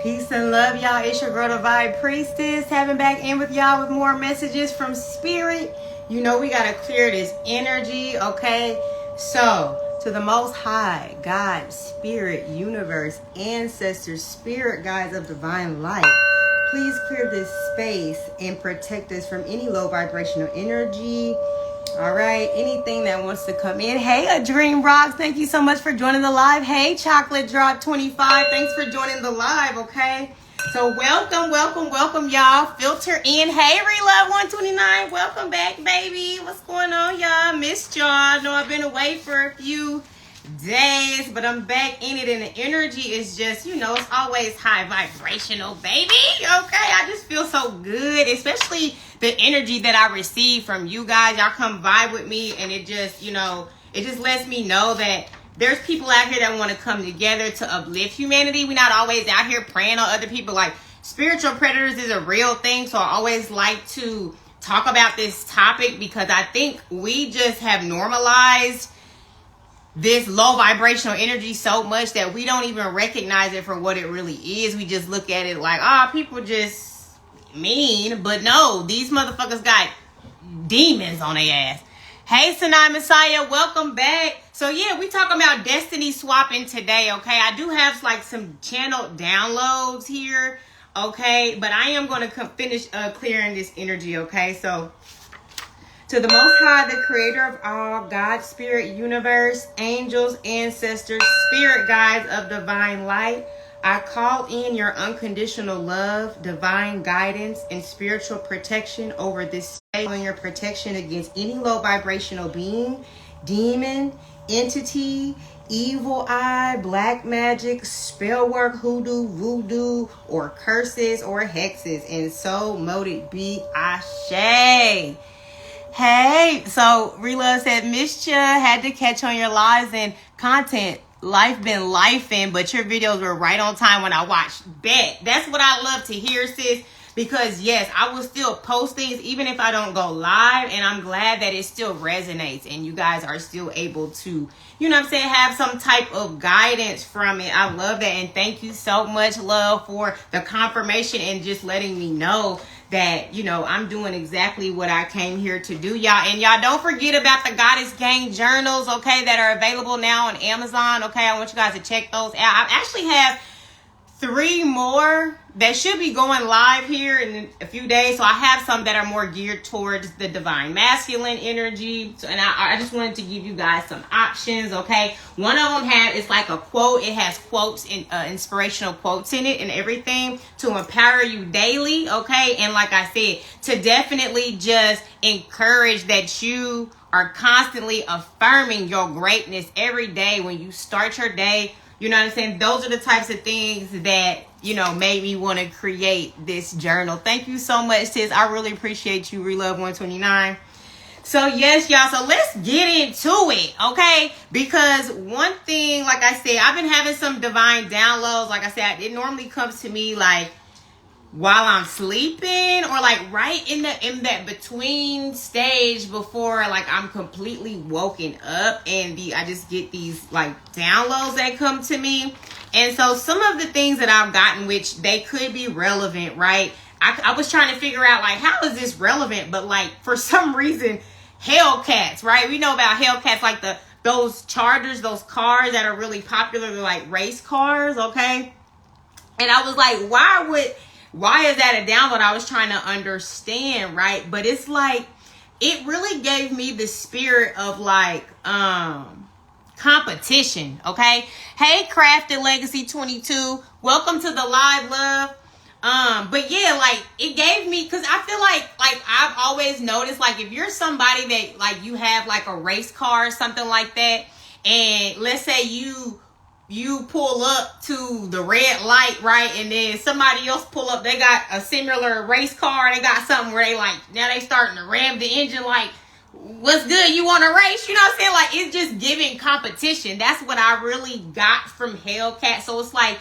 Peace and love, y'all. It's your girl, the Vibe Priestess, having back in with y'all with more messages from Spirit. You know we gotta clear this energy, okay? So, to the Most High, God, Spirit, Universe, Ancestors, Spirit Guides of Divine Light, please clear this space and protect us from any low vibrational energy. All right, anything that wants to come in. Hey, A Dream Rocks, thank you so much for joining the live. Hey, Chocolate Drop 25, thanks for joining the live, okay? So welcome, y'all. Filter in. Hey, Relove 129, welcome back, baby. What's going on, y'all? Missed y'all. I know I've been away for a few days, but I'm back in it, and the energy is just, you know, it's always high vibrational, baby. Okay, I just feel so good, especially the energy that I receive from you guys. Y'all come vibe with me, and it just, you know, it just lets me know that there's people out here that want to come together to uplift humanity. We're not always out here preying on other people. Like, spiritual predators is a real thing, so I always like to talk about this topic because I think we just have normalized this low vibrational energy so much that we don't even recognize it for what it really is. We just look at it like, people just mean. But no, these motherfuckers got demons on their ass. Hey, Sanai Messiah, welcome back. So yeah, we talking about destiny swapping today, okay? I do have like some channel downloads here, okay? But I am going to finish clearing this energy, okay? So, to the Most High, the creator of all, God, Spirit, Universe, angels, ancestors, spirit guides of divine light, I call in your unconditional love, divine guidance, and spiritual protection over this space, on your protection against any low vibrational being, demon, entity, evil eye, black magic, spell work, hoodoo, voodoo, or curses or hexes. And so mote it be, Ashe. Hey, so Relove said, missed ya, had to catch on your lives and content. Life been lifing, but your videos were right on time when I watched. Bet. That's what I love to hear, sis. Because yes, I will still post things even if I don't go live, and I'm glad that it still resonates and you guys are still able to, you know what I'm saying, have some type of guidance from it. I love that, and thank you so much, love, for the confirmation and just letting me know that, you know, I'm doing exactly what I came here to do, y'all. And y'all don't forget about the Goddess Gang journals, okay, that are available now on Amazon, okay? I want you guys to check those out. I actually have 3 more that should be going live here in a few days. So I have some that are more geared towards the divine masculine energy. So, and I just wanted to give you guys some options, okay? One of them it's like a quote. It has quotes, inspirational quotes in it and everything to empower you daily, okay? And like I said, to definitely just encourage that you are constantly affirming your greatness every day when you start your day. You know what I'm saying? Those are the types of things that, you know, made me want to create this journal. Thank you so much, sis. I really appreciate you, Relove 129. So, yes, y'all. So, let's get into it, okay? Because one thing, like I said, I've been having some divine downloads. Like I said, it normally comes to me, like, while I'm sleeping or like right in that between stage before like I'm completely woken up, and I just get these like downloads that come to me. And so some of the things that I've gotten, which they could be relevant, right? I was trying to figure out like, how is this relevant? But like for some reason, Hellcats, right? We know about Hellcats, like those Chargers, those cars that are really popular. They're like race cars, okay? And I was like, why is that a download? I was trying to understand, right? But it's like, it really gave me the spirit of like, competition, okay? Hey, Crafted Legacy 22, welcome to the live, love. But yeah, like, it gave me, because I feel like I've always noticed, like, if you're somebody that, like, you have, like, a race car or something like that, and let's say you pull up to the red light, right? And then somebody else pull up, they got a similar race car, they got something where they like, now they starting to ram the engine like, what's good, you want to race? You know what I'm saying? Like, it's just giving competition. That's what I really got from Hellcat. So it's like,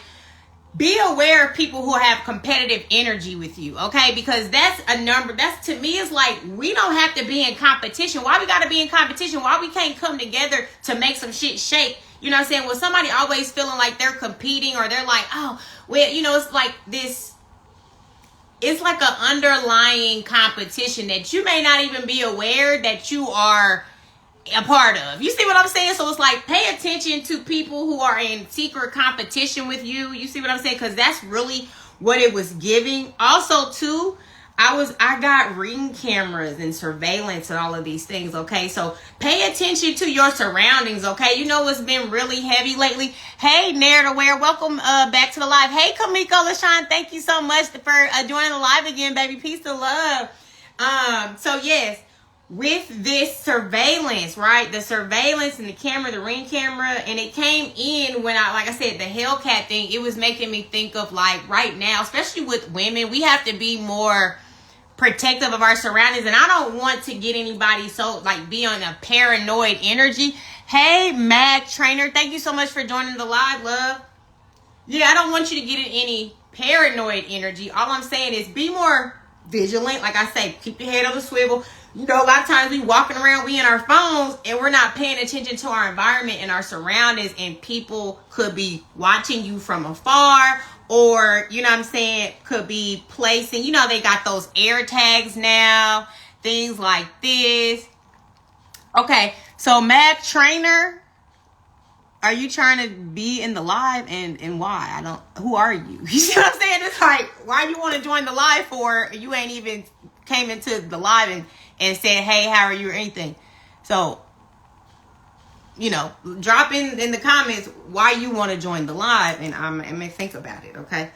be aware of people who have competitive energy with you, okay? Because that's a number. That's, to me, is like, we don't have to be in competition. Why we got to be in competition? Why we can't come together to make some shit shake you know what I'm saying, with somebody always feeling like they're competing, or they're like, oh, well, you know, it's like this, it's like an underlying competition that you may not even be aware that you are a part of. You see what I'm saying? So it's like, pay attention to people who are in secret competition with you. You see what I'm saying? Because that's really what it was giving. Also, too, I got ring cameras and surveillance and all of these things, okay? So pay attention to your surroundings, okay? You know what's been really heavy lately? Hey, Narrative Aware, welcome back to the live. Hey, Kamiko LaShawn, thank you so much for joining the live again, baby. Peace and love. So yes, with this surveillance, right? The surveillance and the camera, the ring camera, and it came in when like I said, the Hellcat thing, it was making me think of like right now, especially with women, we have to be more protective of our surroundings. And I don't want to get anybody so like be on a paranoid energy. Hey, Mag Trainer, thank you so much for joining the live, love. Yeah, I don't want you to get in any paranoid energy. All I'm saying is be more vigilant. Like I say, keep your head on the swivel. You know, a lot of times we walking around, we in our phones, and we're not paying attention to our environment and our surroundings, and people could be watching you from afar, or, you know what I'm saying, could be placing, you know, they got those air tags now, things like this. Okay, so Mag Trainer, are you trying to be in the live, and why? Who are you? You see what I'm saying? It's like, why you want to join the live for? You ain't even came into the live and said, hey, how are you, or anything. So, you know, drop in the comments why you want to join the live, and I'm going to think about it, okay?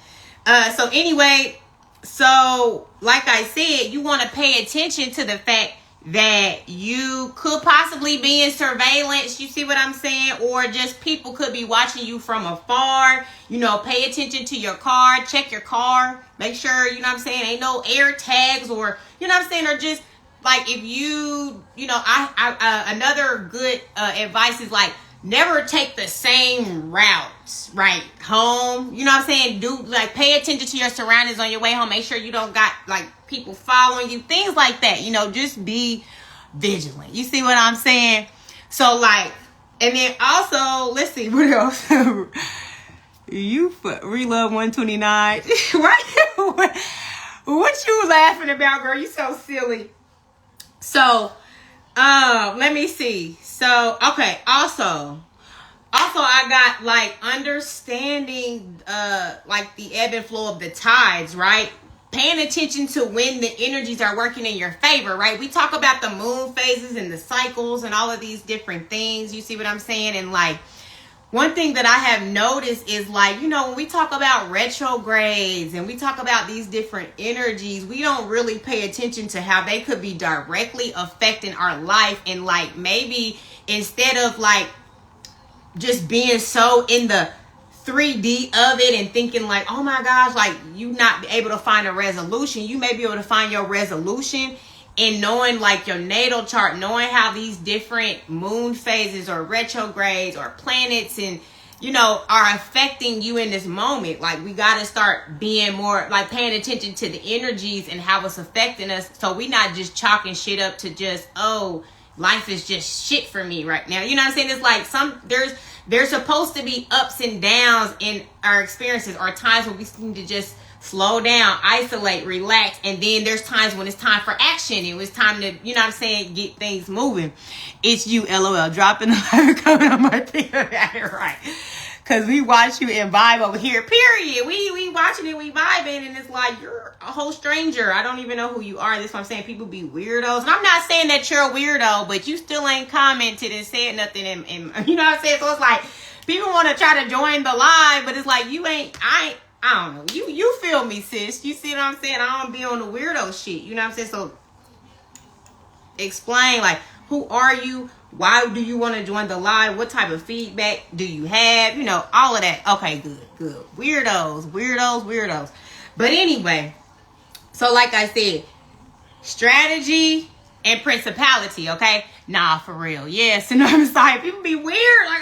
So anyway, so like I said, you want to pay attention to the fact that you could possibly be in surveillance, you see what I'm saying? Or just people could be watching you from afar. You know, pay attention to your car, check your car, make sure, you know what I'm saying, ain't no air tags, or, you know what I'm saying, or just, like, if you know, another good advice is like, never take the same route right home. You know what I'm saying? Pay attention to your surroundings on your way home. Make sure you don't got like people following you, things like that. You know, just be vigilant. You see what I'm saying? So like, and then also, let's see what else. You Relove 129. What you laughing about, girl? You so silly. So, let me see. So, okay. Also I got like understanding, like the ebb and flow of the tides, right? Paying attention to when the energies are working in your favor, right? We talk about the moon phases and the cycles and all of these different things. You see what I'm saying? And like, one thing that I have noticed is like, you know, when we talk about retrogrades and we talk about these different energies, we don't really pay attention to how they could be directly affecting our life. And like, maybe instead of like just being so in the 3D of it and thinking like, oh my gosh, like you not be able to find a resolution, you may be able to find your resolution in knowing like your natal chart, knowing how these different moon phases or retrogrades or planets and, you know, are affecting you in this moment. Like, we got to start being more like paying attention to the energies and how it's affecting us. So we not just chalking shit up to just, oh, life is just shit for me right now. You know what I'm saying? It's like there's supposed to be ups and downs in our experiences, or times when we seem to just slow down, isolate, relax, and then there's times when it's time for action. It was time to, you know what I'm saying, get things moving. It's you, LOL, dropping the live comment on my thing. Right. Because we watch you and vibe over here, period. We watching it, we vibing, and it's like, you're a whole stranger. I don't even know who you are. That's what I'm saying. People be weirdos. And I'm not saying that you're a weirdo, but you still ain't commented and said nothing. And you know what I'm saying? So it's like, people want to try to join the live, but it's like, I don't know. You feel me, sis. You see what I'm saying? I don't be on the weirdo shit. You know what I'm saying? So explain, like, who are you? Why do you want to join the live? What type of feedback do you have? You know, all of that. Okay, good. Weirdos. But anyway, so like I said, strategy and principality, okay? Nah, for real. Yes, and I'm sorry. People be weird. Like,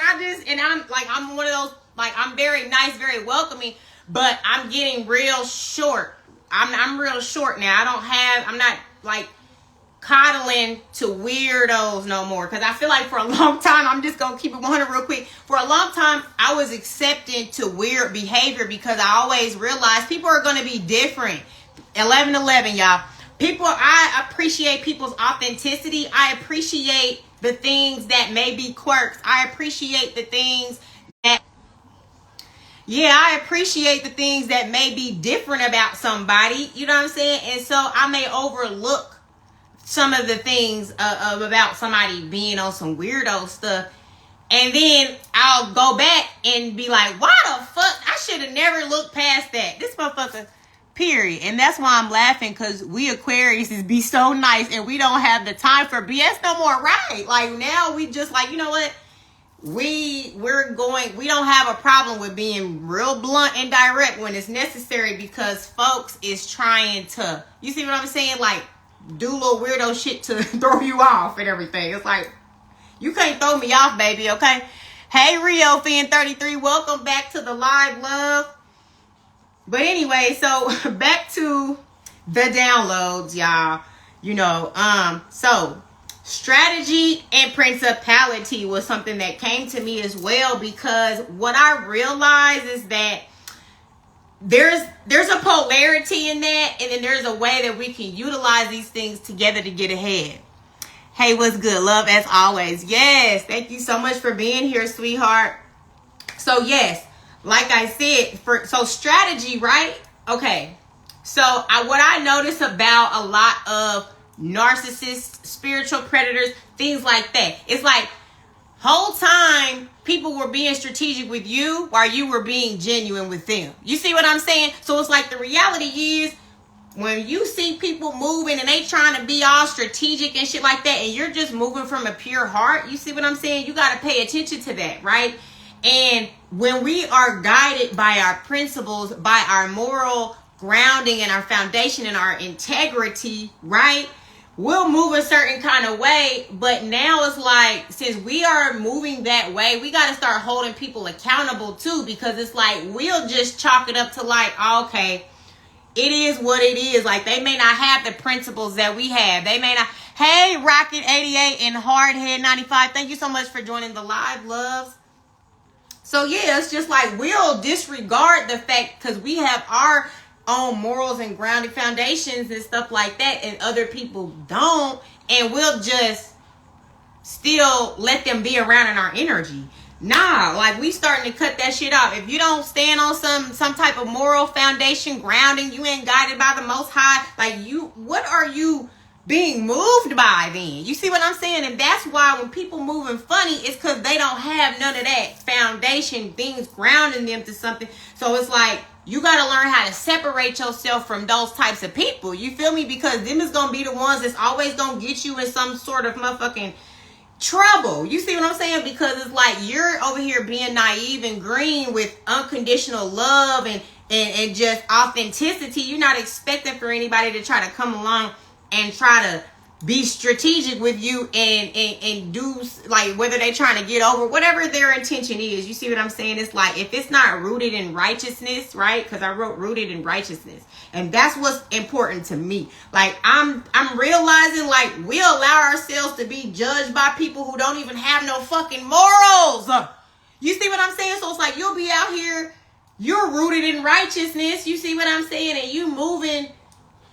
I'm one of those, like, I'm very nice, very welcoming, but I'm getting real short. I'm real short now. I'm not like coddling to weirdos no more. Because I feel like for a long time, I'm just going to keep it 100 real quick. For a long time, I was accepting to weird behavior because I always realized people are going to be different. 11-11, y'all. I appreciate people's authenticity. I appreciate the things that may be quirks. I appreciate the things that, I appreciate the things that may be different about somebody. You know what I'm saying? And so I may overlook some of the things about somebody being on some weirdo stuff. And then I'll go back and be like, why the fuck? I should have never looked past that. This motherfucker, period. And that's why I'm laughing, because we Aquariuses be so nice and we don't have the time for BS no more, right? Like now we just like, you know what? We don't have a problem with being real blunt and direct when it's necessary, because folks is trying to, you see what I'm saying? Like do little weirdo shit to throw you off and everything. It's like, you can't throw me off, baby, okay? Hey, Rio Fan 33, welcome back to the live, love. But anyway, so back to the downloads, y'all. You know, so strategy and principality was something that came to me as well, because what I realized is that there's a polarity in that, and then there's a way that we can utilize these things together to get ahead. Hey, what's good? Love as always. Yes, thank you so much for being here, sweetheart. So yes, like I said, so strategy, right? Okay. So what I notice about a lot of narcissists, spiritual predators, things like that, it's like whole time people were being strategic with you while you were being genuine with them. You see what I'm saying? So it's like the reality is, when you see people moving and they trying to be all strategic and shit like that, and you're just moving from a pure heart, you see what I'm saying? You got to pay attention to that, right? And when we are guided by our principles, by our moral grounding and our foundation and our integrity, right? We'll move a certain kind of way. But now it's like, since we are moving that way, we got to start holding people accountable too, because it's like, we'll just chalk it up to like, okay, it is what it is. Like, they may not have the principles that we have. They may not. Hey, Rocket 88 and Hardhead 95. Thank you so much for joining the live, loves. So yeah, it's just like we'll disregard the fact, because we have our own morals and grounded foundations and stuff like that, and other people don't, and we'll just still let them be around in our energy. Nah, like we starting to cut that shit off. If you don't stand on some type of moral foundation, grounding, you ain't guided by the Most High, like what are you being moved by then? You see what I'm saying? And that's why when people moving funny, it's because they don't have none of that foundation, things grounding them to something. So it's like, you got to learn how to separate yourself from those types of people. You feel me? Because them is going to be the ones that's always going to get you in some sort of motherfucking trouble. You see what I'm saying? Because it's like you're over here being naive and green with unconditional love and just authenticity. You're not expecting for anybody to try to come along and try to be strategic with you and do, like, whether they're trying to get over whatever their intention is. You see what I'm saying? It's like, if it's not rooted in righteousness, right? Because I wrote rooted in righteousness, and that's what's important to me. Like, I'm realizing, like, we allow ourselves to be judged by people who don't even have no fucking morals. You see what I'm saying? So it's like, you'll be out here, you're rooted in righteousness. You see what I'm saying? And you moving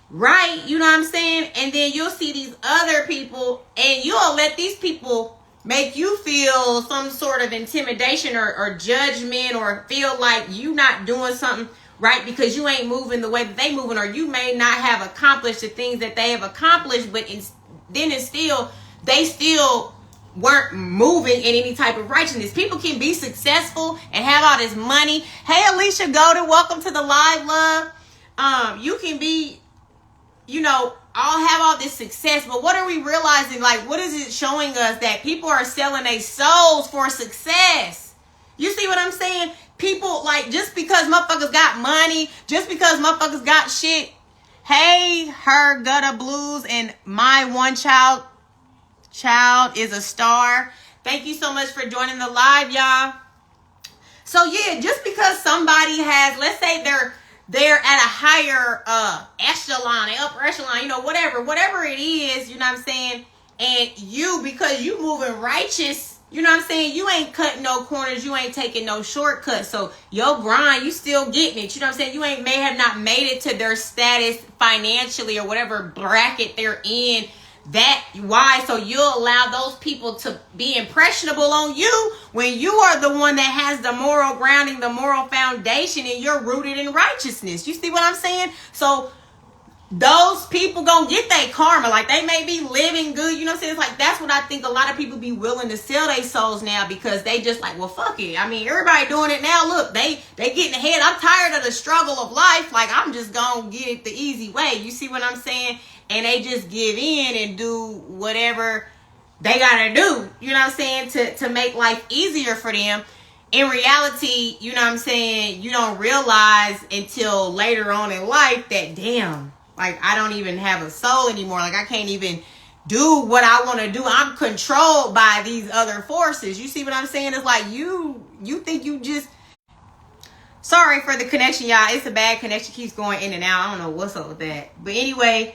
right, you know what I'm saying? And then you'll see these other people, and you'll let these people make you feel some sort of intimidation or judgment, or feel like you not doing something right because you ain't moving the way that they moving, or you may not have accomplished the things that they have accomplished, but they still weren't moving in any type of righteousness. People can be successful and have all this money. Hey, Alicia Golden, welcome to the live, love. You can be, have all this success, but what are we realizing? Like, what is it showing us? That people are selling their souls for success. You see what I'm saying? People, like, just because motherfuckers got money, just because motherfuckers got shit. Hey, her Gutta Blues and my one child is a star. Thank you so much for joining the live, y'all. So yeah, just because somebody has, let's say they're at a higher echelon, an upper echelon, you know, whatever it is, you know what I'm saying? And you, because you moving righteous, you know what I'm saying? You ain't cutting no corners, you ain't taking no shortcuts. So your grind, you still getting it. You know what I'm saying? You may have not made it to their status financially or whatever bracket they're in. That why, so you'll allow those people to be impressionable on you when you are the one that has the moral grounding, the moral foundation, and you're rooted in righteousness. You see what I'm saying? So those people gonna get their karma. Like, they may be living good, you know what I'm saying? It's like, that's what I think a lot of people be willing to sell their souls now, because they just like, well, fuck it. I mean, everybody doing it now. Look, they getting ahead. I'm tired of the struggle of life. Like, I'm just gonna get it the easy way. You see what I'm saying? And they just give in and do whatever they gotta do, you know what I'm saying, to make life easier for them. In reality, you know what I'm saying, you don't realize until later on in life that, damn, like, I don't even have a soul anymore. Like, I can't even do what I want to do. I'm controlled by these other forces. You see what I'm saying? It's like, you think you just... Sorry for the connection, y'all. It's a bad connection. Keeps going in and out. I don't know what's up with that. But anyway...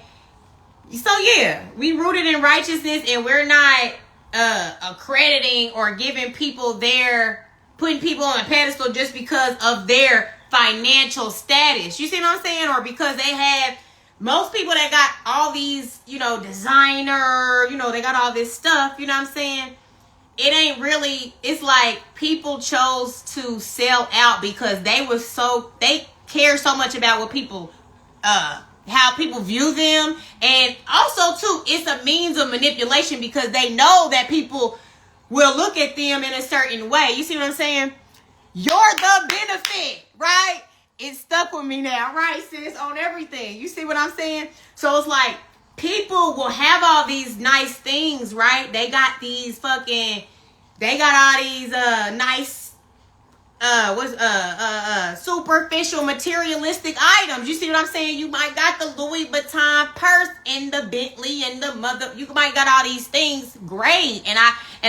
So yeah, we rooted in righteousness, and we're not accrediting or giving people putting people on a pedestal just because of their financial status. You see what I'm saying? Or because they have, most people that got all these, you know, designer, you know, they got all this stuff, you know what I'm saying? It ain't really, it's like people chose to sell out because they care so much about what people, how people view them. And also too, it's a means of manipulation because they know that people will look at them in a certain way. You see what I'm saying? You're the benefit, right? It stuck with me now, right, sis? On everything. You see what I'm saying? So it's like, people will have all these nice things, right? They got all these nice superficial materialistic items. You see what I'm saying? You might got the Louis Vuitton purse and the Bentley and you might got all these things. Great. And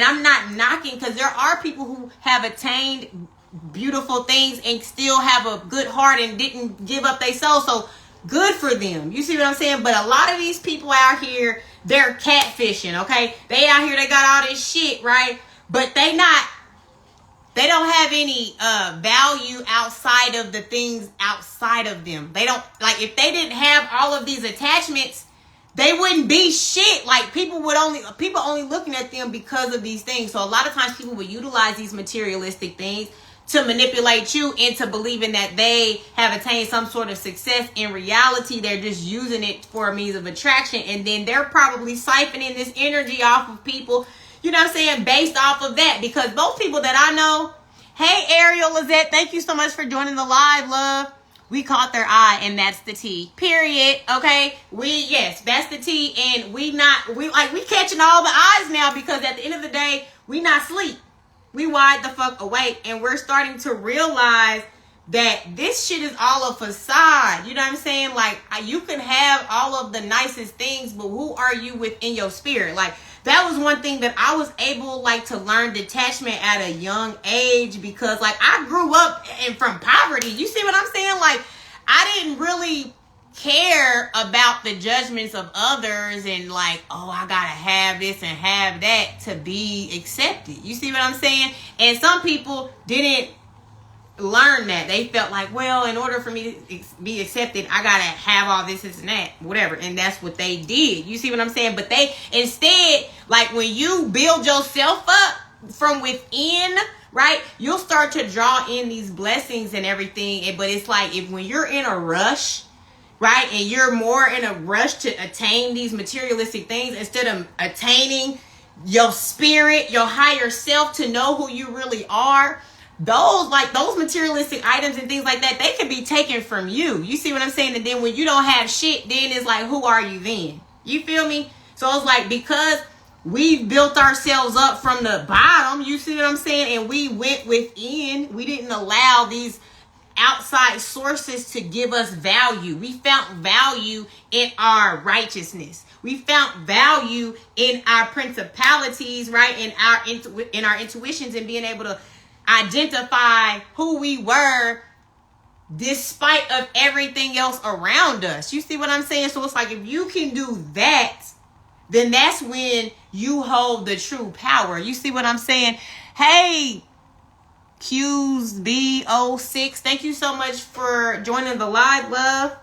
I'm not knocking, because there are people who have attained beautiful things and still have a good heart and didn't give up their soul. So good for them. You see what I'm saying? But a lot of these people out here, they're catfishing, okay? They out here, they got all this shit, right? But they don't have any value outside of the things outside of them. They don't, like, if they didn't have all of these attachments, they wouldn't be shit. Like, people only looking at them because of these things. So a lot of times people will utilize these materialistic things to manipulate you into believing that they have attained some sort of success. In reality, they're just using it for a means of attraction. And then they're probably siphoning this energy off of people, you know what I'm saying, based off of that. Because most people that I know, hey, Ariel Lizette, thank you so much for joining the live, love. We caught their eye, and that's the tea. Period. Okay? Yes, that's the tea. And we catching all the eyes now, because at the end of the day, we not sleep. We wide the fuck awake, and we're starting to realize that this shit is all a facade. You know what I'm saying? Like, you can have all of the nicest things, but who are you within your spirit? Like, that was one thing that I was able, like, to learn detachment at a young age, because, like, I grew up from poverty. You see what I'm saying? Like, I didn't really care about the judgments of others and, like, oh, I gotta have this and have that to be accepted. You see what I'm saying? And some people didn't learn that. They felt like, well, in order for me to be accepted, I gotta have all this and that, whatever. And that's what they did. You see what I'm saying? But they instead, like, when you build yourself up from within, right, you'll start to draw in these blessings and everything. But it's like, when you're in a rush, right, and you're more in a rush to attain these materialistic things instead of attaining your spirit, your higher self, to know who you really are, those materialistic items and things like that, they can be taken from you. You see what I'm saying? And then when you don't have shit, then it's like, who are you then? You feel me? So it's like, because we've built ourselves up from the bottom, you see what I'm saying? And we went within, we didn't allow these outside sources to give us value. We found value in our righteousness. We found value in our principalities, right? In our intuitions, and being able to identify who we were despite of everything else around us. You see what I'm saying? So it's like, if you can do that, then that's when you hold the true power. You see what I'm saying? Hey, QsB06, thank you so much for joining the live, love.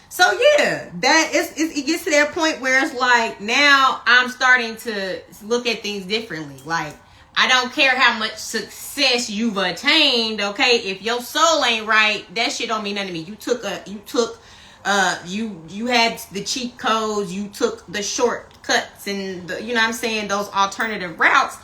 So yeah, it gets to that point where it's like, now I'm starting to look at things differently. Like, I don't care how much success you've attained, okay? If your soul ain't right, that shit don't mean nothing to me. You had the cheat codes, you took the shortcuts and the, you know what I'm saying, those alternative routes,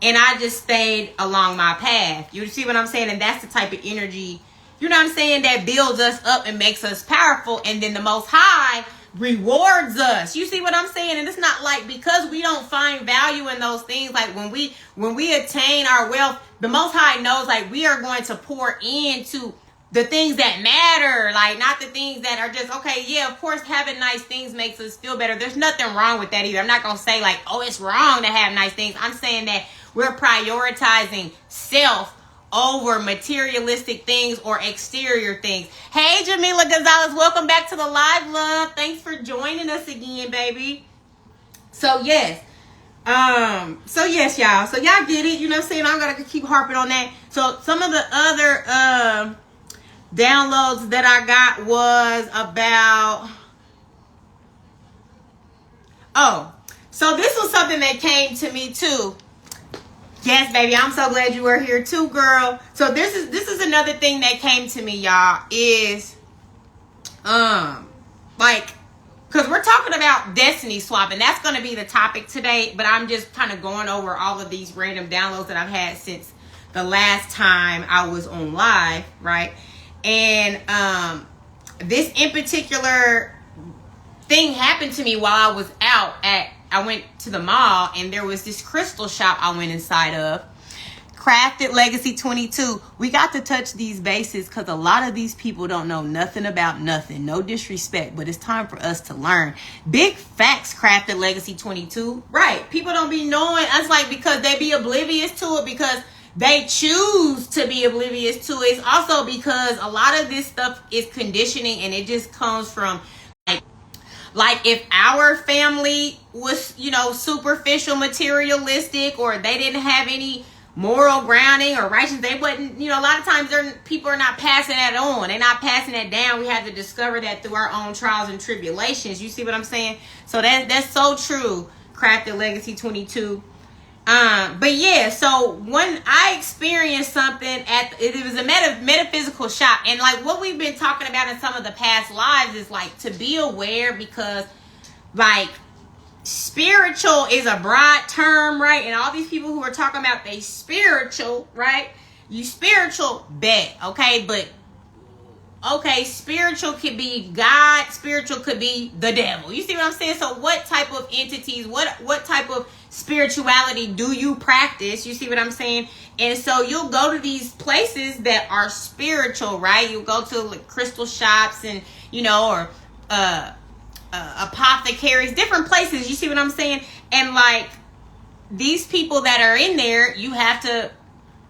and I just stayed along my path. You see what I'm saying? And that's the type of energy, you know what I'm saying, that builds us up and makes us powerful, and then the Most High rewards us. You see what I'm saying? And it's not like, because we don't find value in those things, like when we attain our wealth, the Most High knows, like, we are going to pour into the things that matter, like not the things that are just, okay, yeah, of course having nice things makes us feel better. There's nothing wrong with that either. I'm not going to say like, oh, it's wrong to have nice things. I'm saying that we're prioritizing self over materialistic things or exterior things. Hey, Jamila Gonzalez, welcome back to the live, love. Thanks for joining us again, baby. So yes, y'all. So y'all get it. You know what I'm saying? I'm gonna keep harping on that. So some of the other downloads that I got was about. So this was something that came to me too. Yes, baby, I'm so glad you were here too, girl. So this is another thing that came to me, y'all, is like, because we're talking about destiny swapping. That's going to be the topic today, but I'm just kind of going over all of these random downloads that I've had since the last time I was on live, right? And this in particular thing happened to me while I was out I went to the mall, and there was this crystal shop I went inside of. Crafted Legacy 22. We got to touch these bases because a lot of these people don't know nothing about nothing. No disrespect, but it's time for us to learn. Big facts, Crafted Legacy 22. Right. People don't be knowing. It's like, because they be oblivious to it because they choose to be oblivious to it. It's also because a lot of this stuff is conditioning, and it just comes from like if our family was, you know, superficial, materialistic, or they didn't have any moral grounding or righteousness, they wouldn't, you know, a lot of times people are not passing that on. They're not passing that down. We have to discover that through our own trials and tribulations. You see what I'm saying? So that's so true, Crafted Legacy 22. But yeah, so when I experienced something it was a metaphysical shop, and like what we've been talking about in some of the past lives is like to be aware, because like spiritual is a broad term, right? And all these people who are talking about they spiritual, right? You spiritual, bet, okay, but okay, spiritual could be God, spiritual could be the devil. You see what I'm saying? So what type of entities, what type of spirituality do you practice? You see what I'm saying? And so you'll go to these places that are spiritual, right? You'll go to like crystal shops and, you know, or apothecaries, different places. You see what I'm saying? And like these people that are in there, you have to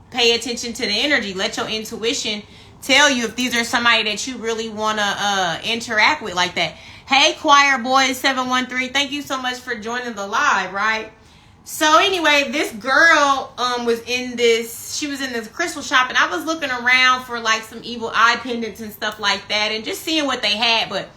pay attention to the energy. Let your intuition tell you if these are somebody that you really want to interact with like that. Hey, Choir Boys 713, thank you so much for joining the live, right? So anyway, this girl was in this crystal shop, and I was looking around for like some evil eye pendants and stuff like that, and just seeing what they had, but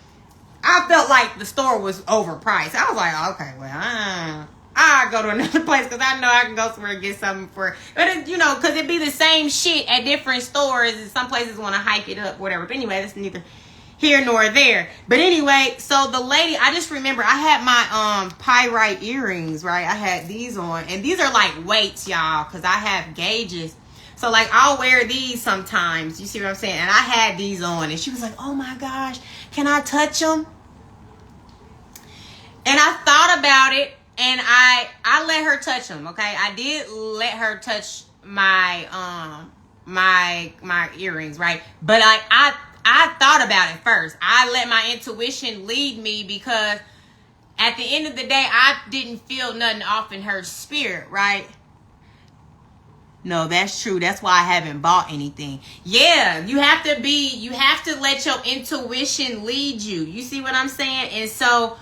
I felt like the store was overpriced. I was like, okay, well, I go to another place because I know I can go somewhere and get something for, but you know, because it'd be the same shit at different stores, and some places want to hype it up, whatever. But anyway, that's neither here nor there. But anyway, so the lady, I just remember I had my pyrite earrings, right? I had these on, and these are like weights, y'all, because I have gauges. So like I'll wear these sometimes. You see what I'm saying? And I had these on, and she was like, oh my gosh, can I touch them? And I thought about it, and I let her touch them. Okay, I did let her touch my my earrings, right? But I thought about it first. I let my intuition lead me, because at the end of the day, I didn't feel nothing off in her spirit, right? No, that's true. That's why I haven't bought anything. Yeah, you have to let your intuition lead you. You see what I'm saying? And so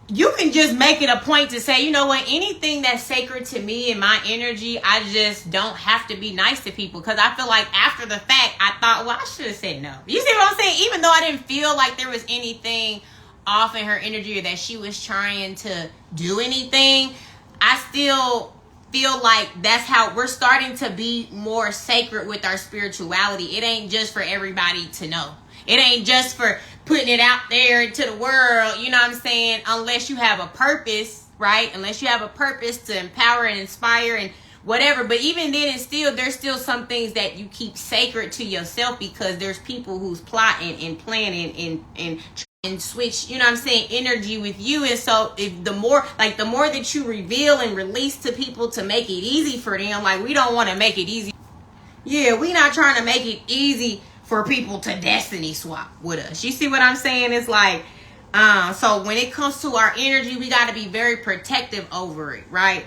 you can just make it a point to say, you know what, anything that's sacred to me and my energy, I just don't have to be nice to people. Because I feel like after the fact, I thought, well, I should have said no. You see what I'm saying? Even though I didn't feel like there was anything off in her energy or that she was trying to do anything, I still feel like that's how we're starting to be more sacred with our spirituality. It ain't just for everybody to know. It ain't just for putting it out there to the world, you know what I'm saying? Unless you have a purpose, right? Unless you have a purpose to empower and inspire and whatever. But even then, there's still some things that you keep sacred to yourself, because there's people who's plotting and planning and switch, you know what I'm saying, energy with you. And so if the more that you reveal and release to people to make it easy for them, like, we don't want to make it easy. Yeah, we not trying to make it easy for people to destiny swap with us. You see what I'm saying? It's like, so when it comes to our energy, we got to be very protective over it, right?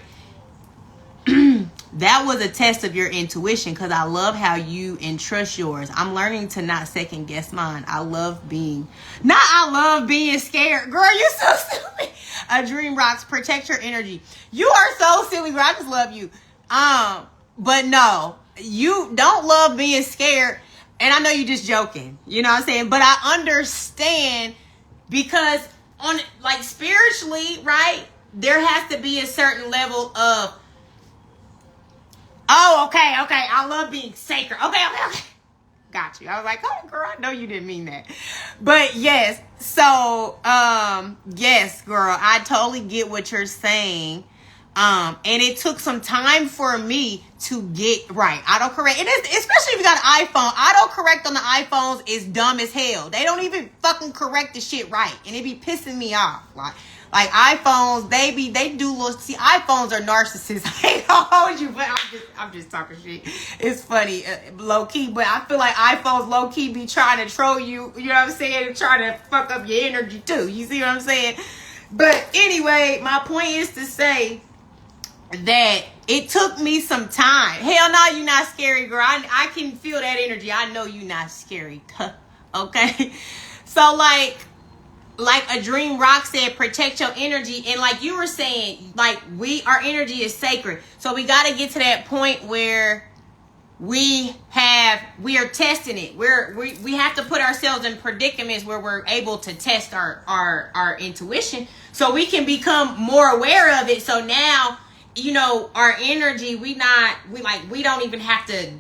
That was a test of your intuition, because I love how you entrust yours. I'm learning to not second guess mine. I love being scared. Girl, you so silly. A dream rocks. Protect your energy. You are so silly, girl. I just love you. But no, you don't love being scared. And I know you're just joking. You know what I'm saying? But I understand, because on, like, spiritually, right, there has to be a certain level of, oh, okay, I love being sacred. Okay. Got you. I was like, oh, girl, I know you didn't mean that. But yes, so, yes, girl, I totally get what you're saying. And it took some time for me to get right. Autocorrect. It is, especially if you got an iPhone. Autocorrect on the iPhones is dumb as hell. They don't even fucking correct the shit right. And it be pissing me off. Like iPhones, they do little, see, iPhones are narcissists. I ain't gonna hold you, but I'm just talking shit. It's funny, low key, but I feel like iPhones low key be trying to troll you, you know what I'm saying, and trying to fuck up your energy too. You see what I'm saying? But anyway, my point is to say that it took me some time. Hell no, you not scary, girl. I can feel that energy. I know you not scary. Okay? So like a dream rock said, protect your energy. And like you were saying, like, our energy is sacred. So we got to get to that point where we are testing it. We have to put ourselves in predicaments where we're able to test our intuition, so we can become more aware of it. So now, you know, our energy, we don't even have to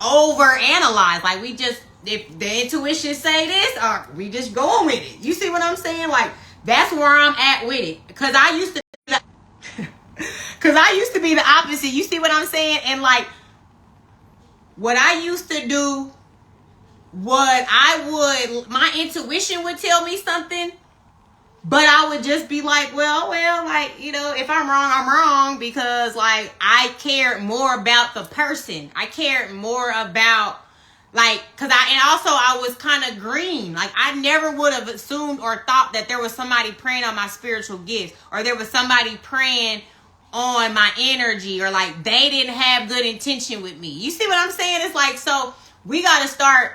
overanalyze. Like, we just, if the intuition say this, or we just going with it. You see what I'm saying? Like, that's where I'm at with it. Because I used to be the opposite. You see what I'm saying? And like, what I used to do, my intuition would tell me something, but I would just be like, well, like, you know, if I'm wrong, I'm wrong, because like, I cared more about the person. I cared more about, like, I was kind of green. Like, I never would have assumed or thought that there was somebody praying on my spiritual gifts, or there was somebody praying on my energy, or like they didn't have good intention with me. You see what I'm saying? It's like, so we got to start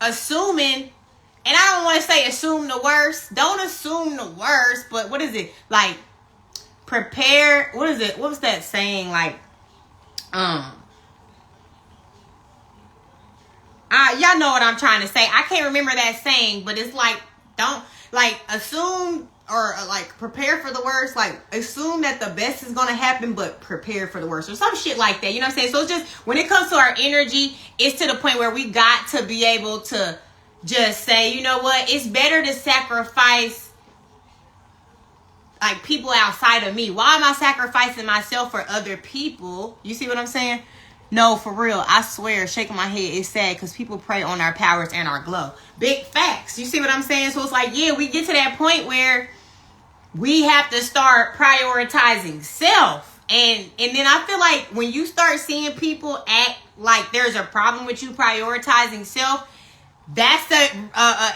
assuming. And I don't want to say assume the worst. Don't assume the worst. But what is it? Like, prepare. What is it? What was that saying? Like, y'all know what I'm trying to say. I can't remember that saying, but it's like, don't, like, assume, or like, prepare for the worst. Like, assume that the best is going to happen, but prepare for the worst, or some shit like that. You know what I'm saying? So it's just, when it comes to our energy, it's to the point where we got to be able to just say, you know what, it's better to sacrifice like people outside of me. Why am I sacrificing myself for other people? You see what I'm saying? No, for real, I swear, shaking my head, it's sad, because people prey on our powers and our glow. Big facts. You see what I'm saying? So it's like, yeah, we get to that point where we have to start prioritizing self. And then I feel like when you start seeing people act like there's a problem with you prioritizing self, that's a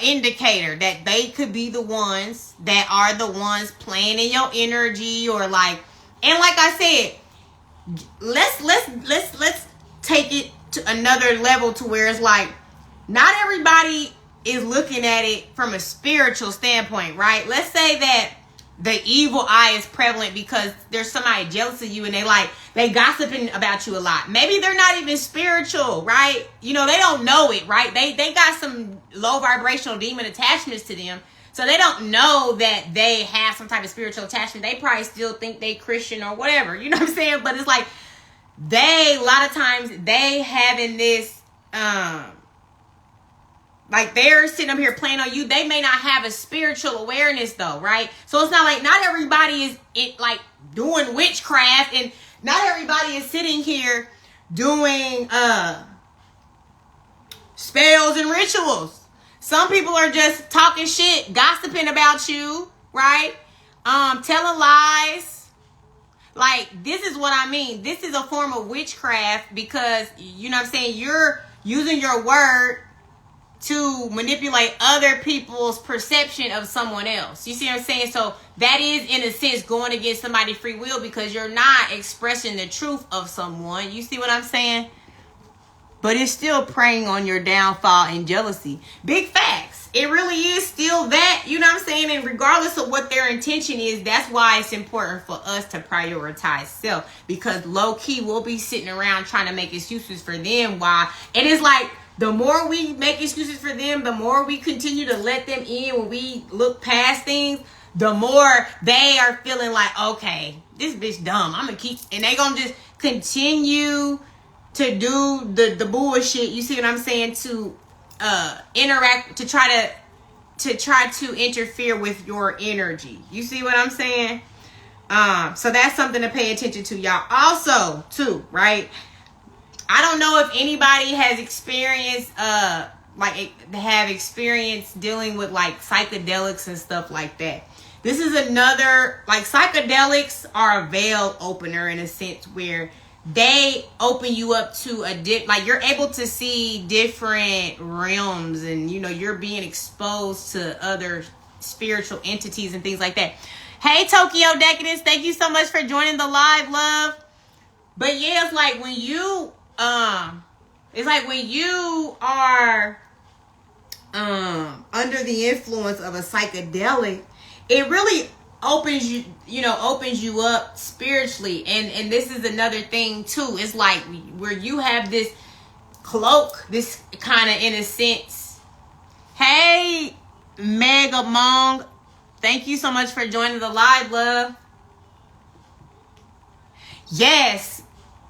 indicator that they could be the ones that are the ones playing in your energy, or like, and like I said, let's take it to another level to where it's like not everybody is looking at it from a spiritual standpoint, right? Let's say that the evil eye is prevalent because there's somebody jealous of you and they gossiping about you a lot. Maybe they're not even spiritual, right? You know, they don't know it, right? They got some low vibrational demon attachments to them. So they don't know that they have some type of spiritual attachment. They probably still think they Christian or whatever. You know what I'm saying? But it's like a lot of times they having this, like they're sitting up here playing on you. They may not have a spiritual awareness though, right? So it's not like not everybody is like doing witchcraft, and not everybody is sitting here doing spells and rituals. Some people are just talking shit, gossiping about you, right? Telling lies. Like, this is what I mean. This is a form of witchcraft because, you know what I'm saying, you're using your word to manipulate other people's perception of someone else. You see what I'm saying? So that is, in a sense, going against somebody's free will because you're not expressing the truth of someone. You see what I'm saying? But it's still preying on your downfall and jealousy. Big facts. It really is still that, you know what I'm saying? And regardless of what their intention is, that's why it's important for us to prioritize self. Because low key, we'll be sitting around trying to make excuses for them. Why? And it's like, the more we make excuses for them, the more we continue to let them in when we look past things, the more they are feeling like, okay, this bitch dumb. I'm going to keep, and they going to just continue to do the bullshit. You see what I'm saying? To interact, to try to interfere with your energy. You see what I'm saying? So that's something to pay attention to, y'all. Also, too, right? I don't know if anybody has experienced dealing with like psychedelics and stuff like that. This is another, like, psychedelics are a veil opener in a sense where they open you up to like you're able to see different realms, and you know you're being exposed to other spiritual entities and things like that. Hey, Tokyo Decadence, thank you so much for joining the live, love. But yeah, it's like when you are under the influence of a psychedelic, it really opens you up spiritually. And this is another thing too. It's like where you have this cloak, this kind of, in a sense. Hey, Mega Mong, thank you so much for joining the live, love. Yes,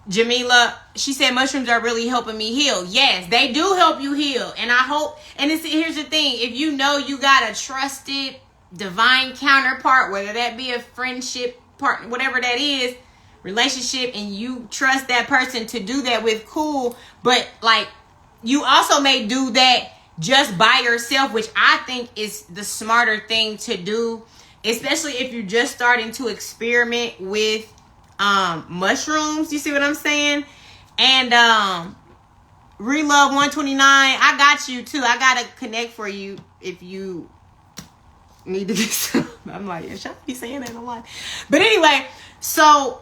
Jamila, she said mushrooms are really helping me heal. Yes, they do help you heal. And I hope, and here's the thing, if you know you got a trusted divine counterpart, whether that be a friendship partner, whatever that is, relationship, and you trust that person to do that with, cool. But like, you also may do that just by yourself, which I think is the smarter thing to do, especially if you're just starting to experiment with mushrooms. You see what I'm saying? And Relove 129, I got you too. I gotta connect for you if you need to get some. I'm like, should I be saying that online? But anyway, so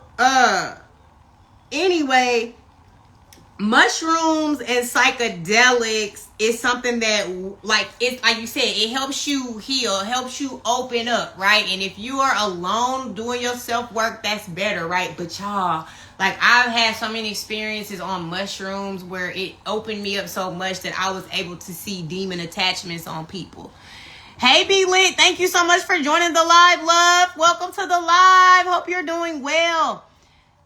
mushrooms and psychedelics is something that, like, it's like you said, it helps you heal, helps you open up, right? And if you are alone doing your self-work, that's better, right? But y'all, like, I've had so many experiences on mushrooms where it opened me up so much that I was able to see demon attachments on people. Hey, Be Lit, thank you so much for joining the live, love. Welcome to the live. Hope you're doing well.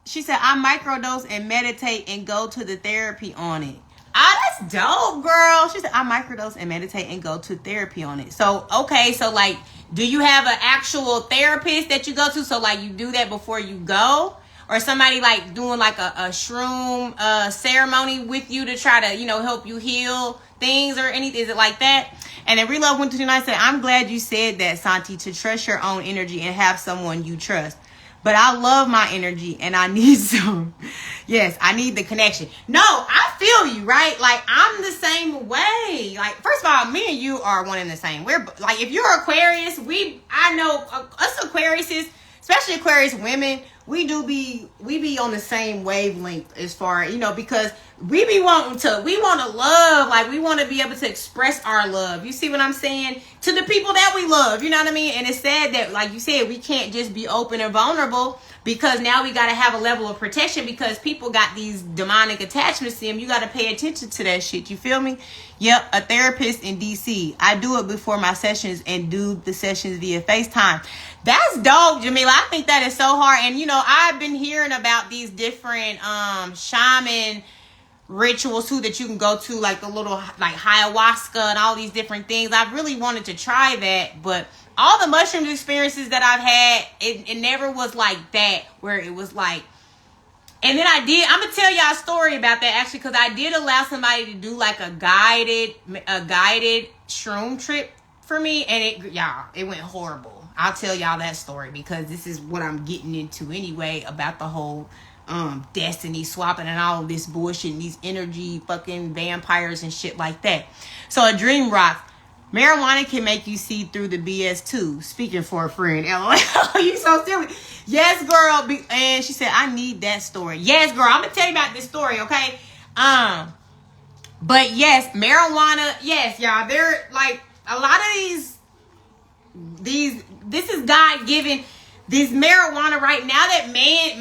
She said, I microdose and meditate and go to the therapy on it. Ah, that's dope, girl. She said, I microdose and meditate and go to therapy on it. So, okay, so like, do you have an actual therapist that you go to? So like, you do that before you go? Or somebody like doing like a shroom ceremony with you to try to, you know, help you heal things or anything? Is it like that? And then Relove 129 said, I'm glad you said that, Santi, to trust your own energy and have someone you trust. But I love my energy and I need some. Yes, I need the connection. No, I feel you, right? Like, I'm the same way. Like, first of all, me and you are one and the same. We're like, if you're Aquarius, I know us Aquariuses, especially Aquarius women, we be on the same wavelength as far, because we want to love, like we want to be able to express our love. You see what I'm saying? To the people that we love, you know what I mean? And it's sad that, like you said, we can't just be open and vulnerable, because now we got to have a level of protection, because people got these demonic attachments to them. You got to pay attention to that shit. You feel me? Yep, a therapist in DC. I do it before my sessions and do the sessions via FaceTime. That's dope, Jamila. I think that is so hard. And, I've been hearing about these different shaman rituals too that you can go to, like the little like ayahuasca and all these different things. I really wanted to try that, but all the mushroom experiences that I've had, it never was like that, where it was like. And then I'm gonna tell y'all a story about that, actually, because I did allow somebody to do like a guided shroom trip for me, and it went horrible. I'll tell y'all that story, because this is what I'm getting into anyway, about the whole destiny swapping and all of this bullshit and these energy fucking vampires and shit like that. So a dream rock. Marijuana can make you see through the BS too. Speaking for a friend. LOL. You so silly. Yes, girl. And she said, I need that story. Yes, girl. I'm going to tell you about this story, okay? But yes, marijuana. Yes, y'all. They're like a lot of these. This is God given. This marijuana right now that man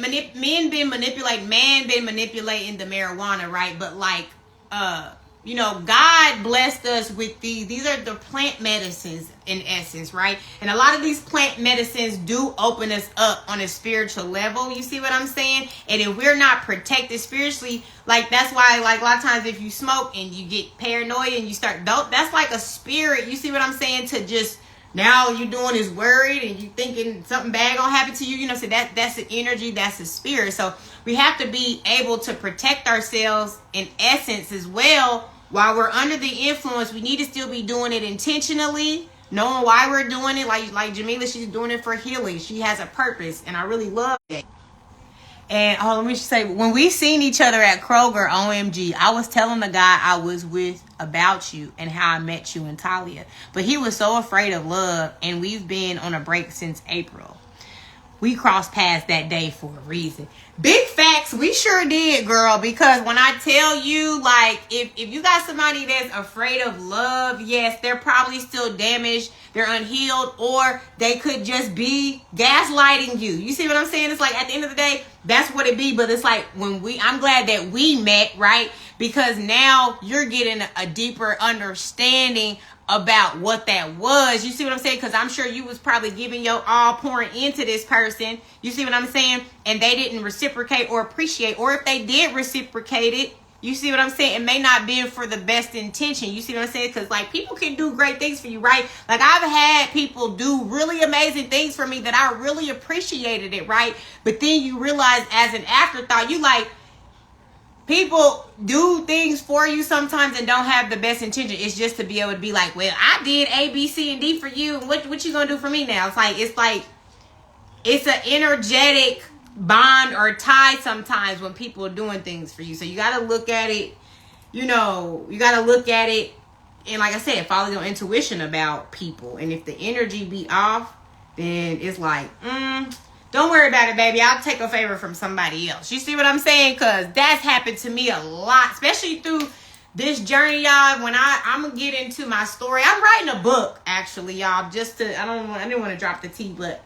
been manipulating the marijuana, right? But like, God blessed us with these. These are the plant medicines in essence, right? And a lot of these plant medicines do open us up on a spiritual level. You see what I'm saying? And if we're not protected spiritually, like that's why, like a lot of times if you smoke and you get paranoid and you start, that's like a spirit. You see what I'm saying? To just, now you doing is worried and you thinking something bad gonna happen to you. So that's the energy, that's the spirit. So we have to be able to protect ourselves in essence as well. While we're under the influence, we need to still be doing it intentionally, knowing why we're doing it. Like Jamila, she's doing it for healing. She has a purpose, and I really love it. And let me just say, when we seen each other at Kroger, OMG, I was telling the guy I was with about you and how I met you in Talia. But he was so afraid of love, and we've been on a break since April. We crossed paths that day for a reason. Big facts, we sure did, girl. Because when I tell you, like, if you got somebody that's afraid of love, yes, they're probably still damaged, they're unhealed, or they could just be gaslighting you. You see what I'm saying? It's like, at the end of the day, that's what it be. But it's like, I'm glad that we met, right? Because now you're getting a deeper understanding about what that was. You see what I'm saying? Because I'm sure you was probably giving your all, pouring into this person. You see what I'm saying? And they didn't reciprocate or appreciate. Or if they did reciprocate it, you see what I'm saying? It may not be for the best intention. You see what I'm saying? Because like, people can do great things for you, right? Like, I've had people do really amazing things for me that I really appreciated it, right? But then you realize as an afterthought, you like, people do things for you sometimes and don't have the best intention. It's just to be able to be like, well, I did A, B, C, and D for you. What you gonna do for me now? It's like it's an energetic bond or tie sometimes when people are doing things for you. So you gotta look at it, you gotta look at it, and like I said, follow your intuition about people. And if the energy be off, then it's like, don't worry about it, baby. I'll take a favor from somebody else. You see what I'm saying? Because that's happened to me a lot, especially through this journey, y'all. When I'm going to get into my story. I'm writing a book, actually, y'all. I didn't want to drop the tea, but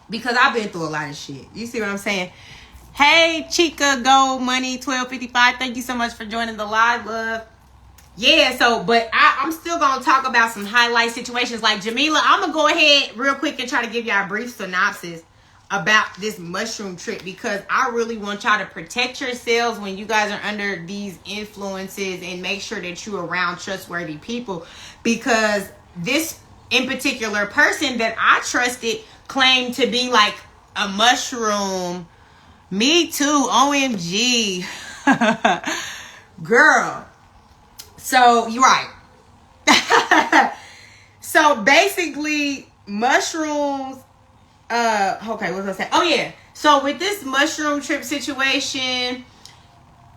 because I've been through a lot of shit. You see what I'm saying? Hey, Chica Gold Money 1255. Thank you so much for joining the live, love. Yeah, but I'm still going to talk about some highlight situations. Like Jamila, I'm going to go ahead real quick and try to give y'all a brief synopsis about this mushroom trip, because I really want y'all to protect yourselves when you guys are under these influences, and make sure that you're around trustworthy people, because this in particular person that I trusted claimed to be like a mushroom. Me too, OMG. Girl. So you're right. So basically mushrooms, okay, what was I saying? Oh yeah. So with this mushroom trip situation,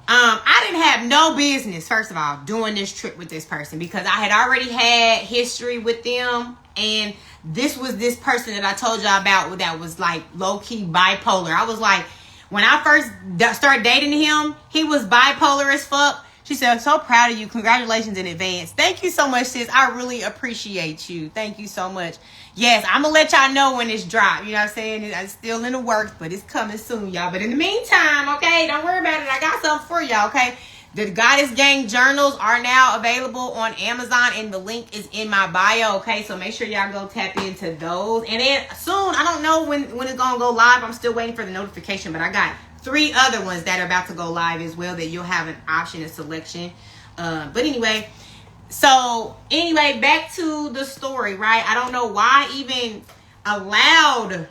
I didn't have no business, first of all, doing this trip with this person because I had already had history with them. And this was this person that I told y'all about that was like low-key bipolar. I was like, when I first started dating him, he was bipolar as fuck. She said, I'm so proud of you. Congratulations in advance. Thank you so much, sis. I really appreciate you. Thank you so much. Yes, I'm going to let y'all know when it's dropped. You know what I'm saying? It's still in the works, but it's coming soon, y'all. But in the meantime, okay, don't worry about it. I got something for y'all, okay? The Goddess Gang journals are now available on Amazon, and the link is in my bio, okay? So make sure y'all go tap into those. And then soon, I don't know when it's going to go live. I'm still waiting for the notification, but I got 3 other ones that are about to go live as well that you'll have an option of selection. But anyway, back to the story, right? I don't know why I even allowed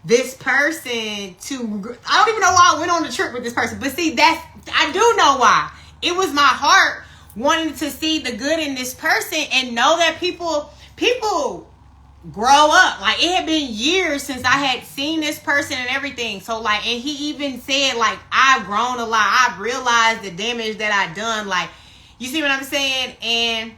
this person to, I don't even know why I went on the trip with this person. But see, I do know why. It was my heart wanting to see the good in this person and know that people grow up. Like, it had been years since I had seen this person and everything. So like, and he even said like, I've grown a lot. I've realized the damage that I've done. Like, you see what I'm saying? And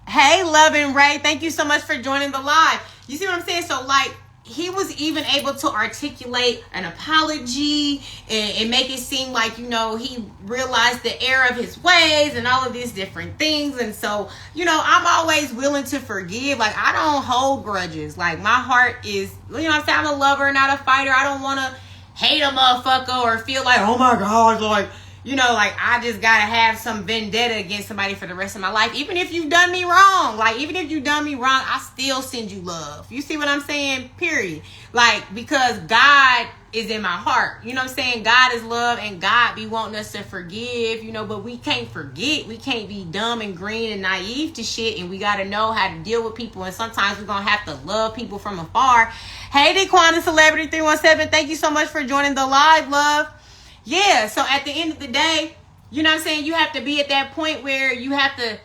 hey, Love and Ray, thank you so much for joining the live. You see what I'm saying? So like, he was even able to articulate an apology and make it seem like, you know, he realized the error of his ways and all of these different things. And so, you know, I'm always willing to forgive. Like, I don't hold grudges. Like, my heart is, you know what I'm saying? I'm a lover, not a fighter. I don't want to hate a motherfucker or feel like, oh my gosh, like, you know, like, I just gotta have some vendetta against somebody for the rest of my life. Even if you've done me wrong. Like, even if you've done me wrong, I still send you love. You see what I'm saying? Period. Like, because God is in my heart. You know what I'm saying? God is love, and God be wanting us to forgive, you know, but we can't forget. We can't be dumb and green and naive to shit, and we gotta know how to deal with people, and sometimes we're gonna have to love people from afar. Hey, Daquan, Celebrity 317, thank you so much for joining the live, love. Yeah, so at the end of the day, you know what I'm saying? You have to be at that point where you have to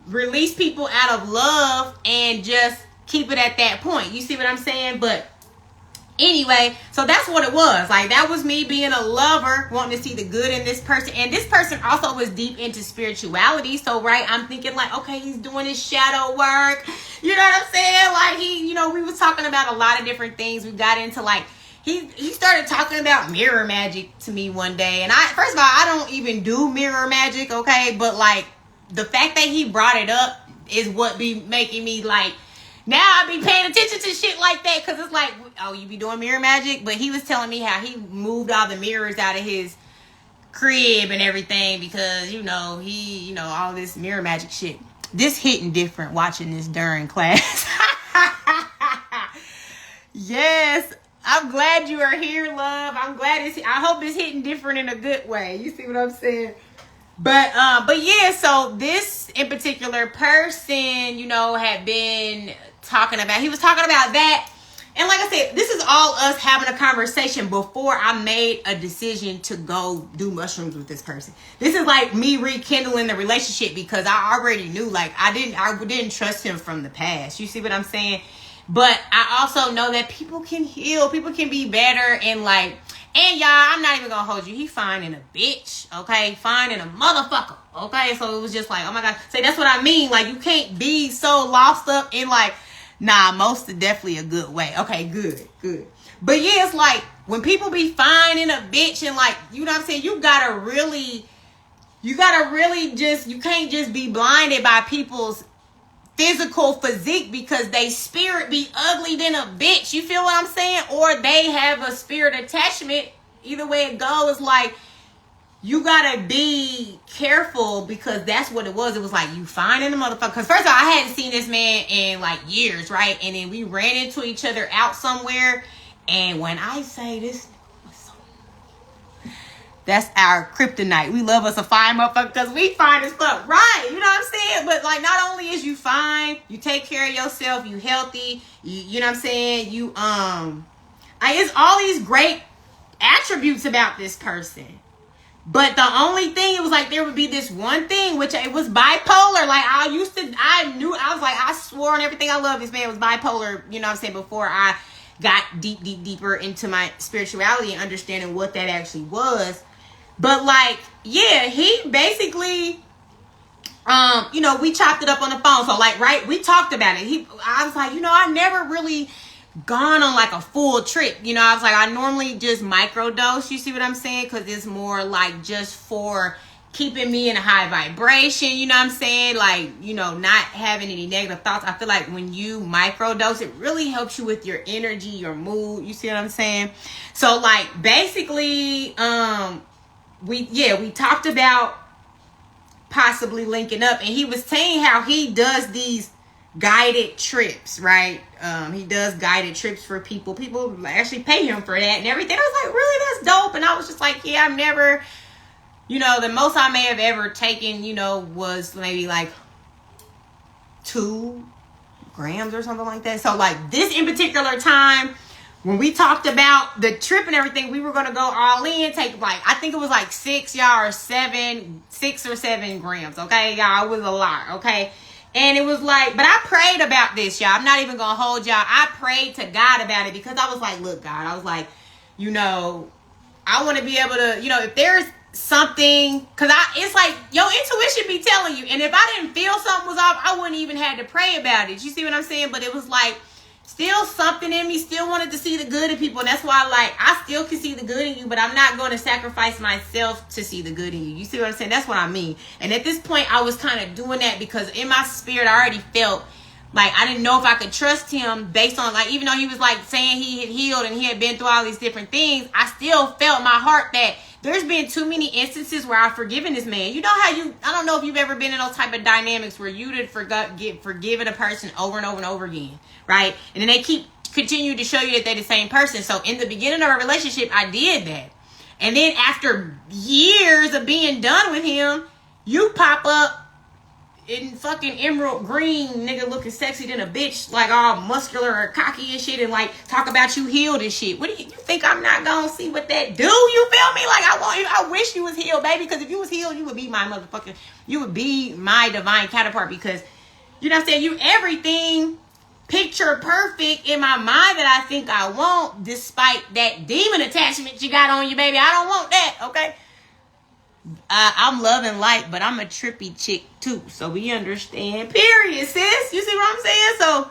release people out of love and just keep it at that point. You see what I'm saying? But anyway, so that's what it was. Like, that was me being a lover, wanting to see the good in this person. And this person also was deep into spirituality. So, right, I'm thinking like, okay, he's doing his shadow work. You know what I'm saying? Like, you know, we was talking about a lot of different things. We got into like, He started talking about mirror magic to me one day. And first of all, I don't even do mirror magic, okay? But like, the fact that he brought it up is what be making me like, now I be paying attention to shit like that. Cause it's like, oh, you be doing mirror magic? But he was telling me how he moved all the mirrors out of his crib and everything because, you know, all this mirror magic shit. This hitting different watching this during class. Yes. I'm glad you are here, love. I'm glad I hope it's hitting different in a good way. You see what I'm saying? But yeah, so this in particular person, you know, had been he was talking about that. And like I said, this is all us having a conversation before I made a decision to go do mushrooms with this person. This is like me rekindling the relationship because I already knew, like, I didn't trust him from the past. You see what I'm saying? But I also know that people can heal. People can be better. And like, and y'all, I'm not even going to hold you. He fine in a bitch. Okay. Fine in a motherfucker. Okay. So it was just like, oh my God. See, that's what I mean. Like, you can't be so lost up in like, nah, most are definitely a good way. Okay. Good. But yeah, it's like when people be fine in a bitch and like, you know what I'm saying? You gotta really just, you can't just be blinded by people's physical physique because they spirit be ugly than a bitch. You feel what I'm saying? Or they have a spirit attachment. Either way it goes, like, you gotta be careful because that's what it was. It was like, you fine in the motherfucker. Because first of all, I hadn't seen this man in like years, right? And then we ran into each other out somewhere. And when I say this, that's our kryptonite. We love us a fine motherfucker because we fine as fuck. Right. You know what I'm saying? But like, not only is you fine, you take care of yourself, you healthy, you know what I'm saying? You, it's all these great attributes about this person. But the only thing, it was like, there would be this one thing, which it was bipolar. Like, I swore on everything I love this man was bipolar, you know what I'm saying, before I got deeper into my spirituality and understanding what that actually was. But like, yeah, he basically, we chopped it up on the phone. So like, right, we talked about it. I was like, I never really gone on like a full trip. I was like, I normally just microdose. You see what I'm saying? Because it's more like just for keeping me in a high vibration. You know what I'm saying? Like, not having any negative thoughts. I feel like when you microdose, it really helps you with your energy, your mood. You see what I'm saying? So like, basically, we talked about possibly linking up, and he was saying how he does these guided trips, right? He does guided trips for people. People actually pay him for that and everything. I was like, really? That's dope. And I was just like, yeah, I've never, the most I may have ever taken, was maybe like 2 grams or something like that. So like this in particular time, when we talked about the trip and everything, we were going to go all in, take like, I think it was like 6 or 7 grams. Okay, y'all, it was a lot. Okay. And it was like, but I prayed about this, y'all. I'm not even going to hold y'all. I prayed to God about it because I was like, look, God, I was like, I want to be able to, if there's something, because it's like your intuition be telling you. And if I didn't feel something was off, I wouldn't even have to pray about it. You see what I'm saying? But it was like, still something in me still wanted to see the good in people. And that's why, like, I still can see the good in you, but I'm not going to sacrifice myself to see the good in you. You see what I'm saying? That's what I mean. And at this point, I was kind of doing that because in my spirit, I already felt like I didn't know if I could trust him based on, like, even though he was like saying he had healed and he had been through all these different things, I still felt in my heart that there's been too many instances where I've forgiven this man. You know how I don't know if you've ever been in those type of dynamics where you did forgiven a person over and over and over again, right? And then they continue to show you that they're the same person. So in the beginning of our relationship, I did that. And then after years of being done with him, you pop up in fucking emerald green, nigga looking sexy than a bitch, like all muscular or cocky and shit, and like talk about you healed and shit. What do you think I'm not gonna see what that do? You feel me? Like I wish you was healed, baby, because if you was healed, you would be my divine counterpart, because you know what I'm saying, you everything picture perfect in my mind that I think I want, despite that demon attachment you got on you, baby. I don't want that, okay? I'm love and light, but I'm a trippy chick too, so we understand, period, sis. You see what I'm saying? So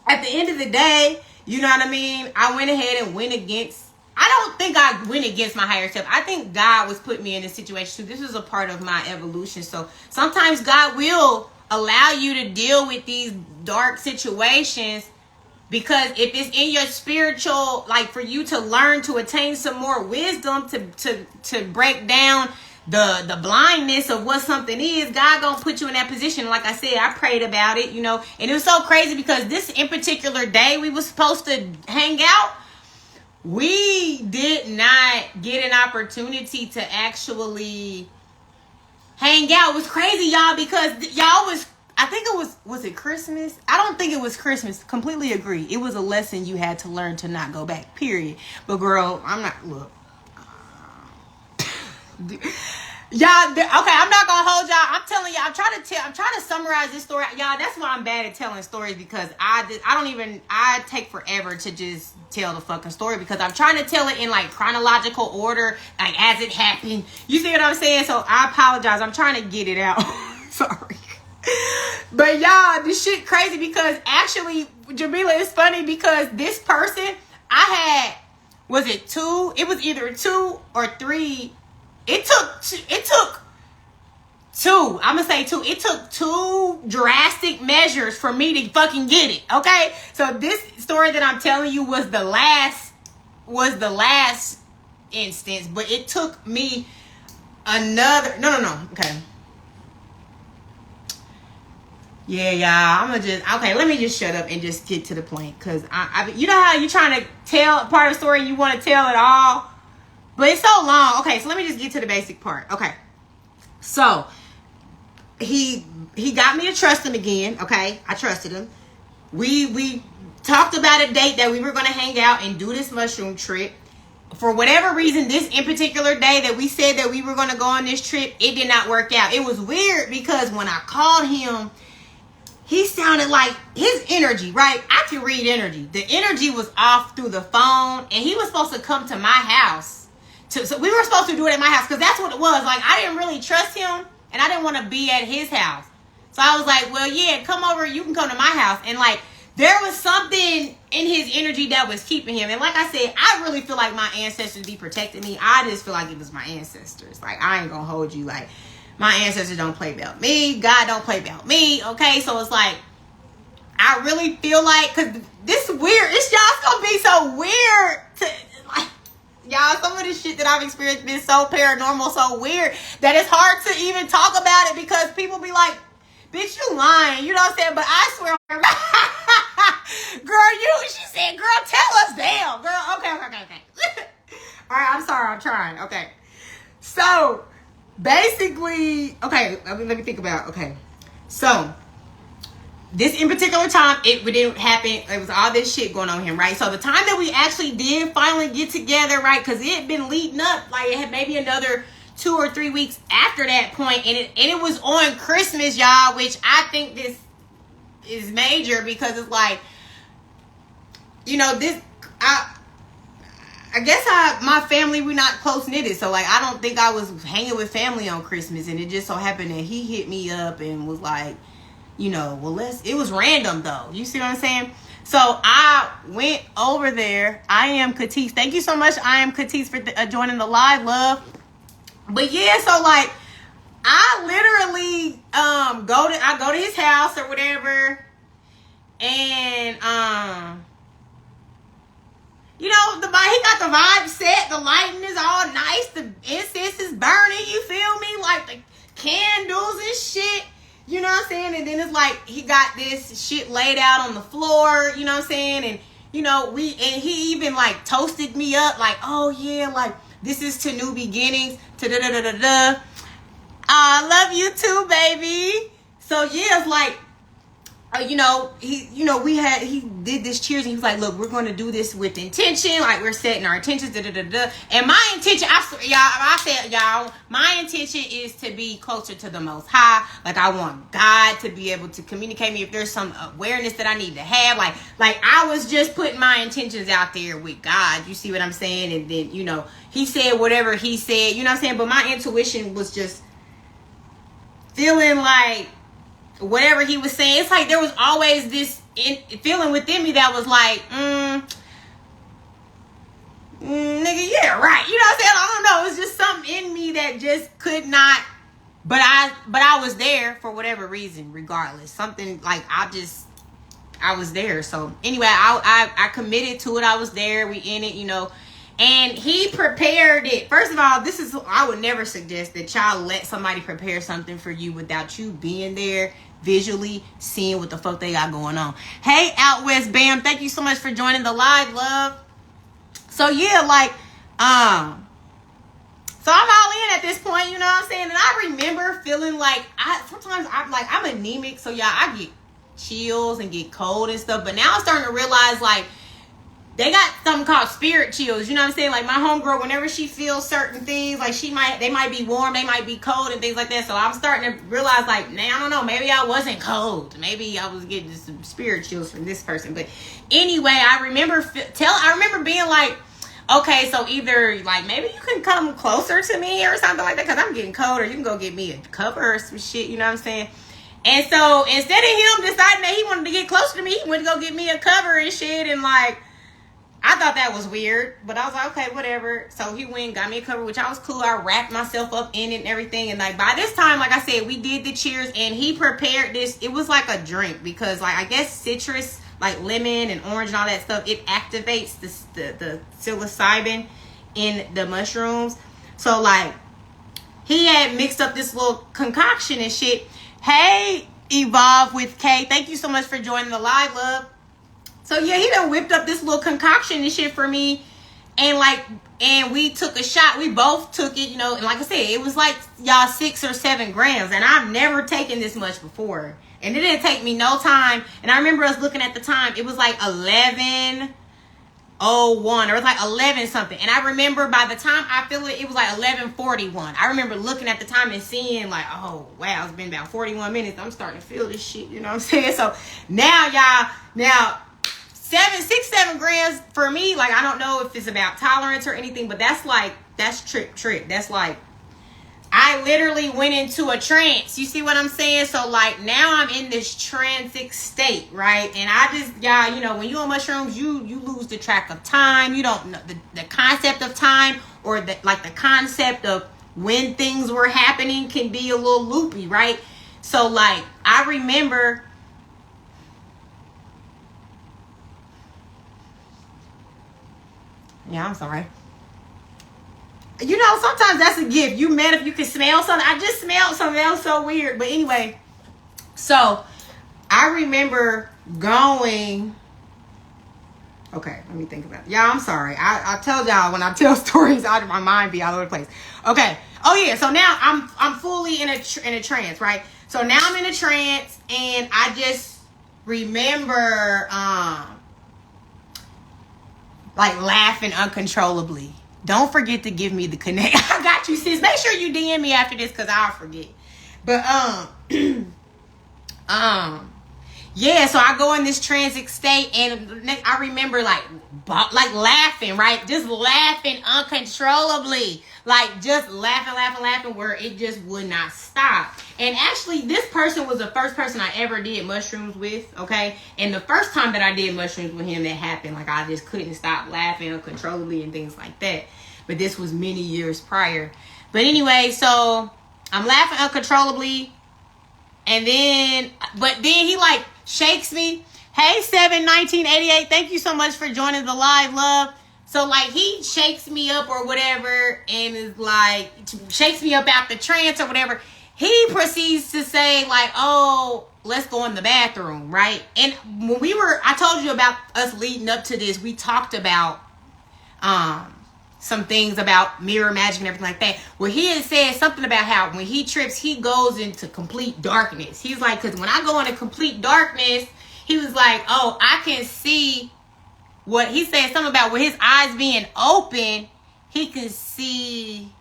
at the end of the day, you know what I mean, I went ahead and went against, I don't think I went against my higher self. I think God was putting me in this situation too. This is a part of my evolution. So sometimes God will allow you to deal with these dark situations, because if it's in your spiritual, like, for you to learn to attain some more wisdom, to break down the blindness of what something is, God gonna put you in that position. Like I said, I prayed about it, and it was so crazy because this in particular day we was supposed to hang out, we did not get an opportunity to actually hang out. It was crazy, y'all, because y'all I think it was it Christmas? I don't think it was Christmas. Completely agree. It was a lesson you had to learn to not go back, period. But girl, look. Y'all, okay, I'm not gonna hold y'all. I'm telling y'all, I'm trying to summarize this story. Y'all, that's why I'm bad at telling stories, because I take forever to just tell the fucking story, because I'm trying to tell it in like chronological order, like as it happened. You see what I'm saying? So I apologize. I'm trying to get it out. Sorry. But y'all, this shit crazy, because actually, Jamila, it's funny because this person I had, was it 2? It was either 2 or 3. It took 2. I'm gonna say 2. It took 2 drastic measures for me to fucking get it. Okay, so this story that I'm telling you was the last instance, but it took me another. No. Okay. Yeah, y'all. Let me just shut up and just get to the point, because I you know how you trying to tell part of the story, you want to tell it all, but it's so long. Okay, so let me just get to the basic part. Okay, so he got me to trust him again. Okay, I trusted him. We talked about a date that we were going to hang out and do this mushroom trip. For whatever reason, this in particular day that we said that we were going to go on this trip, it did not work out. It was weird because when I called him, he sounded like his energy, right? I can read energy. The energy was off through the phone, and he was supposed to come to my house So we were supposed to do it at my house because that's what it was. Like, I didn't really trust him, and I didn't want to be at his house. So I was like, well, yeah, come over. You can come to my house. And, like, there was something in his energy that was keeping him. And like I said, I really feel like my ancestors be protecting me. I just feel like it was my ancestors. Like, I ain't gonna hold you. Like, my ancestors don't play about me. God don't play about me. Okay? So it's like, I really feel like, because this weird, it's gonna be so weird to, like, y'all, some of this shit that I've experienced been so paranormal, so weird, that it's hard to even talk about it because people be like, bitch, you lying. You know what I'm saying? But I swear, girl, she said, girl, tell us, damn. Girl, okay. All right, I'm sorry, I'm trying. Okay. So, basically, okay, let me think about, okay. So, this in particular time, it didn't happen. It was all this shit going on here, right? So the time that we actually did finally get together, right? Because it had been leading up, like it had maybe another 2 or 3 weeks after that point, and it was on Christmas, y'all, which I think this is major because it's like, you know, this I guess my family, we're not close knitted, so like I don't think I was hanging with family on Christmas, and it just so happened that he hit me up and was like, you know, well, it was random though. You see what I'm saying? So I went over there. I am Katis. Thank you so much. I am Katis for joining the live, love. But yeah, so like I literally go to his house or whatever, and you know, he got the vibe set. The lighting is all nice. The incense is burning. You feel me? Like the candles and shit. You know what I'm saying? And then it's like he got this shit laid out on the floor, you know what I'm saying? And you know, he even like toasted me up like, "Oh yeah, like this is to new beginnings." I love you too, baby. So yeah, it's like you know, he did this cheers and he was like, look, we're going to do this with intention. Like, we're setting our intentions, And my intention, I said, y'all, my intention is to be closer to the Most High. Like, I want God to be able to communicate me if there's some awareness that I need to have. Like I was just putting my intentions out there with God. You see what I'm saying? And then, you know, he said whatever he said, you know what I'm saying? But my intuition was just feeling like, whatever he was saying, it's like there was always this feeling within me that was like, nigga, yeah, right. You know what I'm saying? I don't know. It was just something in me that just could not. But I was there for whatever reason, regardless. Something like I was there. So anyway, I committed to it. I was there. We in it, you know. And he prepared it. First of all, I would never suggest that y'all let somebody prepare something for you without you being there, visually seeing what the fuck they got going on. Hey, Out West Bam, thank you so much for joining the live, love. So yeah, like, so I'm all in at this point, you know what I'm saying? And I remember feeling like, I'm anemic, so yeah, I get chills and get cold and stuff. But now I'm starting to realize, like, they got something called spirit chills, you know what I'm saying? Like my homegirl, whenever she feels certain things, like they might be warm, they might be cold and things like that. So I'm starting to realize, like, man, I don't know, maybe I wasn't cold. Maybe I was getting some spirit chills from this person. But anyway, I remember being like, okay, so either like maybe you can come closer to me or something like that because I'm getting cold, or you can go get me a cover or some shit, you know what I'm saying? And so instead of him deciding that he wanted to get closer to me, he went to go get me a cover and shit, and like, I thought that was weird, but I was like, okay, whatever. So he went and got me a cover, which I was cool. I wrapped myself up in it and everything. And like by this time, like I said, we did the cheers and he prepared this. It was like a drink because like I guess citrus, like lemon and orange and all that stuff, it activates the psilocybin in the mushrooms. So like he had mixed up this little concoction and shit. Hey, Evolve with K, thank you so much for joining the live, love. So yeah, he done whipped up this little concoction and shit for me. And we took a shot. We both took it, you know. And like I said, it was like, y'all, 6 or 7 grams. And I've never taken this much before. And it didn't take me no time. And I remember us looking at the time. It was like 11:01. Or it was like 11 something. And I remember by the time I feel it, it was like 11:41. I remember looking at the time and seeing like, oh, wow, it's been about 41 minutes. I'm starting to feel this shit, you know what I'm saying? So now, y'all, 6, 7 grams for me. Like, I don't know if it's about tolerance or anything, but that's trip. That's like, I literally went into a trance. You see what I'm saying? So, like, now I'm in this transic state, right? And I just, you know, when you on mushrooms, you lose the track of time. You don't know the concept of time, or the concept of when things were happening can be a little loopy, right? So, like, I remember... Yeah, I'm sorry. You know, sometimes that's a gift. You mad if you can smell something. I just smelled something else so weird. But anyway, so I remember going... Okay, let me think about it. Yeah, I'm sorry. I tell y'all, when I tell stories, my mind be all over the place. Okay. Oh yeah. So now I'm fully in a trance, right? So now I'm in a trance, and I just remember like laughing uncontrollably. Don't forget to give me the connect. I got you, sis. Make sure you DM me after this, because I'll forget. But yeah, so I go in this transit state, and I remember like laughing, right? Just laughing uncontrollably. Like, just laughing, where it just would not stop. And actually, this person was the first person I ever did mushrooms with, okay? And the first time that I did mushrooms with him, that happened. Like, I just couldn't stop laughing uncontrollably and things like that. But this was many years prior. But anyway, so I'm laughing uncontrollably. And then, but then he like shakes me. Hey, 7-1988, thank you so much for joining the live, love. So, like, he shakes me up or whatever, and is like, shakes me up out the trance or whatever. He proceeds to say, like, oh, let's go in the bathroom, right? And when I told you about us leading up to this, we talked about some things about mirror magic and everything like that, where he had said something about how when he trips, he goes into complete darkness. He's like, because when I go into complete darkness, he was like, oh, I can see what he said, something about with his eyes being open, he could see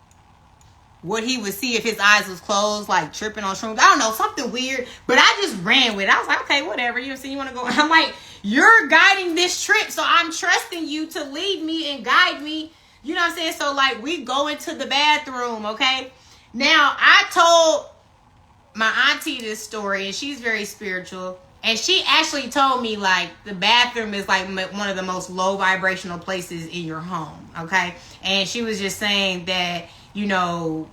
what he would see if his eyes was closed, like tripping on shrooms. I don't know, something weird. But I just ran with it. I was like, okay, whatever. You want to go? I'm like, you're guiding this trip, so I'm trusting you to lead me and guide me. You know what I'm saying? So, like, we go into the bathroom, okay? Now, I told my auntie this story, and she's very spiritual. And she actually told me, like, the bathroom is, like, one of the most low vibrational places in your home, okay? And she was just saying that, you know,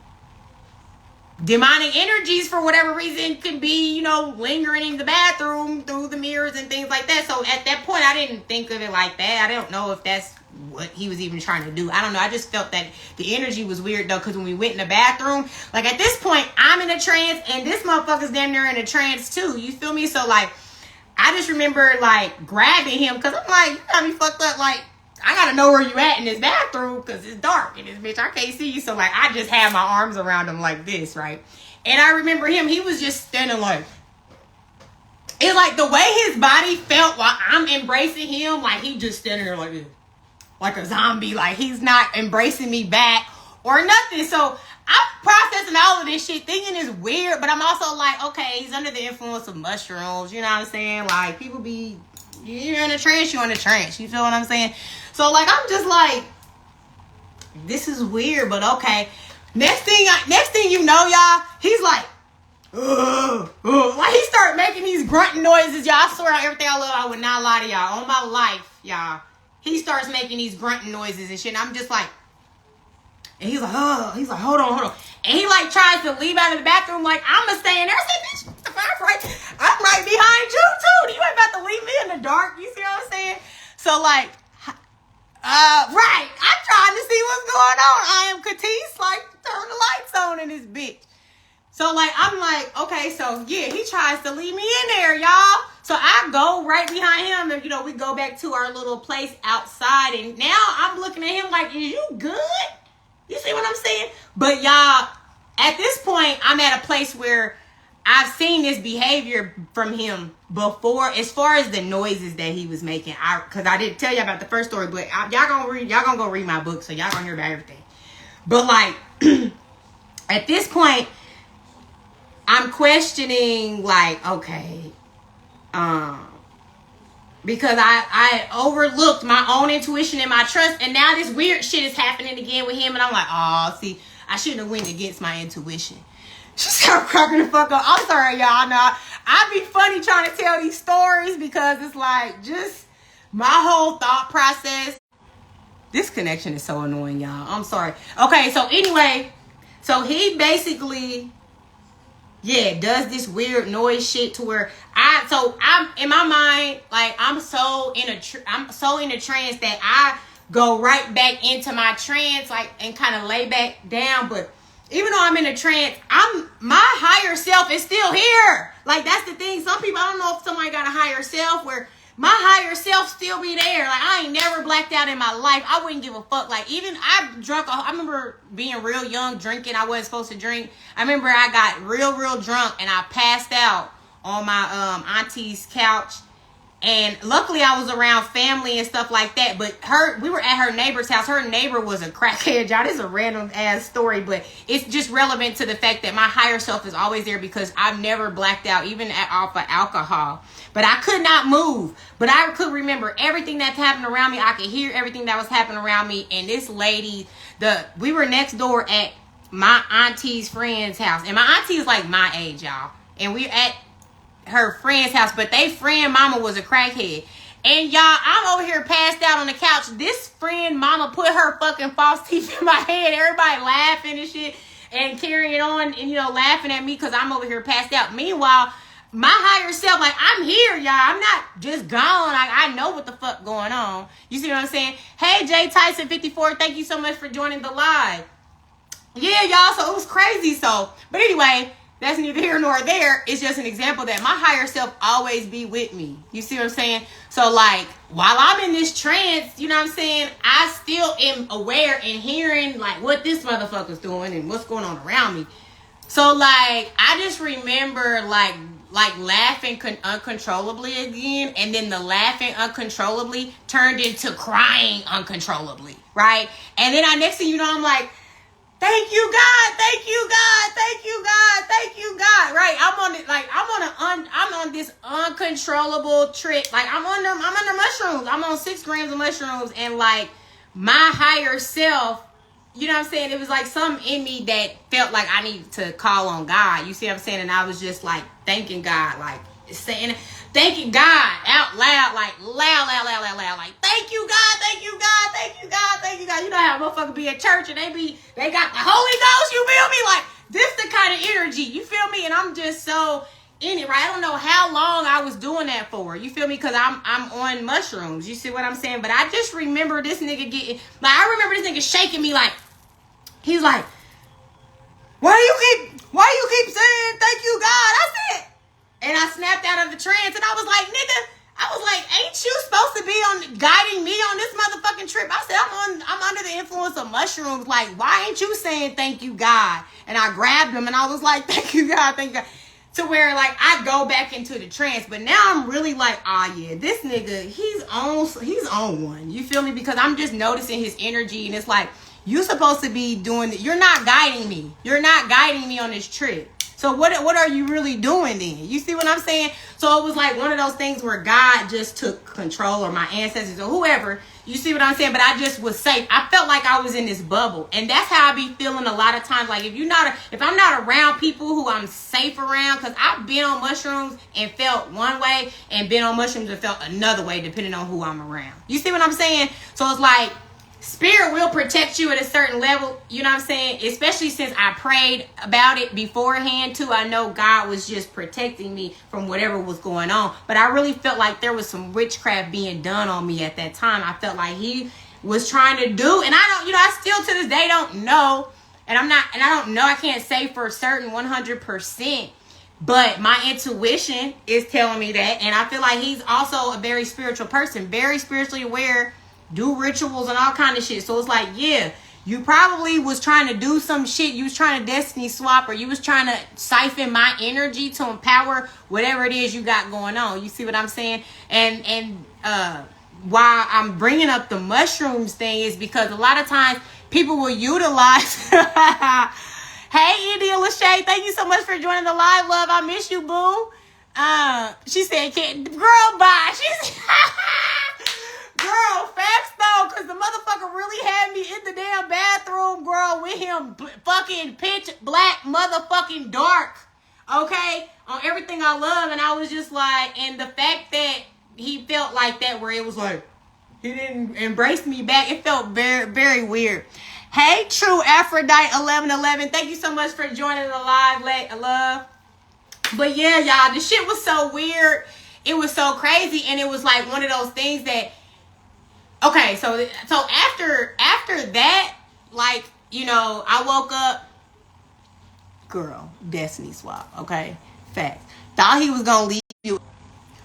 demonic energies, for whatever reason, could be, you know, lingering in the bathroom through the mirrors and things like that. So, at that point, I didn't think of it like that. I don't know if that's what he was even trying to do. I don't know. I just felt that the energy was weird, though, because when we went in the bathroom, like, at this point, I'm in a trance, and this motherfucker's damn near in a trance, too. You feel me? So, like, I just remember, like, grabbing him, because I'm like, you got me fucked up. Like, I got to know where you at in this bathroom, because it's dark in this bitch. I can't see you. So, like, I just had my arms around him like this, right? And I remember him, he was just standing like, it's like the way his body felt while I'm embracing him, like, he just standing there like this, like a zombie. Like, he's not embracing me back or nothing. So I'm processing all of this shit, thinking it's weird, but I'm also like, okay, he's under the influence of mushrooms. You know what I'm saying? Like, people be, you're in a trance, you're in a trance. You feel what I'm saying? So, like, I'm just like, this is weird, but okay. Next thing you know, y'all, he's like, like, he started making these grunting noises, y'all. I swear on everything I love, I would not lie to y'all. On my life, y'all. He starts making these grunting noises and shit, and I'm just like, and he's like, hold on. And he, like, tries to leave out of the bathroom, like, I'm going to stay in there. I said, bitch, what the fuck? I'm right behind you, too. You ain't about to leave me in the dark. You see what I'm saying? So, like, right. I'm trying to see what's going on. I am Catisse, like, turn the lights on in this bitch. So, like, I'm like, okay, so, yeah, he tries to leave me in there, y'all. So I go right behind him, and, you know, we go back to our little place outside, and now I'm looking at him like, is you good? You see what I'm saying? But, y'all, at this point, I'm at a place where I've seen this behavior from him before, as far as the noises that he was making. Because I didn't tell you about the first story, but y'all gonna go read my book, so y'all gonna hear about everything. But, like, at this point, I'm questioning, like, okay, because I overlooked my own intuition and my trust, and now this weird shit is happening again with him, and I'm like, oh, see, I shouldn't have went against my intuition. She started cracking the fuck up. I'm sorry, y'all. No, I be funny trying to tell these stories because it's like just my whole thought process. This connection is so annoying, y'all. I'm sorry. Okay, so anyway, so he basically, does this weird noise shit to where I'm in my mind, like I'm so in a trance that I go right back into my trance, like, and kind of lay back down. But even though I'm in a trance, my higher self is still here. Like, that's the thing. Some people, I don't know if somebody got a higher self where my higher self still be there. Like, I ain't never blacked out in my life. I wouldn't give a fuck. Like, even I remember being real young, drinking. I wasn't supposed to drink. I remember I got real drunk and I passed out on my auntie's couch. And luckily I was around family and stuff like that. But we were at her neighbor's house. Her neighbor was a crackhead, y'all. This is a random ass story, but it's just relevant to the fact that my higher self is always there because I've never blacked out, even off of alcohol. But I could not move. But I could remember everything that's happened around me. I could hear everything that was happening around me. And this lady, we were next door at my auntie's friend's house. And my auntie is like my age, y'all. And we're at her friend's house, but they friend mama was a crackhead. And y'all, I'm over here passed out on the couch. This friend mama put her fucking false teeth in my head. Everybody laughing and shit and carrying on and, laughing at me because I'm over here passed out. Meanwhile, my higher self, like, I'm here, y'all. I'm not just gone. Like, I know what the fuck going on. You see what I'm saying? Hey, Jay Tyson 54, thank you so much for joining the live. Yeah, y'all, so it was crazy. So, but anyway, that's neither here nor there. It's just an example that my higher self always be with me. You see what I'm saying? So, like, while I'm in this trance, you know what I'm saying, I still am aware and hearing, like, what this motherfucker's doing and what's going on around me. So, like, I just remember, like laughing uncontrollably again. And then the laughing uncontrollably turned into crying uncontrollably, right? And then next thing you know, I'm like, thank you, God. Thank you, God. Thank you, God. Thank you, God. Right? I'm on this uncontrollable trip. Like, I'm under mushrooms. I'm on 6 grams of mushrooms, and like my higher self, you know what I'm saying? It was like something in me that felt like I needed to call on God. You see what I'm saying? And I was just like thanking God, like saying, thanking God out loud, like loud. Like, thank you, God, thank you, God, thank you, God, thank you, God. You know how motherfuckers be at church and they got the Holy Ghost, you feel me? Like, this the kind of energy, you feel me? And I'm just so in it, right? I don't know how long I was doing that for, you feel me? Because I'm on mushrooms, you see what I'm saying? But I just remember this nigga getting, like, I remember this nigga shaking me, like, he's like, why you keep saying thank you, God? I said, and I snapped out of the trance, and I was like, nigga, ain't you supposed to be guiding me on this motherfucking trip? I said, I'm under the influence of mushrooms. Like, why ain't you saying thank you, God? And I grabbed him, and I was like, thank you, God, thank you, God. To where, like, I go back into the trance. But now I'm really like, yeah, this nigga, he's on one. You feel me? Because I'm just noticing his energy, and it's like, you supposed to be doing it. You're not guiding me. You're not guiding me on this trip. So what are you really doing then? You see what I'm saying? So it was like one of those things where God just took control, or my ancestors, or whoever. You see what I'm saying? But I just was safe. I felt like I was in this bubble. And that's how I be feeling a lot of times. Like, if I'm not around people who I'm safe around, because I've been on mushrooms and felt one way, and been on mushrooms and felt another way, depending on who I'm around. You see what I'm saying? So it's like, Spirit will protect you at a certain level, you know what I'm saying? Especially since I prayed about it beforehand too. I know God was just protecting me from whatever was going on. But I really felt like there was some witchcraft being done on me at that time. I felt like he was trying to do, and I still to this day don't know. And I don't know, I can't say for certain 100%. But my intuition is telling me that. And I feel like he's also a very spiritual person, very spiritually aware, do rituals and all kind of shit. So it's like, yeah, you probably was trying to do some shit. You was trying to destiny swap, or you was trying to siphon my energy to empower whatever it is you got going on. You see what I'm saying? And why I'm bringing up the mushrooms thing is because a lot of times people will utilize. Hey, India Lachey, thank you so much for joining the live, love. I miss you, boo. She said, girl, bye. She's girl, facts though, because the motherfucker really had me in the damn bathroom, girl, with him fucking pitch black motherfucking dark. Okay? On everything I love. And I was just like, and the fact that he felt like that, where it was like, he didn't embrace me back, it felt very, very weird. Hey, True Aphrodite 1111, thank you so much for joining the live, love. But yeah, y'all, the shit was so weird. It was so crazy, and it was like one of those things that, okay, so after that, like, you know, I woke up, girl, destiny swap, okay, fact. Thought he was gonna leave you,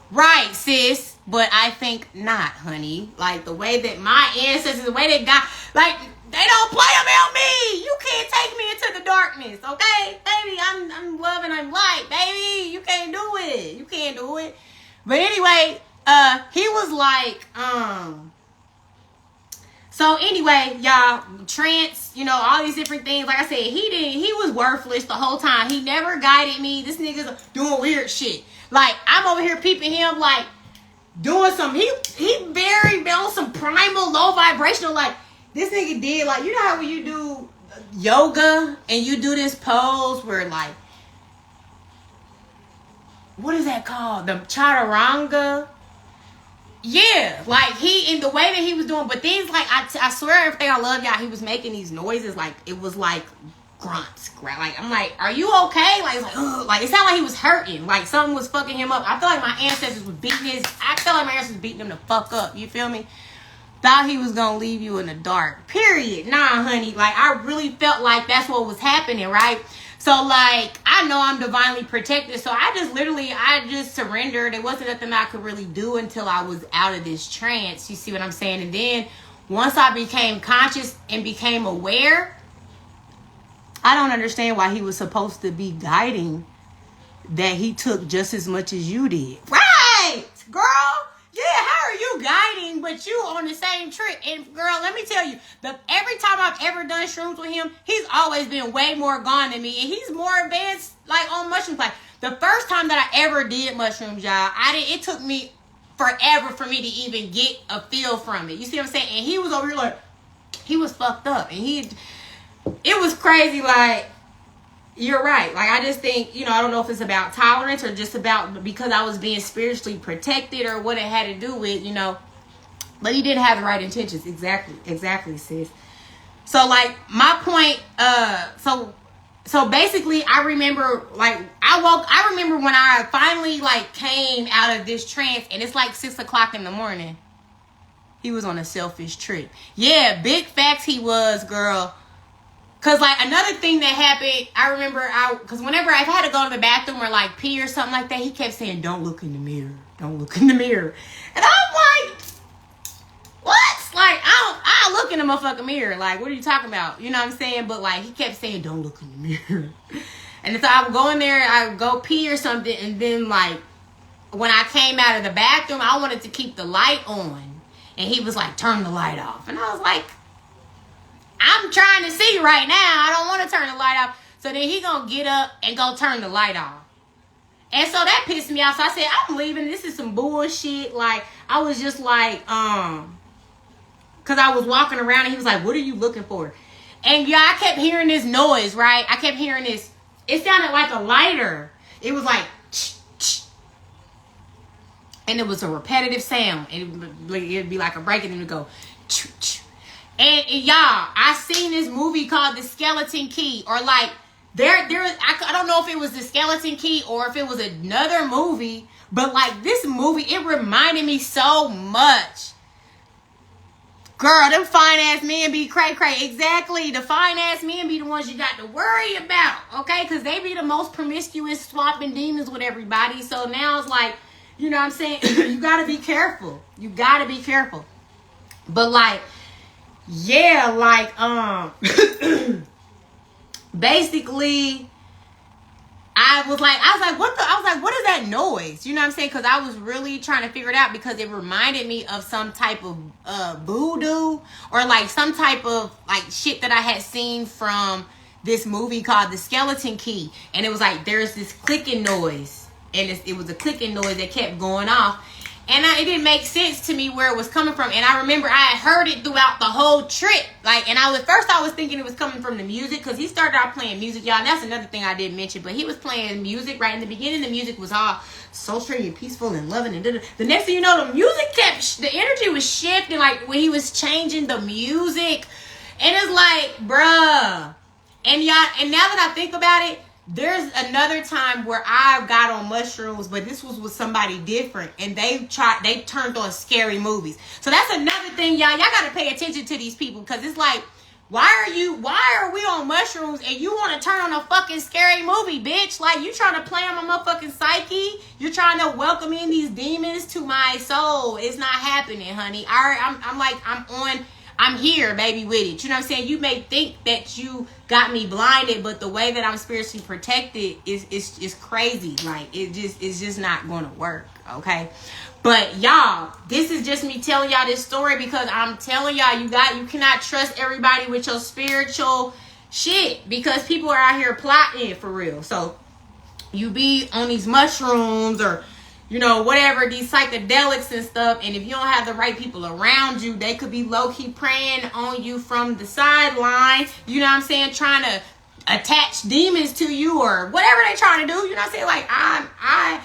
right, sis, but I think not, honey. Like, the way that my ancestors, the way that God, like, they don't play about me. You can't take me into the darkness, okay? Baby, I'm love and I'm light, baby. You can't do it. You can't do it. But anyway, he was like, so anyway, y'all, trance, you know, all these different things. Like I said, he was worthless the whole time. He never guided me. This nigga's doing weird shit. Like, I'm over here peeping him, like, doing some, he very on some primal, low vibrational, like, this nigga did, like, you know how when you do yoga and you do this pose where, like, what is that called? The chaturanga? Yeah, like, he, in the way that he was doing, but things like, I swear everything I love, y'all, he was making these noises, like, it was like grunts, like, I'm like, are you okay? Like, it's like, ugh, like, it sounded like he was hurting, like, something was fucking him up. I feel like my ancestors was beating him the fuck up, you feel me? Thought he was gonna leave you in the dark. Period. Nah, honey. Like, I really felt like that's what was happening, right? So, like, I know I'm divinely protected. So, I just surrendered. It wasn't nothing I could really do until I was out of this trance. You see what I'm saying? And then, once I became conscious and became aware, I don't understand why he was supposed to be guiding that he took just as much as you did. Right! Girl! Yeah, how are you guiding, but you on the same trip? And girl, let me tell you, every time I've ever done shrooms with him, he's always been way more gone than me, and he's more advanced, like, on mushrooms. Like, the first time that I ever did mushrooms, y'all, it took me forever for me to even get a feel from it. You see what I'm saying? And he was over here like, he was fucked up, and it was crazy. Like, you're right. Like, I just think, you know, I don't know if it's about tolerance or just about because I was being spiritually protected or what it had to do with, you know. But he didn't have the right intentions. Exactly, sis. So, like, my point, so basically, I remember, like, I remember when I finally, like, came out of this trance, and it's like 6 o'clock in the morning. He was on a selfish trip. Yeah, big facts he was, girl. Because, like, another thing that happened, I remember, because whenever I've had to go to the bathroom or, like, pee or something like that, he kept saying, don't look in the mirror. Don't look in the mirror. And I'm like, what? Like, I look in the motherfucking mirror. Like, what are you talking about? You know what I'm saying? But, like, he kept saying, don't look in the mirror. And so I would go in there, I would go pee or something, and then, like, when I came out of the bathroom, I wanted to keep the light on. And he was like, turn the light off. And I was like, I'm trying to see right now. I don't want to turn the light off. So then he gonna get up and go turn the light off. And so that pissed me off. So I said, I'm leaving. This is some bullshit. Like, I was just like, because I was walking around and he was like, what are you looking for? And yeah, I kept hearing this noise, right? I kept hearing this. It sounded like a lighter. It was like, and it was a repetitive sound. It'd be like a break and it would go, and y'all, I seen this movie called The Skeleton Key, or like I don't know if it was The Skeleton Key or if it was another movie, but like this movie, it reminded me so much. Girl, them fine ass men be cray. Exactly, the fine ass men be the ones you got to worry about, okay? Because they be the most promiscuous, swapping demons with everybody. So now it's like, you know what I'm saying? You gotta be careful. But like, yeah, like, basically, I was like, what is that noise? You know what I'm saying? Because I was really trying to figure it out because it reminded me of some type of voodoo or like some type of like shit that I had seen from this movie called The Skeleton Key. And it was like, there's this clicking noise. and it was a clicking noise that kept going off. And it didn't make sense to me where it was coming from. And I remember I had heard it throughout the whole trip. Like, and at first I was thinking it was coming from the music, because he started out playing music, y'all. And that's another thing I didn't mention. But he was playing music right in the beginning. The music was all sultry and peaceful and loving. And the next thing you know, the music the energy was shifting. Like, when he was changing the music. And it's like, bruh. And y'all, and now that I think about it, there's another time where I got on mushrooms, but this was with somebody different, and they turned on scary movies. So that's another thing, y'all. Y'all gotta pay attention to these people, because it's like, why are we on mushrooms and you want to turn on a fucking scary movie, bitch? Like, you trying to play on my motherfucking psyche? You're trying to welcome in these demons to my soul. It's not happening, honey. I'm here, baby, with it. You know what I'm saying? You may think that you got me blinded, but the way that I'm spiritually protected is crazy. Like, it's just not going to work, okay? But y'all, this is just me telling y'all this story, because I'm telling y'all, you cannot trust everybody with your spiritual shit, because people are out here plotting for real. So you be on these mushrooms or, you know, whatever, these psychedelics and stuff, and if you don't have the right people around you, they could be low-key preying on you from the sideline, you know what I'm saying, trying to attach demons to you or whatever they trying to do, you know what I'm saying? Like, I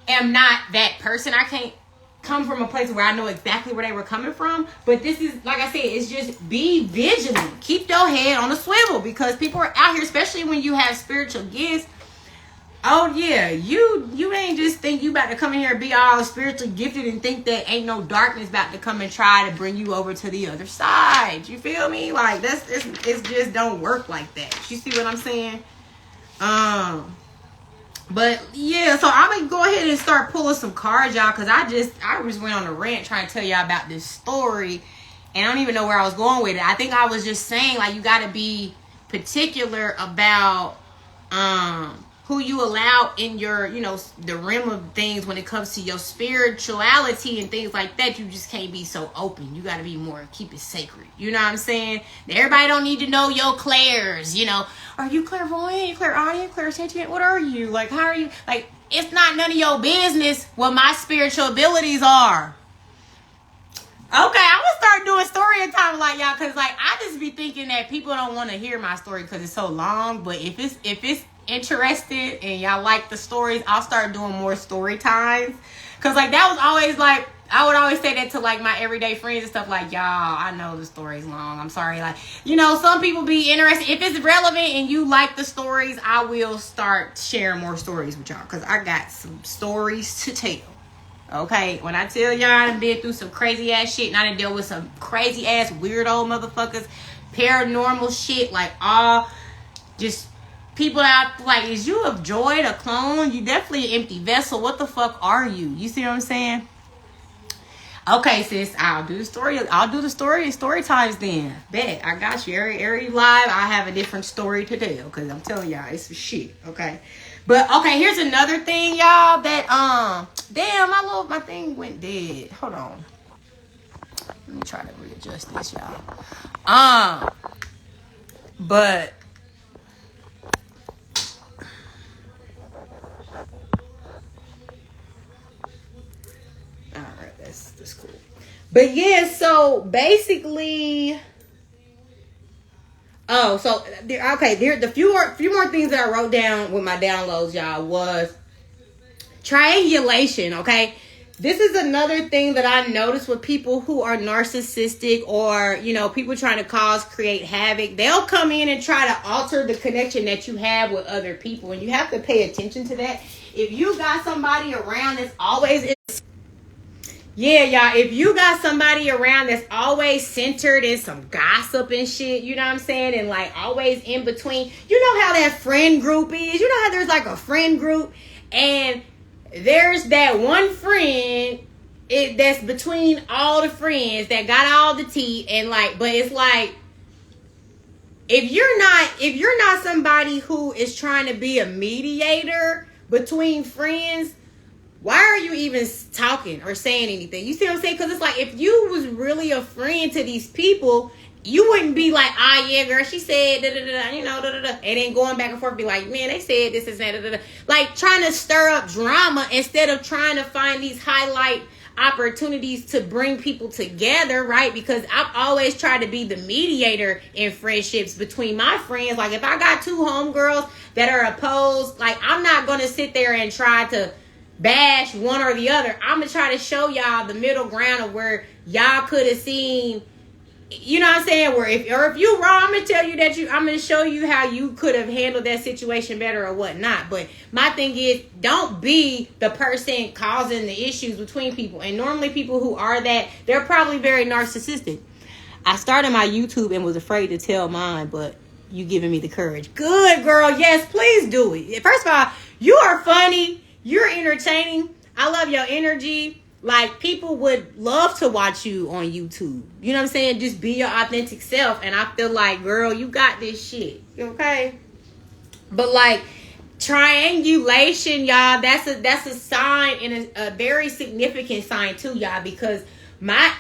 am not that person. I can't come from a place where I know exactly where they were coming from, but this is, like I said, it's just be vigilant. Keep your head on a swivel, because people are out here, especially when you have spiritual gifts. Oh yeah, you ain't just think you about to come in here and be all spiritually gifted and think that ain't no darkness about to come and try to bring you over to the other side. You feel me? Like, it just don't work like that. You see what I'm saying? But yeah, so I'm gonna go ahead and start pulling some cards, y'all, because I just went on a rant trying to tell y'all about this story, and I don't even know where I was going with it. I think I was just saying, like, you got to be particular about who you allow in your, you know, the realm of things when it comes to your spirituality and things like that. You just can't be so open. You got to be more, keep it sacred. You know what I'm saying? Everybody don't need to know your clairs, you know. Are you clairvoyant, clairaudient, clairsentient? What are you? Like, how are you? Like, it's not none of your business what my spiritual abilities are. Okay, I'm gonna start doing story time, like, y'all, because, like, I just be thinking that people don't want to hear my story because it's so long. But if it's interested and y'all like the stories, I'll start doing more story times, because, like, that was always, like, I would always say that to, like, my everyday friends and stuff, like, y'all, I know the story's long, I'm sorry, like, you know, some people be interested. If it's relevant and you like the stories, I will start sharing more stories with y'all, because I got some stories to tell. Okay, when I tell y'all I done been through some crazy ass shit, and I done dealt with some crazy ass weirdo motherfuckers, paranormal shit, like, all just people out, like, is you a droid, a clone? You definitely an empty vessel. What the fuck are you? You see what I'm saying? Okay, sis, I'll do the story times then. Bet, I got you. Every live, I have a different story to tell, because I'm telling y'all, it's some shit, okay? But, okay, here's another thing, y'all, that, damn, my thing went dead. Hold on. Let me try to readjust this, y'all. But alright, that's cool. But yeah, so basically, the few more things that I wrote down with my downloads, y'all, was triangulation. Okay, this is another thing that I noticed with people who are narcissistic, or, you know, people trying to create havoc. They'll come in and try to alter the connection that you have with other people, and you have to pay attention to that. If you got somebody around that's always if you got somebody around that's always centered in some gossip and shit, you know what I'm saying, and, like, always in between, you know how that friend group is. You know how there's, like, a friend group, and there's that one friend that's between all the friends that got all the tea, and, like, but it's like, if you're not somebody who is trying to be a mediator between friends, why are you even talking or saying anything? You see what I'm saying? Because it's like, if you was really a friend to these people you wouldn't be like, ah, yeah, girl, she said, da, da, da, you know, da, da, da. And then going back and forth, be like, man, they said this is that, da, da, da. Like, trying to stir up drama instead of trying to find these highlight opportunities to bring people together, right? Because I've always tried to be the mediator in friendships between my friends. Like, if I got two homegirls that are opposed, like, I'm not going to sit there and try to bash one or the other. I'm going to try to show y'all the middle ground of where y'all could have seen, you know what I'm saying? Where if you wrong, I'm gonna tell you that I'm gonna show you how you could have handled that situation better or whatnot. But my thing is, don't be the person causing the issues between people. And normally people who are that, they're probably very narcissistic. I started my YouTube and was afraid to tell mine, but you giving me the courage. Good, girl. Yes, please do it. First of all, you are funny. You're entertaining. I love your energy. Like, people would love to watch you on YouTube. You know what I'm saying? Just be your authentic self. And I feel like, girl, you got this shit. Okay? But, like, triangulation, y'all, that's a sign, and a very significant sign, too, y'all. Because my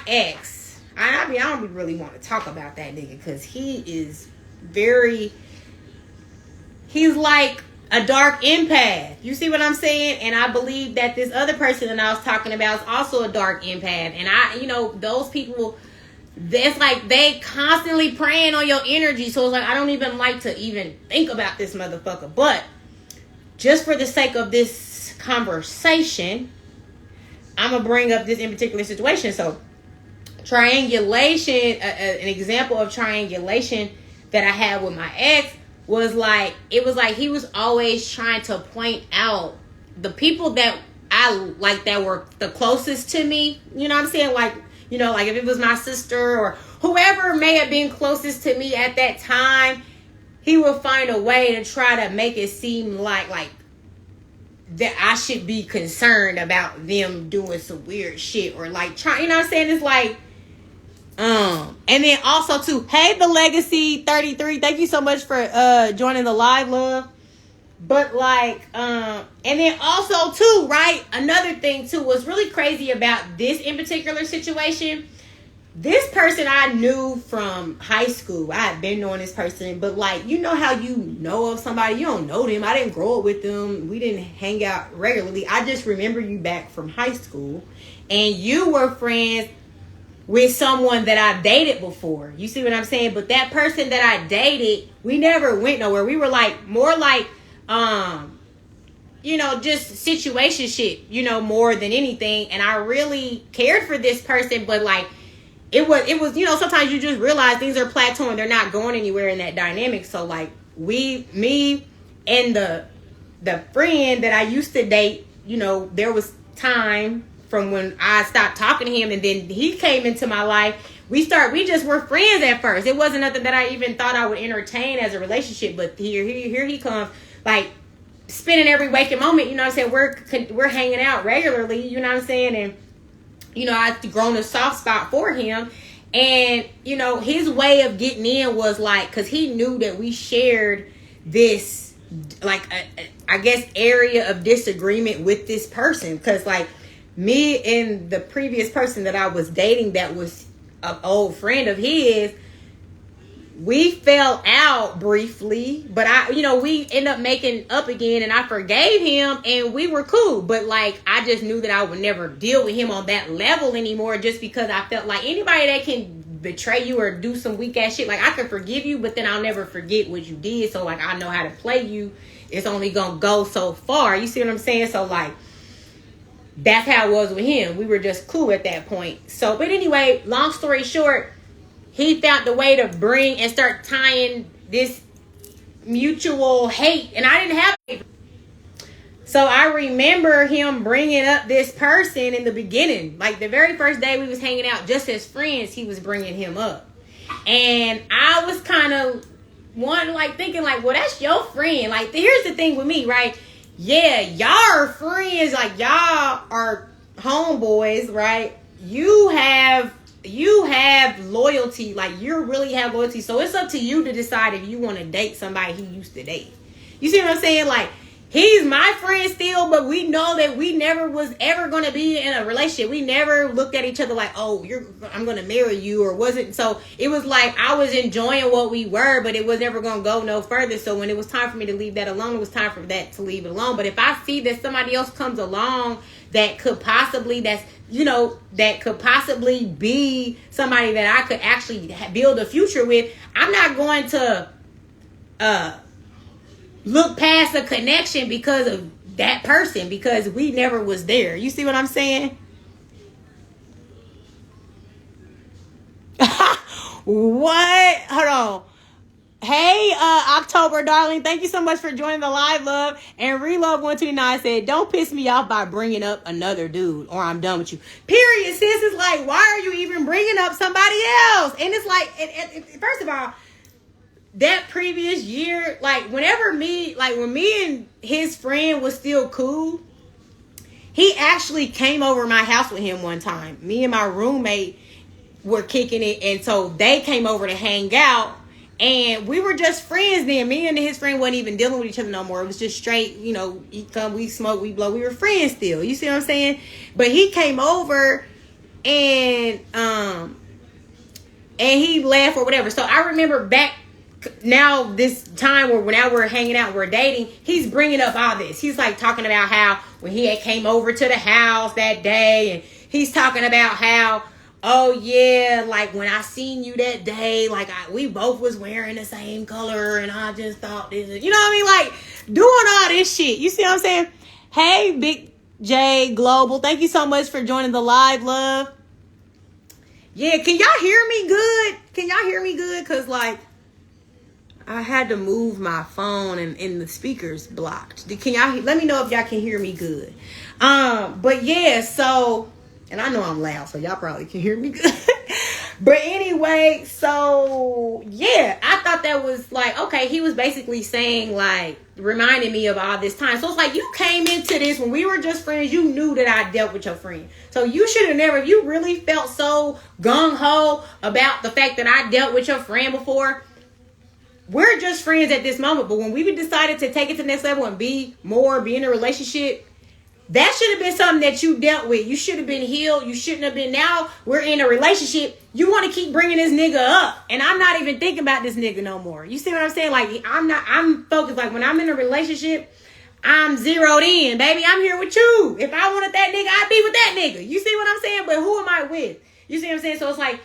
ex, I don't really want to talk about that nigga. Because he's like a dark empath. You see what I'm saying? And I believe that this other person that I was talking about is also a dark empath. And those people, it's like they constantly preying on your energy. So it's like, I don't even like to even think about this motherfucker. But just for the sake of this conversation, I'm going to bring up this in particular situation. So triangulation, an example of triangulation that I had with my ex, was like, it was like he was always trying to point out the people that I like that were the closest to me. You know what I'm saying? Like, you know, like if it was my sister or whoever may have been closest to me at that time, he would find a way to try to make it seem like that I should be concerned about them doing some weird shit or like trying, you know what I'm saying? It's like, and then also too, hey, the Legacy 33, thank you so much for joining the live, love. But like, and then also too, right, another thing too was really crazy about this in particular situation. This person I knew from high school. I had been knowing this person, but like, you know how you know of somebody, you don't know them. I didn't grow up with them. We didn't hang out regularly. I just remember you back from high school, and you were friends with someone that I dated before. You see what I'm saying? But that person that I dated, we never went nowhere. We were like more like, you know, just situation shit, you know, more than anything. And I really cared for this person, but like, it was, you know, sometimes you just realize things are plateauing. They're not going anywhere in that dynamic. So like me and the friend that I used to date, you know, there was time from when I stopped talking to him and then he came into my life. We just were friends at first. It wasn't nothing that I even thought I would entertain as a relationship. But here he comes, like spending every waking moment. You know what I'm saying? We're hanging out regularly. You know what I'm saying? And you know, I've grown a soft spot for him. And you know, his way of getting in was like, because he knew that we shared this like I guess area of disagreement with this person. Because like, me and the previous person that I was dating that was an old friend of his, we fell out briefly, but we ended up making up again and I forgave him and we were cool. But like, I just knew that I would never deal with him on that level anymore, just because I felt like anybody that can betray you or do some weak ass shit, like I can forgive you, but then I'll never forget what you did. So like, I know how to play you. It's only gonna go so far. You see what I'm saying? So like, that's how it was with him. We were just cool at that point. So, but anyway, long story short, he found the way to bring and start tying this mutual hate. And I didn't have it. So I remember him bringing up this person in the beginning. Like the very first day we was hanging out just as friends, he was bringing him up. And I was kind of thinking like, well, that's your friend. Like, here's the thing with me, right? Yeah, y'all are friends, like y'all are homeboys, right? You have loyalty, like you really have loyalty. So it's up to you to decide if you want to date somebody he used to date. You see what I'm saying? Like, He's my friend still, but we know that we never was ever going to be in a relationship. We never looked at each other like, oh, I'm going to marry you, or wasn't. So it was like I was enjoying what we were, but it was never going to go no further. So when it was time for me to leave that alone, it was time for that to leave it alone. But if I see that somebody else comes along that could possibly, that could possibly be somebody that I could actually build a future with, I'm not going to look past the connection because of that person, because we never was there. You see what I'm saying? What? Hold on. Hey, October, darling. Thank you so much for joining the live, love. And Relove129 said, don't piss me off by bringing up another dude, or I'm done with you. Period, sis. It's like, why are you even bringing up somebody else? And it's like, first of all, that previous year, like when me and his friend was still cool, he actually came over my house with him one time. Me and my roommate were kicking it, and so they came over to hang out, and we were just friends then. Me and his friend wasn't even dealing with each other no more. It was just straight, he come, we smoke, we blow. We were friends still. You see what I'm saying? But he came over and he left or whatever. So I remember back now, this time where now we're hanging out, we're dating, he's bringing up all this. He's like talking about how when he had came over to the house that day, and he's talking about how, oh yeah, like when I seen you that day, like we both was wearing the same color, and I just thought this, you know what I mean? Like doing all this shit. You see what I'm saying? Hey, Big J Global, thank you so much for joining the live, love. Yeah, can y'all hear me good? Can y'all hear me good? Cause like, I had to move my phone and the speakers blocked. Can y'all let me know if y'all can hear me good? But yeah, so, and I know I'm loud, so y'all probably can hear me good. But anyway, so yeah, I thought that was like, okay, he was basically saying, like, reminding me of all this time. So it's like, you came into this when we were just friends, you knew that I dealt with your friend. So you should have never, if you really felt so gung-ho about the fact that I dealt with your friend before, we're just friends at this moment. But when we decided to take it to the next level and be in a relationship, that should have been something that you dealt with. You should have been healed. You shouldn't have been. Now we're in a relationship. You want to keep bringing this nigga up. And I'm not even thinking about this nigga no more. You see what I'm saying? Like, I'm focused. Like, when I'm in a relationship, I'm zeroed in. Baby, I'm here with you. If I wanted that nigga, I'd be with that nigga. You see what I'm saying? But who am I with? You see what I'm saying? So it's like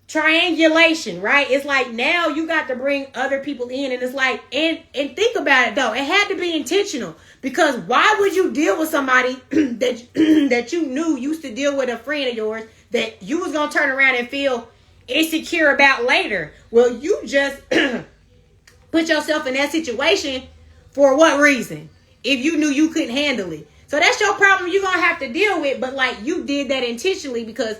triangulation, right? It's like now you got to bring other people in, and it's like, and think about it though, it had to be intentional, because why would you deal with somebody that you knew used to deal with a friend of yours that you was gonna turn around and feel insecure about later? Well, you just put yourself in that situation for what reason? If you knew you couldn't handle it. So that's your problem you're gonna have to deal with. But like, you did that intentionally because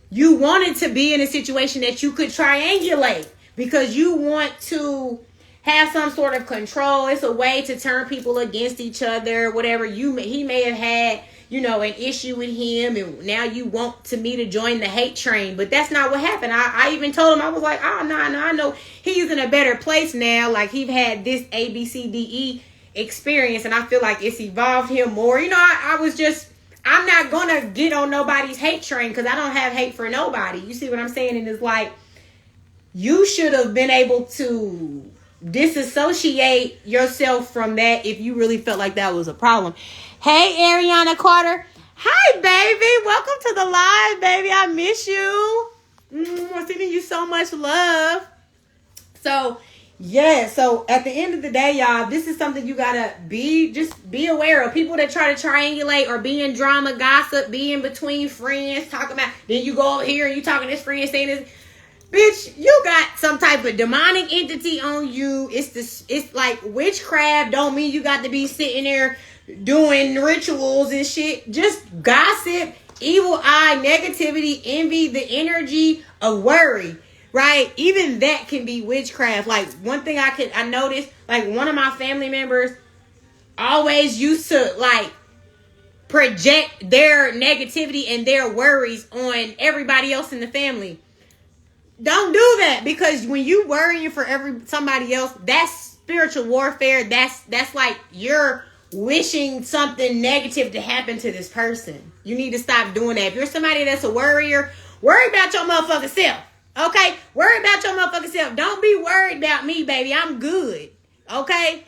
you wanted to be in a situation that you could triangulate, because you want to have some sort of control. It's a way to turn people against each other, whatever. He may have had, an issue with him, and now you want me to join the hate train. But that's not what happened. I even told him, I was like, oh, no, I know he's in a better place now. Like, he had this A, B, C, D, E experience, and I feel like it's evolved him more. I was just, I'm not gonna get on nobody's hate train, because I don't have hate for nobody. You see what I'm saying? And it's like, you should have been able to disassociate yourself from that if you really felt like that was a problem. Hey, Ariana Carter. Hi, baby. Welcome to the live, baby. I miss you. I'm sending you so much love. So, yeah, so at the end of the day, y'all, this is something you gotta be aware of. People that try to triangulate or be in drama, gossip, be in between friends, talk about, then you go over here and you talking to this friend saying this. Bitch, you got some type of demonic entity on you. It's like witchcraft. Don't mean you got to be sitting there doing rituals and shit. Just gossip, evil eye, negativity, envy, the energy of worry. Right? Even that can be witchcraft. Like, one thing I noticed, like, one of my family members always used to, like, project their negativity and their worries on everybody else in the family. Don't do that, because when you worrying for somebody else, that's spiritual warfare. That's like you're wishing something negative to happen to this person. You need to stop doing that. If you're somebody that's a worrier, worry about your motherfucking self. Okay? Worry about your motherfucking self. Don't be worried about me, baby. I'm good. Okay?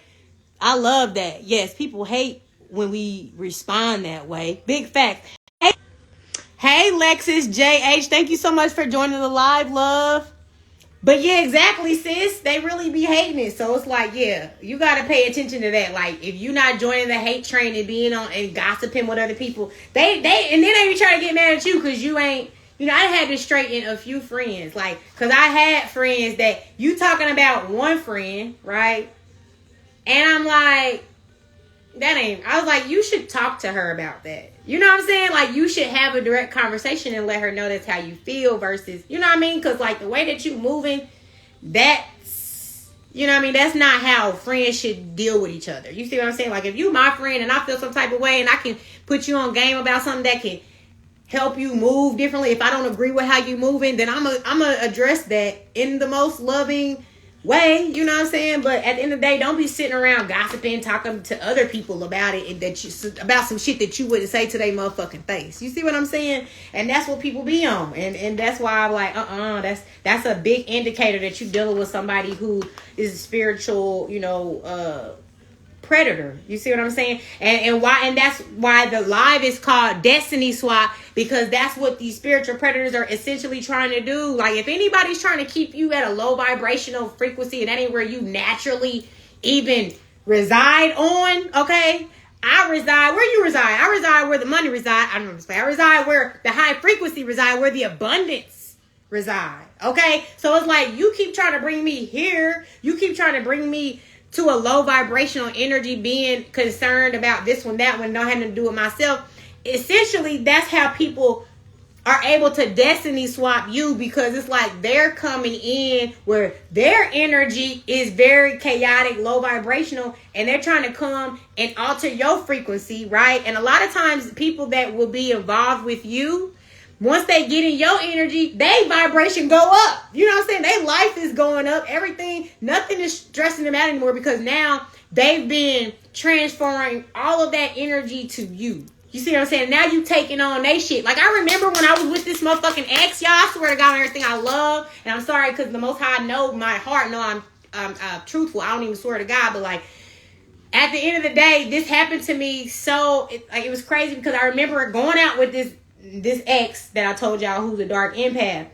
I love that. Yes, people hate when we respond that way. Big fact. Hey, Lexus JH, thank you so much for joining the live, love. But yeah, exactly, sis. They really be hating it. So it's like, yeah, you got to pay attention to that. Like, if you're not joining the hate train and being on and gossiping with other people, and then they be trying to get mad at you because you ain't, I had to straighten a few friends. Like, because I had friends that you talking about one friend, right? And I'm like, I was like, you should talk to her about that. You know what I'm saying? Like, you should have a direct conversation and let her know that's how you feel versus, you know what I mean? Because, like, the way that you moving, that's, you know what I mean? That's not how friends should deal with each other. You see what I'm saying? Like, if you my friend and I feel some type of way and I can put you on game about something that can help you move differently, if I don't agree with how you moving, then I'm gonna address that in the most loving way, you know what I'm saying? But at the end of the day, don't be sitting around gossiping, talking to other people about it, and about some shit that you wouldn't say to their motherfucking face. You see what I'm saying? And that's what people be on, and that's why I'm like, that's a big indicator that you're dealing with somebody who is a spiritual, predator. You see what I'm saying? And that's why the live is called Destiny Swap, because that's what these spiritual predators are essentially trying to do. Like, if anybody's trying to keep you at a low vibrational frequency and anywhere you naturally even reside on, okay? I reside where you reside. I reside where the money reside. I reside where the high frequency reside, where the abundance reside. Okay? So it's like, you keep trying to bring me here. You keep trying to bring me to a low vibrational energy, being concerned about this one, that one, not having to do with myself. Essentially, that's how people are able to destiny swap you, because it's like they're coming in where their energy is very chaotic, low vibrational, and they're trying to come and alter your frequency, right? And a lot of times people that will be involved with you, once they get in your energy, they vibration go up. You know what I'm saying? Their life is going up. Everything, nothing is stressing them out anymore, because now they've been transferring all of that energy to you. You see what I'm saying? Now you taking on they shit. Like, I remember when I was with this motherfucking ex, y'all, I swear to God on everything I love. And I'm sorry, because the Most High know my heart, know I'm truthful. I don't even swear to God, but like, at the end of the day, this happened to me. So it was crazy, because I remember going out with this ex that I told y'all who's a dark empath,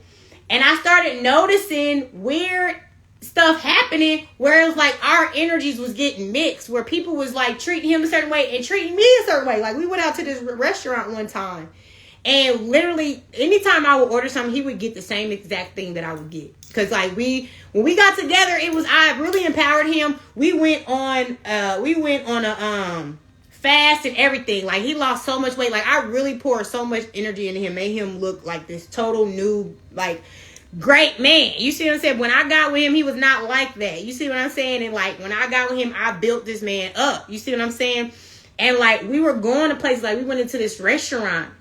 and I started noticing weird stuff happening where it was like our energies was getting mixed, where people was like treating him a certain way and treating me a certain way. Like, we went out to this restaurant one time, and literally anytime I would order something, he would get the same exact thing that I would get. Because like when we got together, I really empowered him. We went on a fast and everything. Like, he lost so much weight. Like, I really poured so much energy into him, made him look like this total new, like, great man. You see what I'm saying? When I got with him, he was not like that. You see what I'm saying? And like, when I got with him, I built this man up. You see what I'm saying? And like, we were going to places, like we went into this restaurant,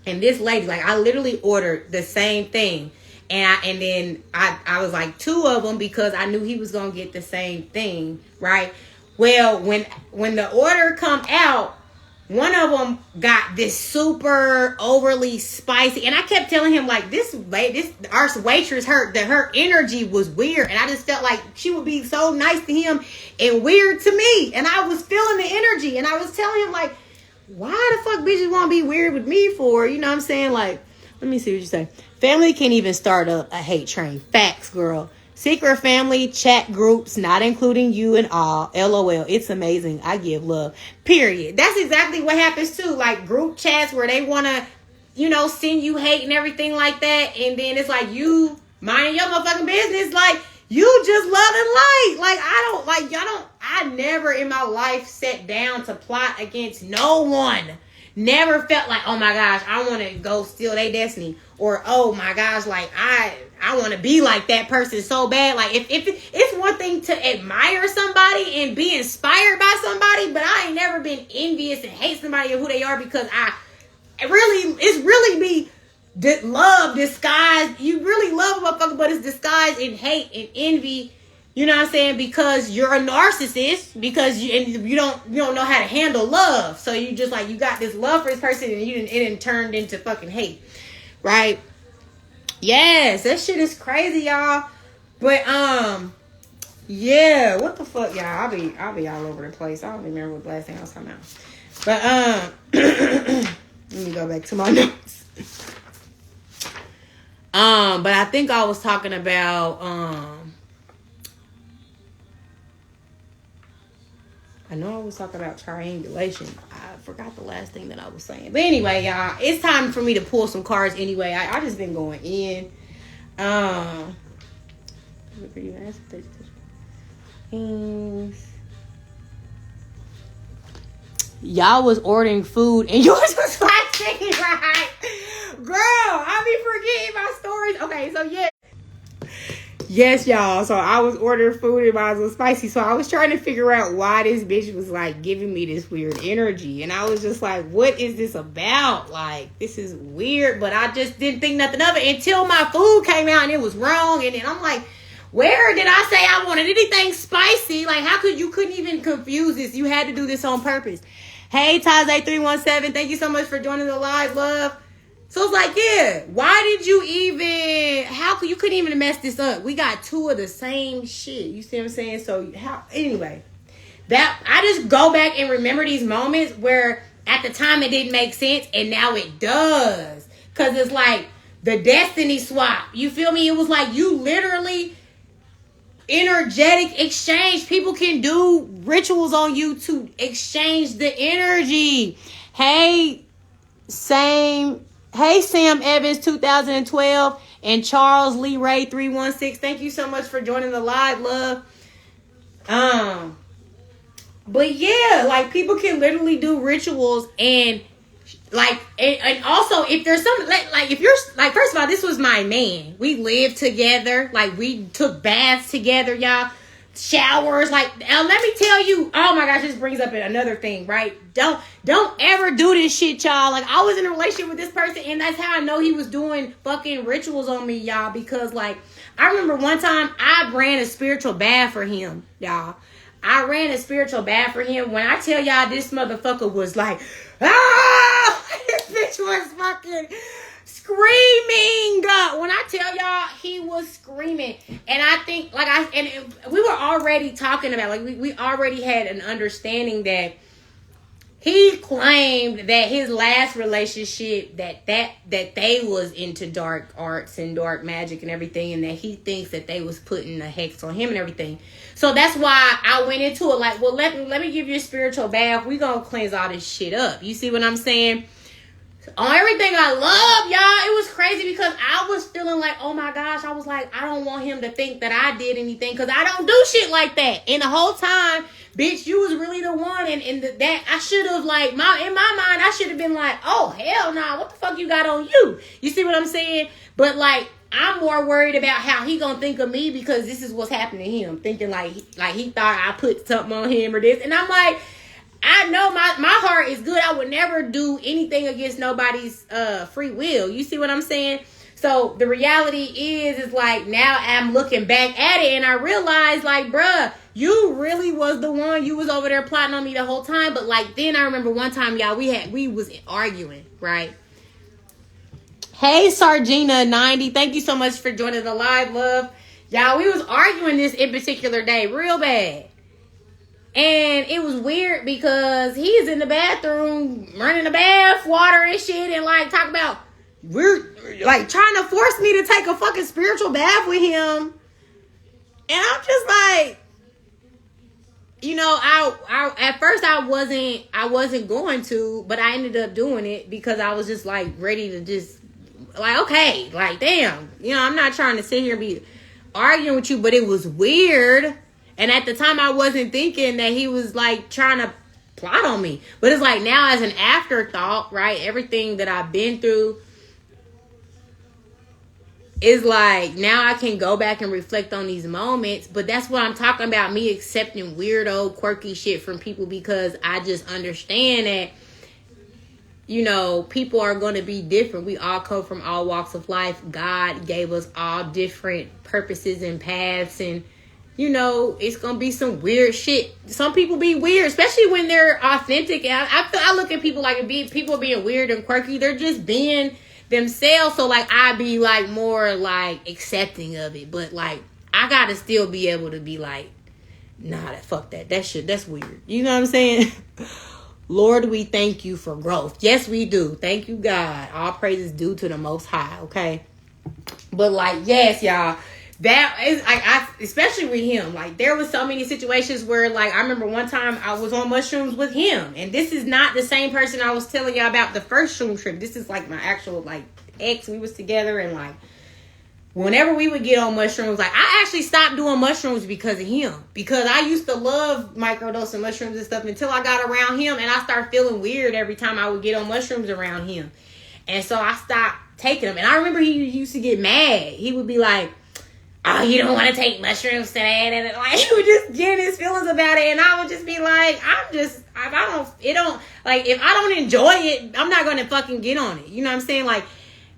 and this lady, like, I literally ordered the same thing. And then I was like, two of them, because I knew he was going to get the same thing, right? Well, when the order come out, one of them got this super overly spicy, and I kept telling him, like, our waitress, her energy was weird, and I just felt like she would be so nice to him and weird to me, and I was feeling the energy, and I was telling him, like, why the fuck bitches want to be weird with me for? You know what I'm saying? Like, let me see what you say. Family can't even start a hate train. Facts, girl. Secret family chat groups, not including you and all. LOL. It's amazing. I give love. Period. That's exactly what happens too. Like, group chats where they want to, send you hate and everything like that. And then it's like, you mind your motherfucking business. Like, you just love and light. Like, I never in my life sat down to plot against no one. Never felt like, oh my gosh, I want to go steal their destiny. Or, oh my gosh, like, I want to be like that person so bad. Like, if it's one thing to admire somebody and be inspired by somebody, but I ain't never been envious and hate somebody or who they are, because it's really be love disguised. You really love a motherfucker, but it's disguised in hate and envy, You know what I'm saying? Because you're a narcissist, because you don't know how to handle love. So you just like, you got this love for this person and it turned into fucking hate. Right? Yes, that shit is crazy, y'all. But yeah, what the fuck, y'all? I'll be all over the place. I don't remember what the last thing I was talking about. But let me go back to my notes. But I think I was talking about I know I was talking about triangulation. I forgot the last thing that I was saying. But anyway, y'all, it's time for me to pull some cards anyway. I just been going in. Y'all was ordering food and yours was spicy, right? Girl, I be forgetting my stories. Okay, so yeah. Yes, y'all. So I was ordering food and mine was spicy. So I was trying to figure out why this bitch was like giving me this weird energy. And I was just like, what is this about? Like, this is weird. But I just didn't think nothing of it until my food came out and it was wrong. And then I'm like, where did I say I wanted anything spicy? Like, how could you couldn't even confuse this? You had to do this on purpose. Hey, Taze317, thank you so much for joining the live, love. So it's like, yeah, why did you even, how could you couldn't even mess this up? We got two of the same shit. You see what I'm saying? So how, anyway, that I just go back and remember these moments where at the time it didn't make sense and now it does. Cause it's like the destiny swap. You feel me? It was like you literally energetic exchange. People can do rituals on you to exchange the energy. Hey, Sam Evans 2012 and Charles Lee Ray 316. Thank you so much for joining the live, love. But yeah, like people can literally do rituals and like and also if there's some like if you're like, first of all, this was my man. We lived together, like we took baths together, y'all. Showers, like let me tell you, oh my gosh, this brings up another thing, right? Don't ever do this shit, y'all. Like I was in a relationship with this person and that's how I know he was doing fucking rituals on me, y'all, because like I remember one time I ran a spiritual bath for him, y'all. I ran a spiritual bath for him. When I tell y'all this motherfucker was like, ah, this bitch was fucking screaming. When I tell y'all, he was screaming. And I think, like, we were already talking about, like, we already had an understanding that he claimed that his last relationship, that they was into dark arts and dark magic and everything, and that he thinks that they was putting a hex on him and everything. So that's why I went into it like, well, let me give you a spiritual bath. We gonna cleanse all this shit up. You see what I'm saying? On everything I love, y'all, it was crazy because I was feeling like, oh my gosh, I was like, I don't want him to think that I did anything because I don't do shit like that. And the whole time, bitch, you was really the one. And that I should have, like, in my mind, I should have been like, oh, hell nah, what the fuck you got on you? You see what I'm saying? But, like, I'm more worried about how he gonna think of me because this is what's happening to him. Thinking like he thought I put something on him or this. And I'm like, I know my heart is good. I would never do anything against nobody's free will. You see what I'm saying? So the reality is like now I'm looking back at it and I realize like, bruh, you really was the one. You was over there plotting on me the whole time. But like then I remember one time, y'all, we was arguing, right? Hey, Sargina90, thank you so much for joining the live, love. Y'all, we was arguing this in particular day real bad. And it was weird because he's in the bathroom running the bath water and shit and like talking about we're like trying to force me to take a fucking spiritual bath with him. And I'm just like, you know, I at first I wasn't going to, but I ended up doing it because I was just like ready to just like, okay, like damn, you know, I'm not trying to sit here and be arguing with you, but it was weird. And at the time, I wasn't thinking that he was, like, trying to plot on me. But it's like now as an afterthought, right? Everything that I've been through is like now I can go back and reflect on these moments. But that's what I'm talking about, me accepting weirdo, quirky shit from people because I just understand that, you know, people are going to be different. We all come from all walks of life. God gave us all different purposes and paths and you know, it's gonna be some weird shit. Some people be weird, especially when they're authentic. And I look at people like people being weird and quirky. They're just being themselves. So like I be like more like accepting of it, but like I gotta still be able to be like, nah, fuck that. That shit, that's weird. You know what I'm saying? Lord, we thank you for growth. Yes, we do. Thank you, God. All praises due to the Most High. Okay, but like, yes, y'all. That is, I especially with him. Like, there was so many situations where, like, I remember one time I was on mushrooms with him, and this is not the same person I was telling y'all about the first shroom trip. This is like my actual like ex. We was together, and like whenever we would get on mushrooms, like I actually stopped doing mushrooms because of him. Because I used to love microdosing mushrooms and stuff until I got around him, and I started feeling weird every time I would get on mushrooms around him, and so I stopped taking them. And I remember he used to get mad. He would be like, oh, you don't want to take mushrooms today? And like, he would just get his feelings about it. And I would just be like, if I don't enjoy it, I'm not going to fucking get on it. You know what I'm saying? Like,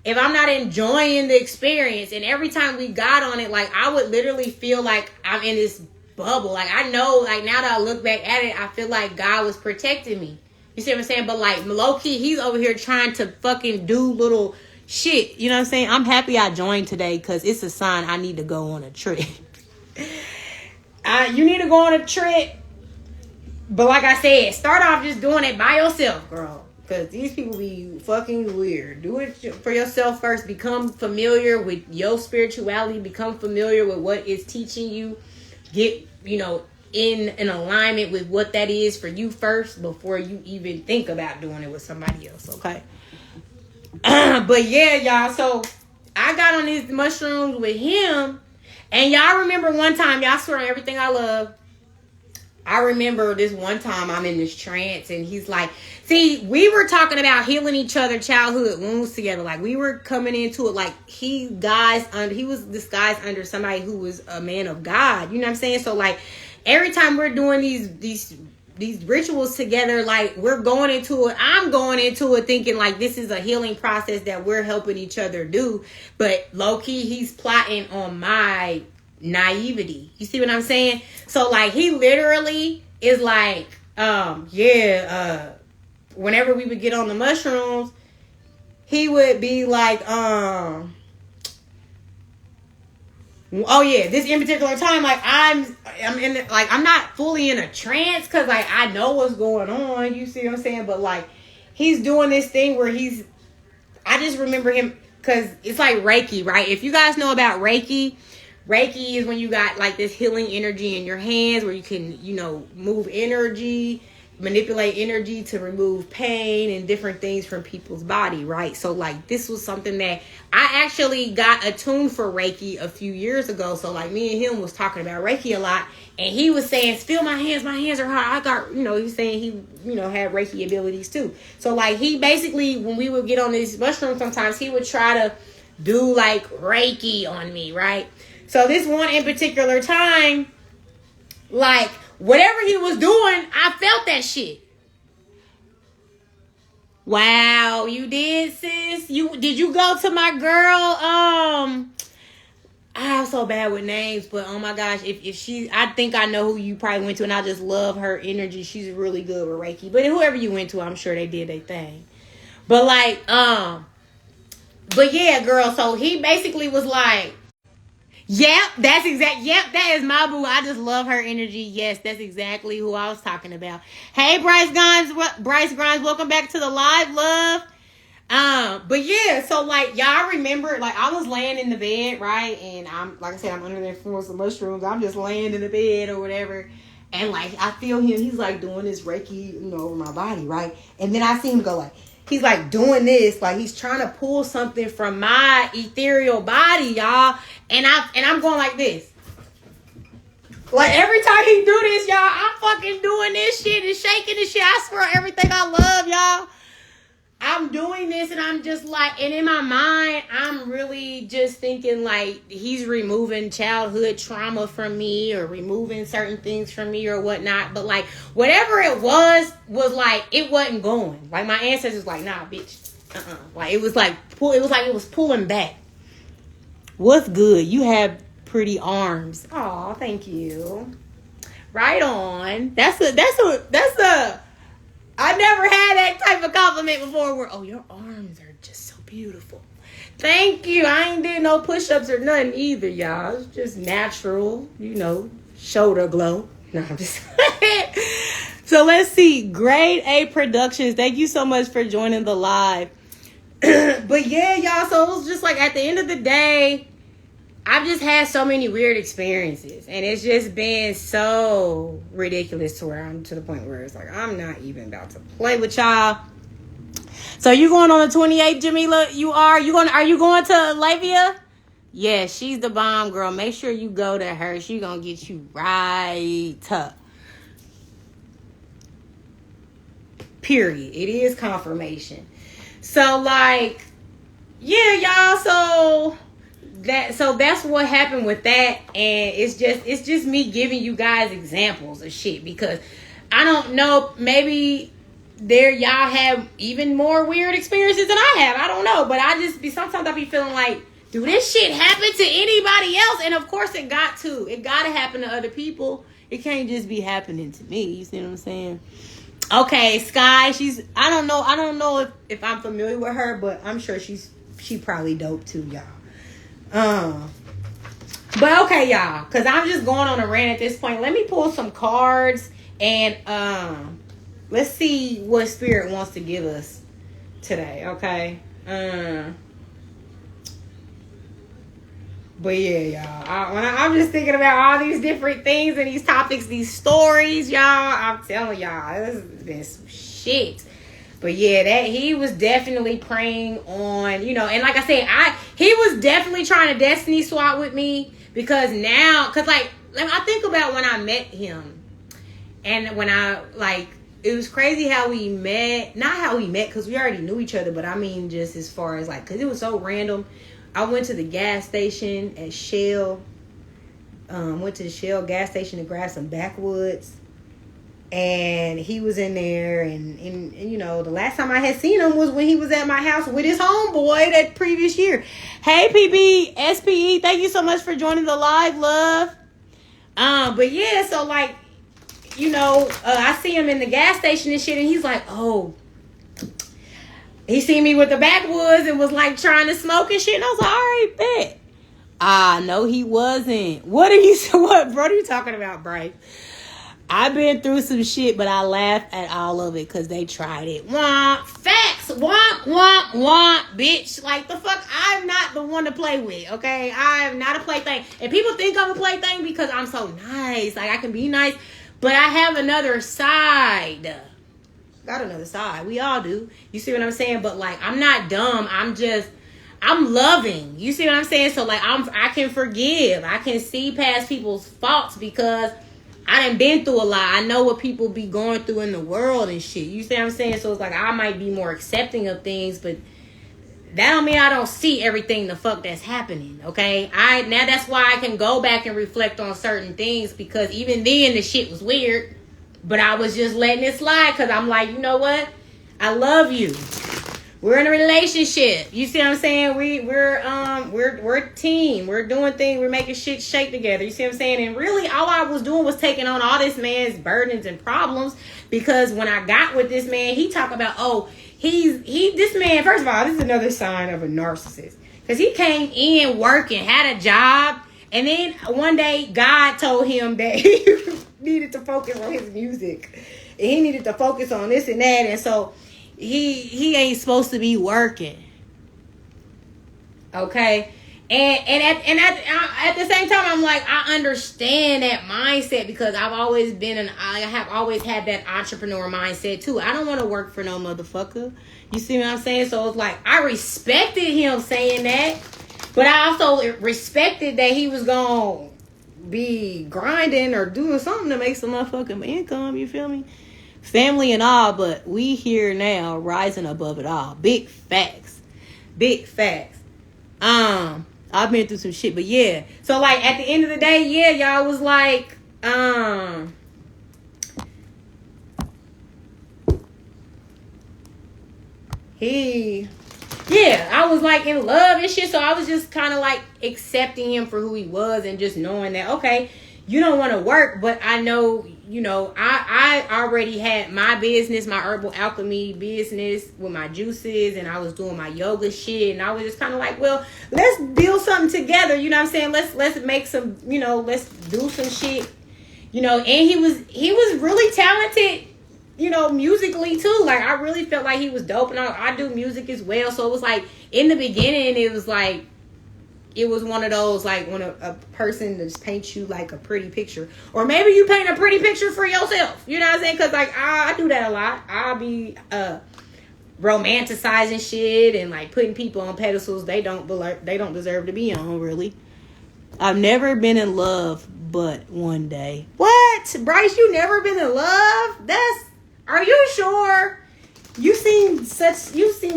if I'm not enjoying the experience, and every time we got on it, like, I would literally feel like I'm in this bubble. Like, I know, like, now that I look back at it, I feel like God was protecting me. You see what I'm saying? But like, low-key, he's over here trying to fucking do little shit, you know what I'm saying? I'm happy I joined today because it's a sign I need to go on a trip. You need to go on a trip. But like I said, start off just doing it by yourself, girl. Because these people be fucking weird. Do it for yourself first. Become familiar with your spirituality. Become familiar with what it's teaching you. Get, you know, in an alignment with what that is for you first before you even think about doing it with somebody else, okay? But yeah, y'all, so I got on these mushrooms with him, and y'all remember one time, y'all swear on everything I love, I remember this one time I'm in this trance, and he's like, see, we were talking about healing each other childhood wounds together. Like, we were coming into it like he was disguised under somebody who was a man of God, you know what I'm saying? So like, every time we're doing these rituals together, like, we're going into it, I'm going into it thinking like this is a healing process that we're helping each other do, but low-key he's plotting on my naivety. You see what I'm saying? So like, he literally is like, whenever we would get on the mushrooms, he would be like, oh yeah, this in particular time, like I'm in the, like, I'm not fully in a trance because like I know what's going on. You see what I'm saying? But like, he's doing this thing where I just remember him because it's like Reiki, right? If you guys know about Reiki is when you got like this healing energy in your hands where you can, you know, move energy, manipulate energy to remove pain and different things from people's body, right? So like, this was something that I actually got attuned for Reiki a few years ago. So like, me and him was talking about Reiki a lot, and he was saying, feel my hands are hot. I got, you know, he's saying he, you know, had Reiki abilities too. So like, he basically, when we would get on these mushrooms, sometimes he would try to do like Reiki on me, right? So this one in particular time, like, whatever he was doing, I felt that shit. Wow, you did, sis? Did you go to my girl? I'm so bad with names, but oh my gosh, if she, I think I know who you probably went to, and I just love her energy. She's really good with Reiki. But whoever you went to, I'm sure they did their thing. But like, but yeah, girl. So he basically was like, yep, that is my boo. I just love her energy. Yes, that's exactly who I was talking about. Hey, Bryce Grimes, welcome back to the live, love. But yeah, so like, y'all remember, like, I was laying in the bed, right? And I'm, like I said, I'm under the influence of mushrooms. I'm just laying in the bed or whatever. And like, I feel him, he's like doing this Reiki, you know, over my body, right? And then I see him go like, he's like doing this, like he's trying to pull something from my ethereal body, y'all. And I'm going like this. Like, every time he do this, y'all, I'm fucking doing this shit and shaking this shit. I swear, everything I love, y'all, I'm doing this, and I'm just like, and in my mind, I'm really just thinking like he's removing childhood trauma from me or removing certain things from me or whatnot. But like, whatever it was like, it wasn't going. Like, my ancestors like, nah, bitch. Like, it was like it was pulling back. What's good? You have pretty arms. Oh, thank you. Right on. That's a I never had that type of compliment before where, oh, your arms are just so beautiful. Thank you. I ain't did no push-ups or nothing either, y'all. It's just natural, shoulder glow. No, I'm just So let's see. Grade A Productions. Thank you so much for joining the live. But yeah, y'all, so it was just like at the end of the day, I've just had so many weird experiences, and it's just been so ridiculous to where I'm to the point where it's like, I'm not even about to play with y'all. So you going on the 28th, Jamila? Are you going to Lavia? Yeah, she's the bomb, girl. Make sure you go to her. She gonna get you right up. Period. It is confirmation. So like, yeah, y'all, so that's what happened with that, and it's just me giving you guys examples of shit, because I don't know, maybe y'all have even more weird experiences than I have. I don't know, but sometimes I be feeling like, do this shit happen to anybody else? And of course it got to happen to other people. It can't just be happening to me. You see what I'm saying? Okay, Sky, I don't know if I'm familiar with her, but I'm sure she probably dope too, y'all. But okay, y'all, because I'm just going on a rant at this point. Let me pull some cards and let's see what Spirit wants to give us today, okay? But yeah, y'all, I'm just thinking about all these different things and these topics, these stories, y'all. I'm telling y'all, this has been some shit. But yeah, that he was definitely preying on, and like I said, he was definitely trying to destiny swap with me, because like I think about when I met him, and when it was crazy how we met. Not how we met, because we already knew each other, but I mean just as far as like, because it was so random. I went to the gas station at Shell. Went to the Shell gas station to grab some backwoods. And he was in there. And the last time I had seen him was when he was at my house with his homeboy that previous year. Hey, PB, SPE, thank you so much for joining the live, love. But yeah, so like, I see him in the gas station and shit. And he's like, oh. He seen me with the backwoods and was like trying to smoke and shit. And I was like, all right, bet. No, he wasn't. What bro, are you talking about, Bryce? I've been through some shit, but I laugh at all of it because they tried it. Womp. Facts. Womp, womp, womp, bitch. Like, the fuck? I'm not the one to play with, okay? I'm not a plaything. And people think I'm a plaything because I'm so nice. Like, I can be nice. But I have another side. Got another side. We all do. You see what I'm saying? But like, I'm not dumb. I'm loving. You see what I'm saying? So like, I can forgive. I can see past people's faults because I done been through a lot. I know what people be going through in the world and shit. You see what I'm saying? So it's like, I might be more accepting of things, but that don't mean I don't see everything the fuck that's happening. Okay. Now that's why I can go back and reflect on certain things, because even then the shit was weird. But I was just letting it slide because I'm like, you know what? I love you. We're in a relationship. You see what I'm saying? We're a team. We're doing things. We're making shit shake together. You see what I'm saying? And really, all I was doing was taking on all this man's burdens and problems. Because when I got with this man, he talk about, this man. First of all, this is another sign of a narcissist, because he came in working, had a job, and then one day God told him that he needed to focus on his music, and he needed to focus on this and that, and so he ain't supposed to be working. Okay, and at the same time, I'm like, I understand that mindset, because I have always had that entrepreneur mindset too. I don't want to work for no motherfucker. You see what I'm saying? So it's like, I respected him saying that, but I also respected that he was gonna be grinding or doing something to make some motherfucking income. You feel me? Family and all, but we here now, rising above it all. Big facts. I've been through some shit, but yeah. So like, at the end of the day, yeah, y'all was like, he yeah, I was like in love and shit. So I was just kind of like accepting him for who he was and just knowing that, okay, you don't want to work, but I know, I already had my business, my herbal alchemy business with my juices, and I was doing my yoga shit, and I was just kind of like, well, let's build something together. You know what I'm saying? Let's make some, let's do some shit. And he was really talented, musically too. Like, I really felt like he was dope, and I do music as well. So it was like, in the beginning, it was like, it was one of those, like, when a person just paints you like a pretty picture, or maybe you paint a pretty picture for yourself. You know what I'm saying? Because like I do that a lot. I'll be romanticizing shit and like putting people on pedestals they don't deserve to be on. Really, I've never been in love, but one day. What, Bryce? You never been in love? Are you sure? You seem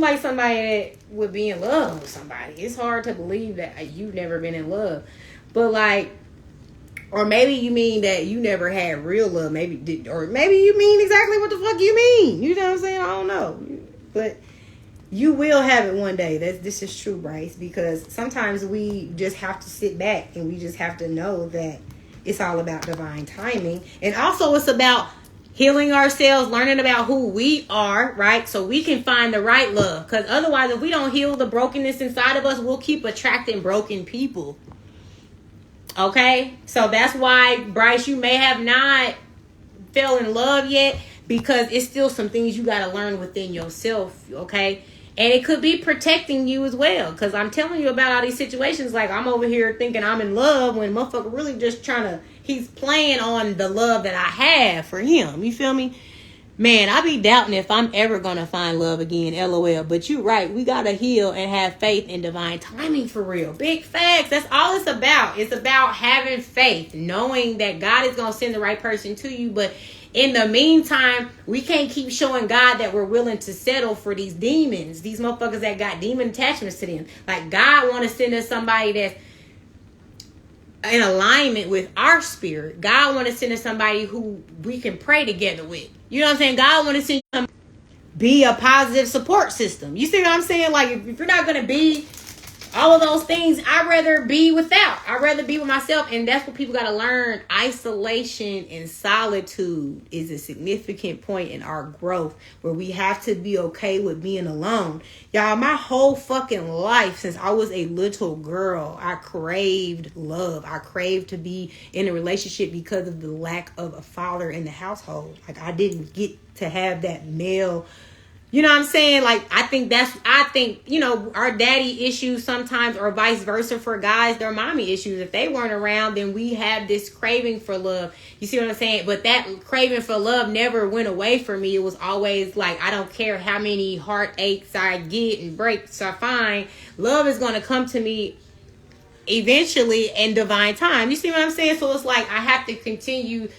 like somebody that would be in love with somebody. It's hard to believe that you've never been in love. But like, or maybe you mean that you never had real love. Or maybe you mean exactly what the fuck you mean. You know what I'm saying? I don't know. But you will have it one day. This is true, Bryce. Because sometimes we just have to sit back and we just have to know that it's all about divine timing. And also it's about healing ourselves, learning about who we are, right? So we can find the right love. Because otherwise, if we don't heal the brokenness inside of us, we'll keep attracting broken people. Okay? So that's why, Bryce, you may have not fell in love yet, because it's still some things you got to learn within yourself, okay? And it could be protecting you as well. Because I'm telling you about all these situations. Like, I'm over here thinking I'm in love when motherfucker really just he's playing on the love that I have for him. You feel me? Man, I be doubting if I'm ever going to find love again, LOL. But you right. We got to heal and have faith in divine timing for real. Big facts. That's all it's about. It's about having faith, knowing that God is going to send the right person to you. But in the meantime, we can't keep showing God that we're willing to settle for these demons. These motherfuckers that got demon attachments to them. Like, God want to send us somebody that's in alignment with our spirit. God want to send us somebody who we can pray together with. You know what I'm saying? God want to send you be a positive support system. You see what I'm saying? Like, if you're not going to be all of those things, I'd rather be without. I'd rather be with myself. And that's what people got to learn. Isolation and solitude is a significant point in our growth, where we have to be okay with being alone. Y'all, my whole fucking life, since I was a little girl, I craved love. I craved to be in a relationship because of the lack of a father in the household. Like, I didn't get to have that male. You know what I'm saying? Like, I think, our daddy issues sometimes, or vice versa for guys, their mommy issues. If they weren't around, then we have this craving for love. You see what I'm saying? But that craving for love never went away from me. It was always like, I don't care how many heartaches I get and breaks I find. Love is going to come to me eventually in divine time. You see what I'm saying? So it's like, I have to continue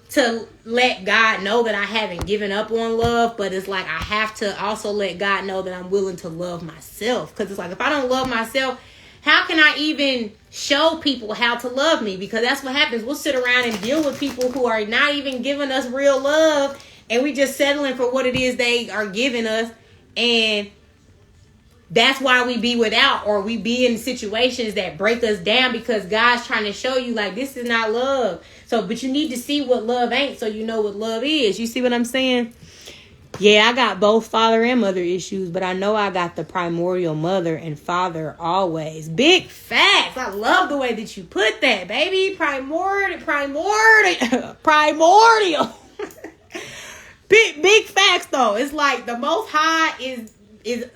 to let God know that I haven't given up on love, but it's like I have to also let God know that I'm willing to love myself. Because it's like, if I don't love myself, how can I even show people how to love me? Because that's what happens. We'll sit around and deal with people who are not even giving us real love, and we just settling for what it is they are giving us. And that's why we be without, or we be in situations that break us down, because God's trying to show you, like, this is not love. So, but you need to see what love ain't, so you know what love is. You see what I'm saying? Yeah, I got both father and mother issues, but I know I got the primordial mother and father always. Big facts. I love the way that you put that, baby. Primordial. Big facts, though. It's like the Most High is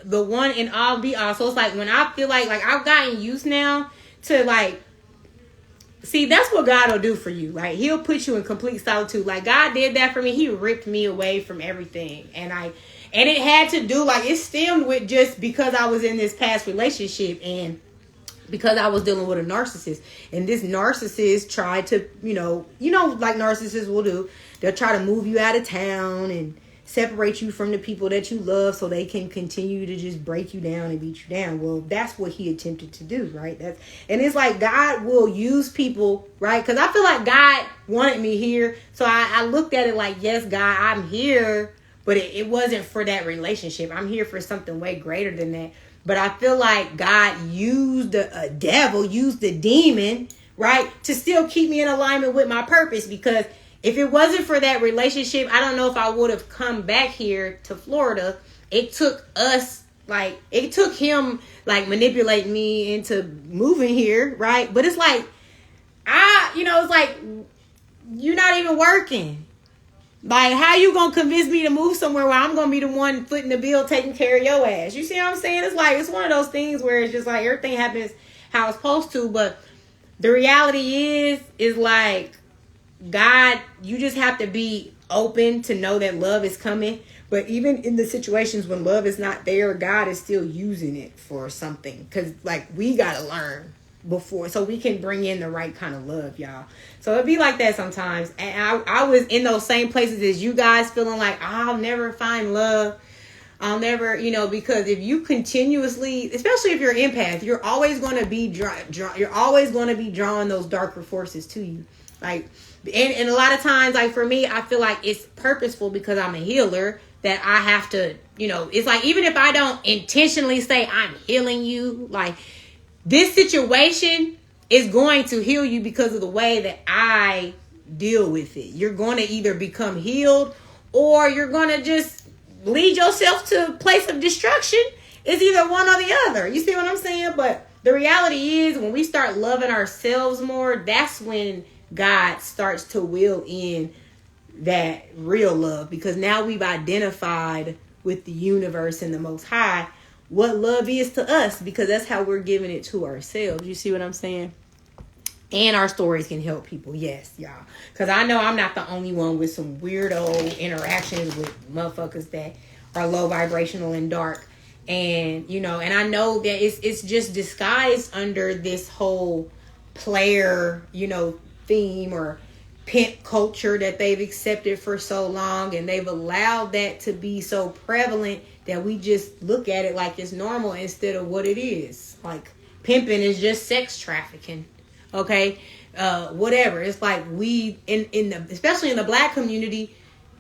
the one in all be all. So it's like, when I feel like I've gotten used now to, like, see, that's what God will do for you. Like, he'll put you in complete solitude. Like, God did that for me. He ripped me away from everything. And it had to do, like, it stemmed with just because I was in this past relationship, and because I was dealing with a narcissist. And this narcissist tried to, like narcissists will do, they'll try to move you out of town and separate you from the people that you love, so they can continue to just break you down and beat you down. Well, that's what he attempted to do, right? And it's like, God will use people, right? Because I feel like God wanted me here. So I looked at it like, yes, God, I'm here, but it wasn't for that relationship. I'm here for something way greater than that. But I feel like God used the devil, used the demon, right, to still keep me in alignment with my purpose. Because if it wasn't for that relationship, I don't know if I would have come back here to Florida. It took him like manipulating me into moving here, right? But it's like, it's like, you're not even working. Like, how you gonna convince me to move somewhere where I'm gonna be the one footing the bill, taking care of your ass? You see what I'm saying? It's like, it's one of those things where it's just like everything happens how it's supposed to. But the reality is like, God, you just have to be open to know that love is coming. But even in the situations when love is not there, God is still using it for something. Because, like, we got to learn before so we can bring in the right kind of love, y'all. So it'd be like that sometimes. And I was in those same places as you guys, feeling like I'll never find love. I'll never, because if you continuously, especially if you're an empath, you're always going to be you're always going to be drawing those darker forces to you. Like, and a lot of times, like, for me, I feel like it's purposeful because I'm a healer that I have to, it's like, even if I don't intentionally say I'm healing you, like, this situation is going to heal you because of the way that I deal with it. You're going to either become healed or you're going to just lead yourself to a place of destruction. It's either one or the other. You see what I'm saying? But the reality is, when we start loving ourselves more, that's when God starts to will in that real love, because now we've identified with the universe and the Most High what love is to us, because that's how we're giving it to ourselves. You see what I'm saying? And our stories can help people. Yes, y'all. Because I know I'm not the only one with some weirdo interactions with motherfuckers that are low vibrational and dark. And, and I know that it's just disguised under this whole player, theme or pimp culture that they've accepted for so long, and they've allowed that to be so prevalent that we just look at it like it's normal instead of what it is. Like, pimping is just sex trafficking, okay? Whatever. It's like we especially in the black community,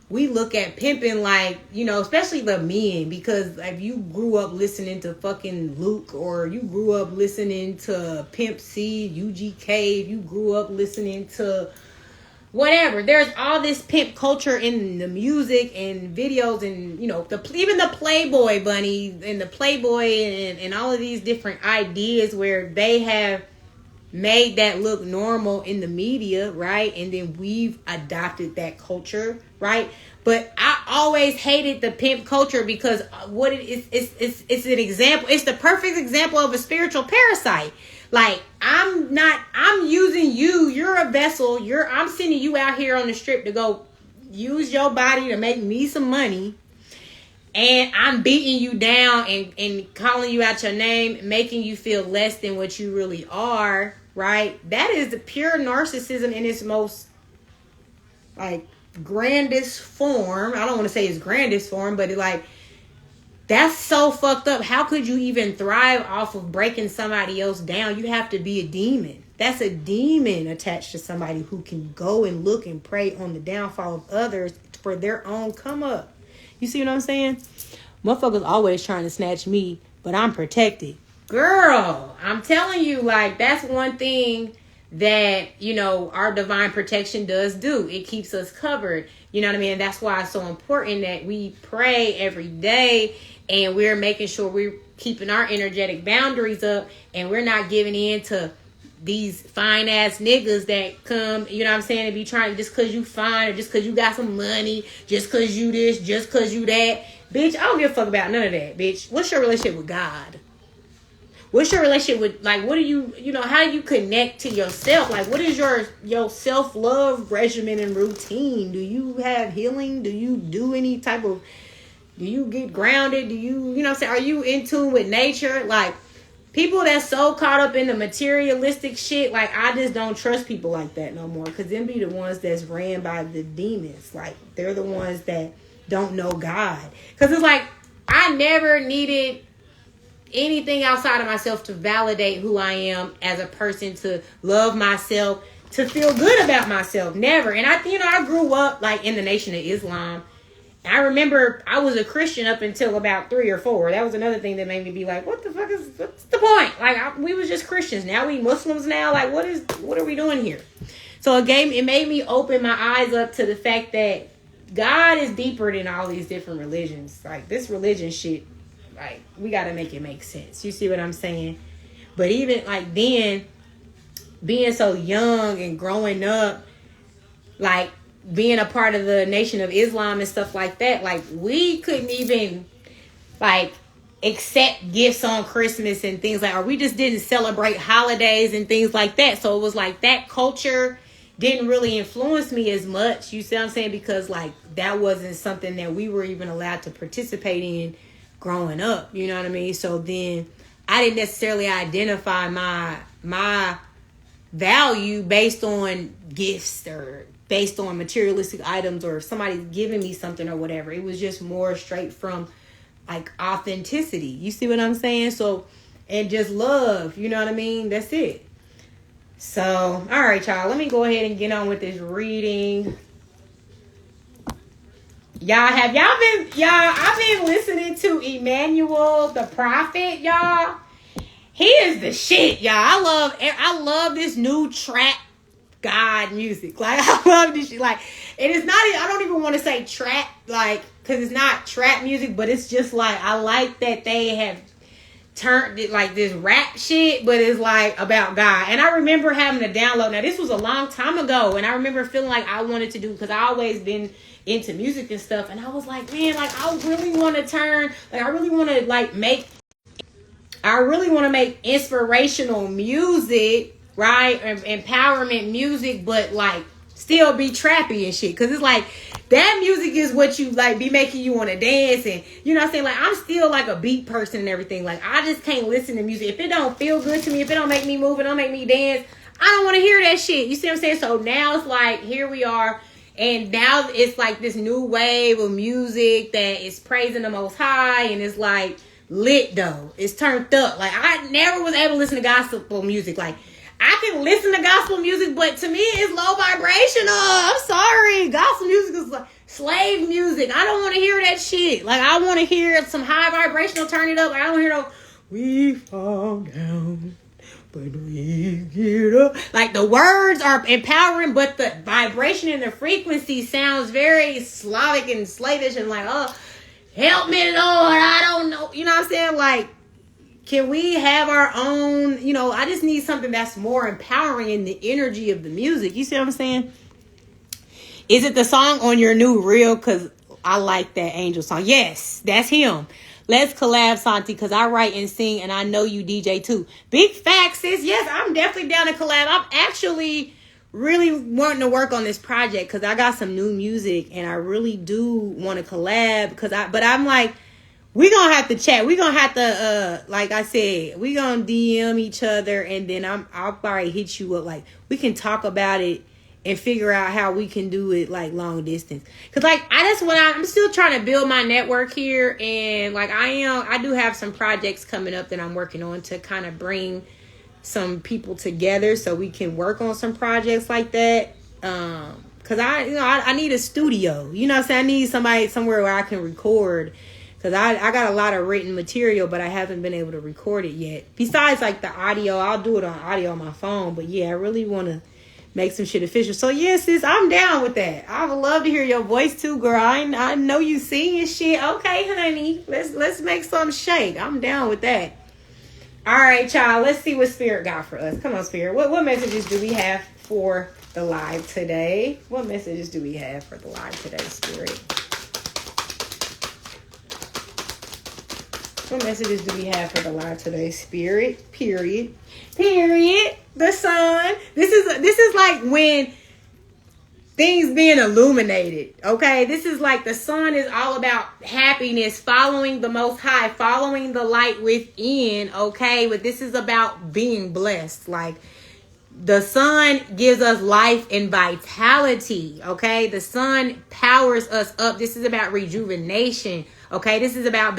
we look at pimping like, especially the men, because if you grew up listening to fucking Luke, or you grew up listening to Pimp C, UGK, if you grew up listening to whatever, there's all this pimp culture in the music and videos, and even the Playboy bunny and the Playboy and all of these different ideas where they have made that look normal in the media, right? And then we've adopted that culture, right? But I always hated the pimp culture because what it is, it's an example. It's the perfect example of a spiritual parasite. Like, I'm using you. You're a vessel. I'm sending you out here on the strip to go use your body to make me some money. And I'm beating you down and calling you out your name, making you feel less than what you really are, right? That is the pure narcissism in its most, like, grandest form. I don't want to say its grandest form, but that's so fucked up. How could you even thrive off of breaking somebody else down? You have to be a demon. That's a demon attached to somebody who can go and look and prey on the downfall of others for their own come up. You see what I'm saying? Motherfuckers always trying to snatch me, but I'm protected. Girl, I'm telling you, like, that's one thing that, our divine protection does do. It keeps us covered. You know what I mean? And that's why it's so important that we pray every day, and we're making sure we're keeping our energetic boundaries up, and we're not giving in to these fine ass niggas that come, you know what I'm saying, and be trying, just cause you fine, or just cause you got some money, just cause you this, just cause you that. Bitch, I don't give a fuck about none of that, bitch. What's your relationship with God? What's your relationship with, like, what do you how do you connect to yourself? Like, what is your self-love regimen and routine? Do you have healing? Do you do any type of, do you get grounded? Do you, what I'm saying, are you in tune with nature? Like, people that's so caught up in the materialistic shit, like, I just don't trust people like that no more. Because them be the ones that's ran by the demons. Like, they're the ones that don't know God. Because it's like, I never needed anything outside of myself to validate who I am as a person, to love myself, to feel good about myself. Never. And I grew up like in the Nation of Islam, I remember I was a Christian up until about 3 or 4. That was another thing that made me be like, what's the point? Like, we was just Christians. Now we Muslims now. Like, what are we doing here? So it made me open my eyes up to the fact that God is deeper than all these different religions. Like, this religion shit, like, we got to make it make sense. You see what I'm saying? But even like then, being so young and growing up, like being a part of the Nation of Islam and stuff like that, like we couldn't even like accept gifts on Christmas and things like, or we just didn't celebrate holidays and things like that. So it was like that culture didn't really influence me as much. You see what I'm saying? Because like that wasn't something that we were even allowed to participate in growing up. You know what I mean? So then I didn't necessarily identify my value based on gifts or based on materialistic items or somebody giving me something or whatever. It was just more straight from like authenticity. You see what I'm saying? So, and just love, you know what I mean? That's it. So, all right, y'all, let me go ahead and get on with this reading. I've been listening to Emmanuel the Prophet, y'all. He is the shit, y'all. I love this new trap God music. Like, I love this shit. Like, and it's not, I don't even want to say trap, like, because it's not trap music, but it's just like, I like that they have turned it like this rap shit, but it's like about God. And I remember having to download. Now, this was a long time ago, and I remember feeling like I wanted to do, because I always been into music and stuff, and I was like, man, like, I really want to make inspirational music, right? Empowerment music, but like still be trappy and shit. Because it's like that music is what you like be making you want to dance. And you know what I'm saying? Like, I'm still like a beat person and everything. Like, I just can't listen to music. If it don't feel good to me, if it don't make me move, it don't make me dance, I don't want to hear that shit. You see what I'm saying? So now it's like, here we are. And now it's like this new wave of music that is praising the Most High. And it's like lit though. It's turned up. Like, I never was able to listen to gospel music. Like, I can listen to gospel music, but to me it's low vibrational. I'm sorry. Gospel music is like slave music. I don't want to hear that shit. Like, I want to hear some high vibrational, turn it up. I don't hear no, we fall down, but we get up. Like, the words are empowering, but the vibration and the frequency sounds very Slavic and slavish and like, oh, help me, Lord, I don't know. You know what I'm saying? Like, can we have our own, you know, I just need something that's more empowering in the energy of the music. You see what I'm saying? Is it the song on your new reel? Because I like that Angel song. Yes, that's him. Let's collab, Santi, because I write and sing, and I know you DJ too. Big facts, sis. Yes, I'm definitely down to collab. I'm actually really wanting to work on this project because I got some new music, and I really do want to collab. But I'm like, we gonna have to chat. We gonna have to, like I said, we gonna DM each other, and then I'll probably hit you up. Like, we can talk about it and figure out how we can do it like long distance. Cause like I'm still trying to build my network here, and like I do have some projects coming up that I'm working on to kind of bring some people together so we can work on some projects like that. Cause I need a studio. You know what I'm saying? I need somewhere where I can record. Because I got a lot of written material, but I haven't been able to record it yet. Besides, like, the audio, I'll do it on audio on my phone. But, yeah, I really want to make some shit official. So, yeah, sis, I'm down with that. I would love to hear your voice, too, girl. I know you singing shit. Okay, honey. Let's make some shake. I'm down with that. All right, y'all. Let's see what Spirit got for us. Come on, Spirit. What messages do we have for the live today? What messages do we have for the live today, Spirit? What messages do we have for the live today, Spirit? Period. The sun. This is like when things being illuminated. Okay, this is like the sun is all about happiness, following the Most High, following the light within. Okay, but this is about being blessed. Like, the sun gives us life and vitality. Okay, the sun powers us up. This is about rejuvenation. Okay, this is about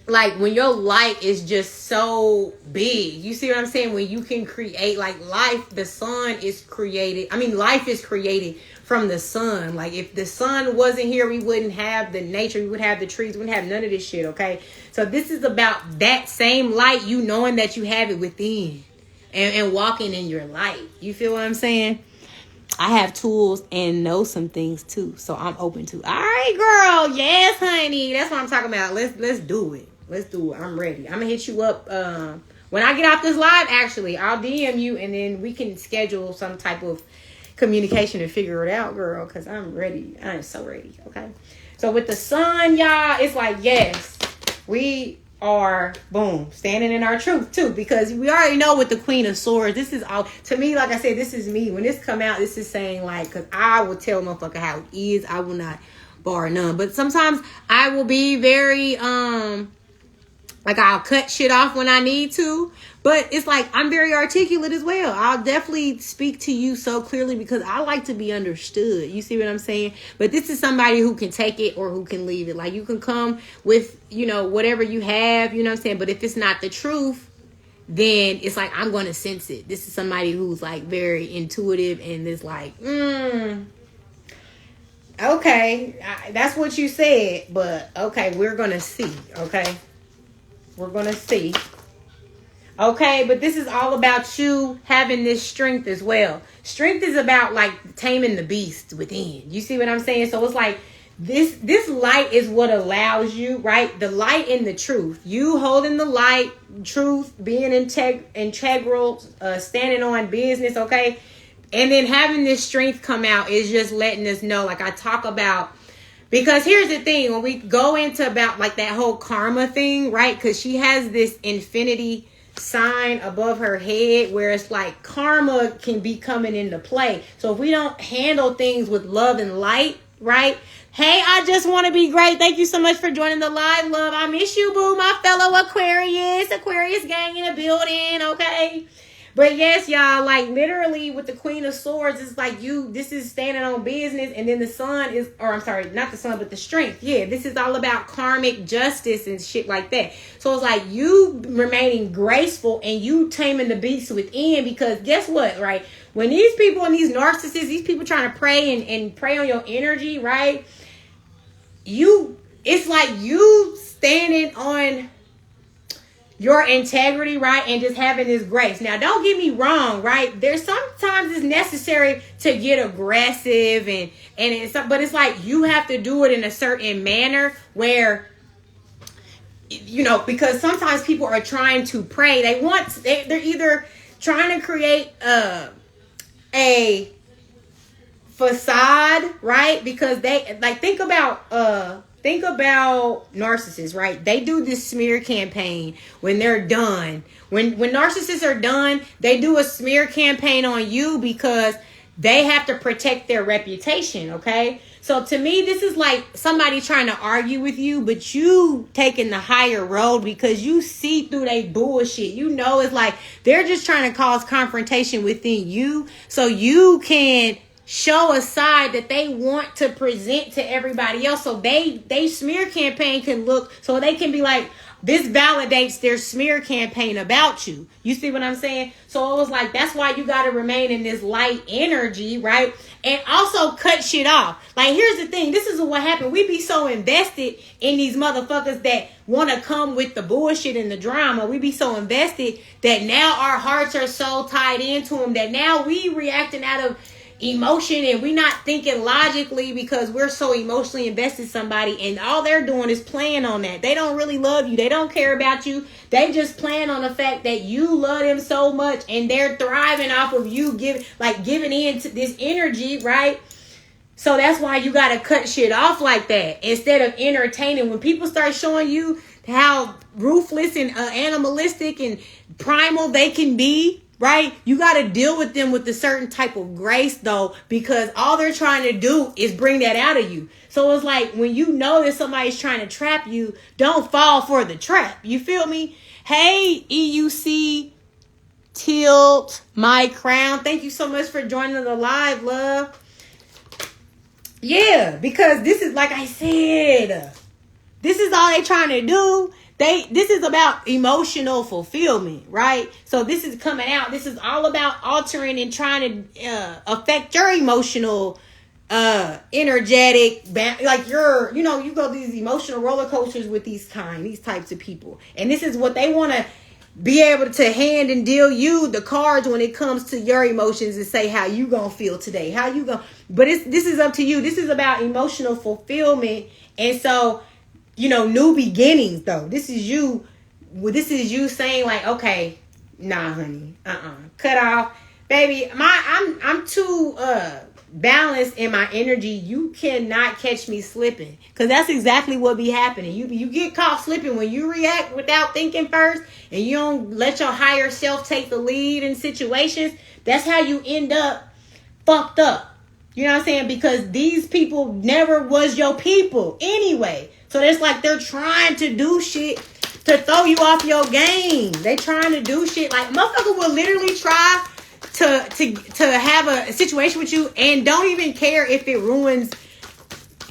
like when your light is just so big. You see what I'm saying? When you can create like life, the sun is created. I mean, life is created from the sun. Like if the sun wasn't here, we wouldn't have the nature, we wouldn't have the trees, we wouldn't have none of this shit, okay? So this is about that same light, you knowing that you have it within and walking in your light. You feel what I'm saying? I have tools and know some things too, so I'm open to. All right, girl. Yes, honey. That's what I'm talking about. Let's do it. Let's do it. I'm ready. I'm gonna hit you up when I get off this live. Actually, I'll DM you and then we can schedule some type of communication and figure it out, girl. Cause I'm ready. I am so ready. Okay. So with the sun, y'all, it's like yes, we are boom standing in our truth too, because we already know with the Queen of Swords, this is all to me. Like I said, this is me. When this come out, this is saying like, because I will tell motherfucker how it is. I will not bar none. But sometimes I will be very like I'll cut shit off when I need to. But it's like I'm very articulate as well. I'll definitely speak to you so clearly because I like to be understood. You see what I'm saying? But this is somebody who can take it or who can leave it. Like you can come with, you know, whatever you have, you know what I'm saying? But if it's not the truth, then it's like I'm going to sense it. This is somebody who's like very intuitive and is like, okay, that's what you said. But okay, we're going to see. Okay. We're going to see. Okay, but this is all about you having this strength as well. Strength is about like taming the beast within. You see what I'm saying? So it's like this light is what allows you, right? The light and the truth. You holding the light, truth, being integral, standing on business, okay? And then having this strength come out is just letting us know, like I talk about. Because here's the thing, when we go into about like that whole karma thing, right? Because she has this infinity sign above her head where it's like karma can be coming into play. So if we don't handle things with love and light, right? Hey, I just want to be great. Thank you so much for joining the live, love. I miss you, boo, my fellow Aquarius gang in the building, okay? But yes, y'all, like literally with the Queen of Swords, it's like this is standing on business. And then the sun is, or I'm sorry, not the sun, but the strength. Yeah, this is all about karmic justice and shit like that. So it's like you remaining graceful and you taming the beast within, because guess what, right? When these people and these narcissists, these people trying to prey and prey on your energy, right? It's like you standing on your integrity, right? And just having this grace. Now, don't get me wrong, right? There's sometimes it's necessary to get aggressive but it's like you have to do it in a certain manner where, you know, because sometimes people are trying to prey. They're either trying to create a facade, right? Because they like think about narcissists, right? They do this smear campaign when they're done. When narcissists are done, they do a smear campaign on you because they have to protect their reputation, okay? So to me, this is like somebody trying to argue with you, but you taking the higher road because you see through their bullshit. You know, it's like they're just trying to cause confrontation within you so you can show a side that they want to present to everybody else. So they smear campaign can look, so they can be like, this validates their smear campaign about you. You see what I'm saying? So it was like, that's why you got to remain in this light energy, right? And also cut shit off. Like, here's the thing. This is what happened. We be so invested in these motherfuckers that want to come with the bullshit and the drama. We be so invested that now our hearts are so tied into them that now we reacting out of emotion and we're not thinking logically because we're so emotionally invested in somebody, and all they're doing is playing on that. They don't really love you. They don't care about you. They just playing on the fact that you love them so much and they're thriving off of you giving in to this energy, right? So that's why you got to cut shit off like that instead of entertaining. When people start showing you how ruthless and animalistic and primal they can be, right? You got to deal with them with a certain type of grace, though, because all they're trying to do is bring that out of you. So it's like when you know that somebody's trying to trap you, don't fall for the trap. You feel me? Hey, EUC Tilt My Crown. Thank you so much for joining the live, love. Yeah, because this is, like I said, this is all they're trying to do. This is about emotional fulfillment, right? So this is coming out. This is all about altering and trying to affect your emotional energetic, like you're, you know, you go these emotional roller coasters with these types of people, and this is what they want to be able to hand and deal you the cards when it comes to your emotions and say how you gonna feel today, how you gonna. But this is up to you. This is about emotional fulfillment, and so, you know, new beginnings though. This is you. This is you saying like, okay, nah, honey, cut off, baby. I'm too balanced in my energy. You cannot catch me slipping, because that's exactly what be happening. You get caught slipping when you react without thinking first, and you don't let your higher self take the lead in situations. That's how you end up fucked up. You know what I'm saying? Because these people never was your people anyway. So it's like they're trying to do shit to throw you off your game. They trying to do shit like motherfucker will literally try to have a situation with you and don't even care if it ruins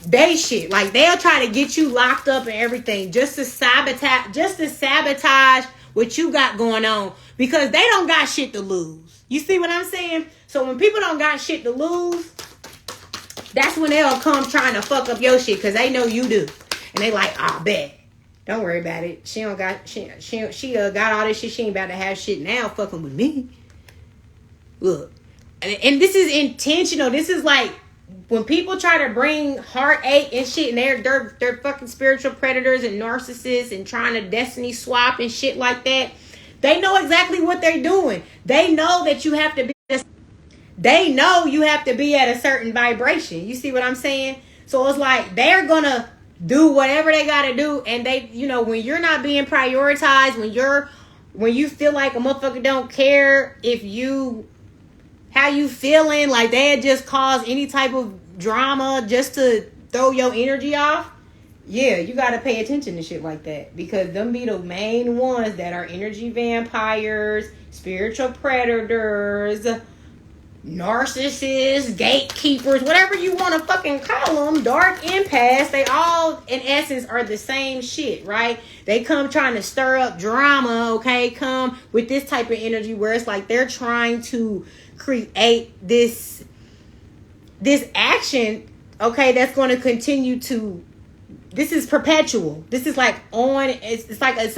they shit. Like they'll try to get you locked up and everything just to sabotage what you got going on, because they don't got shit to lose. You see what I'm saying? So when people don't got shit to lose, that's when they'll come trying to fuck up your shit, because they know you do. And they like, oh, bet. Don't worry about it. She got all this shit. She ain't about to have shit now fucking with me. Look, and this is intentional. This is like when people try to bring heartache and shit, and they're fucking spiritual predators and narcissists and trying to destiny swap and shit like that. They know exactly what they're doing. They know that you have to be. They know you have to be at a certain vibration. You see what I'm saying? So it's like they're gonna do whatever they gotta do, and they, you know, when you're not being prioritized, when you feel like a motherfucker don't care how you feeling, like they just cause any type of drama just to throw your energy off. Yeah, you gotta pay attention to shit like that, because them be the main ones that are energy vampires, spiritual predators, narcissists, gatekeepers, whatever you want to fucking call them, dark empaths. They all in essence are the same shit, right? They come trying to stir up drama, okay? Come with this type of energy where it's like they're trying to create this action, okay, that's going to continue to, this is perpetual. This is like on, it's like if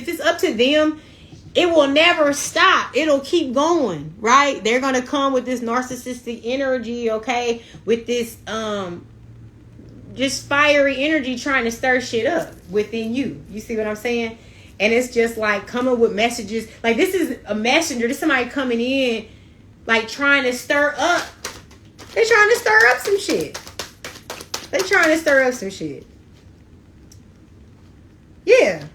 it's up to them, it will never stop. It'll keep going, right? They're going to come with this narcissistic energy, okay? With this just fiery energy trying to stir shit up within you. You see what I'm saying? And it's just like coming with messages. Like this is a messenger. This is somebody coming in like trying to stir up. They're trying to stir up some shit. They're trying to stir up some shit. Yeah.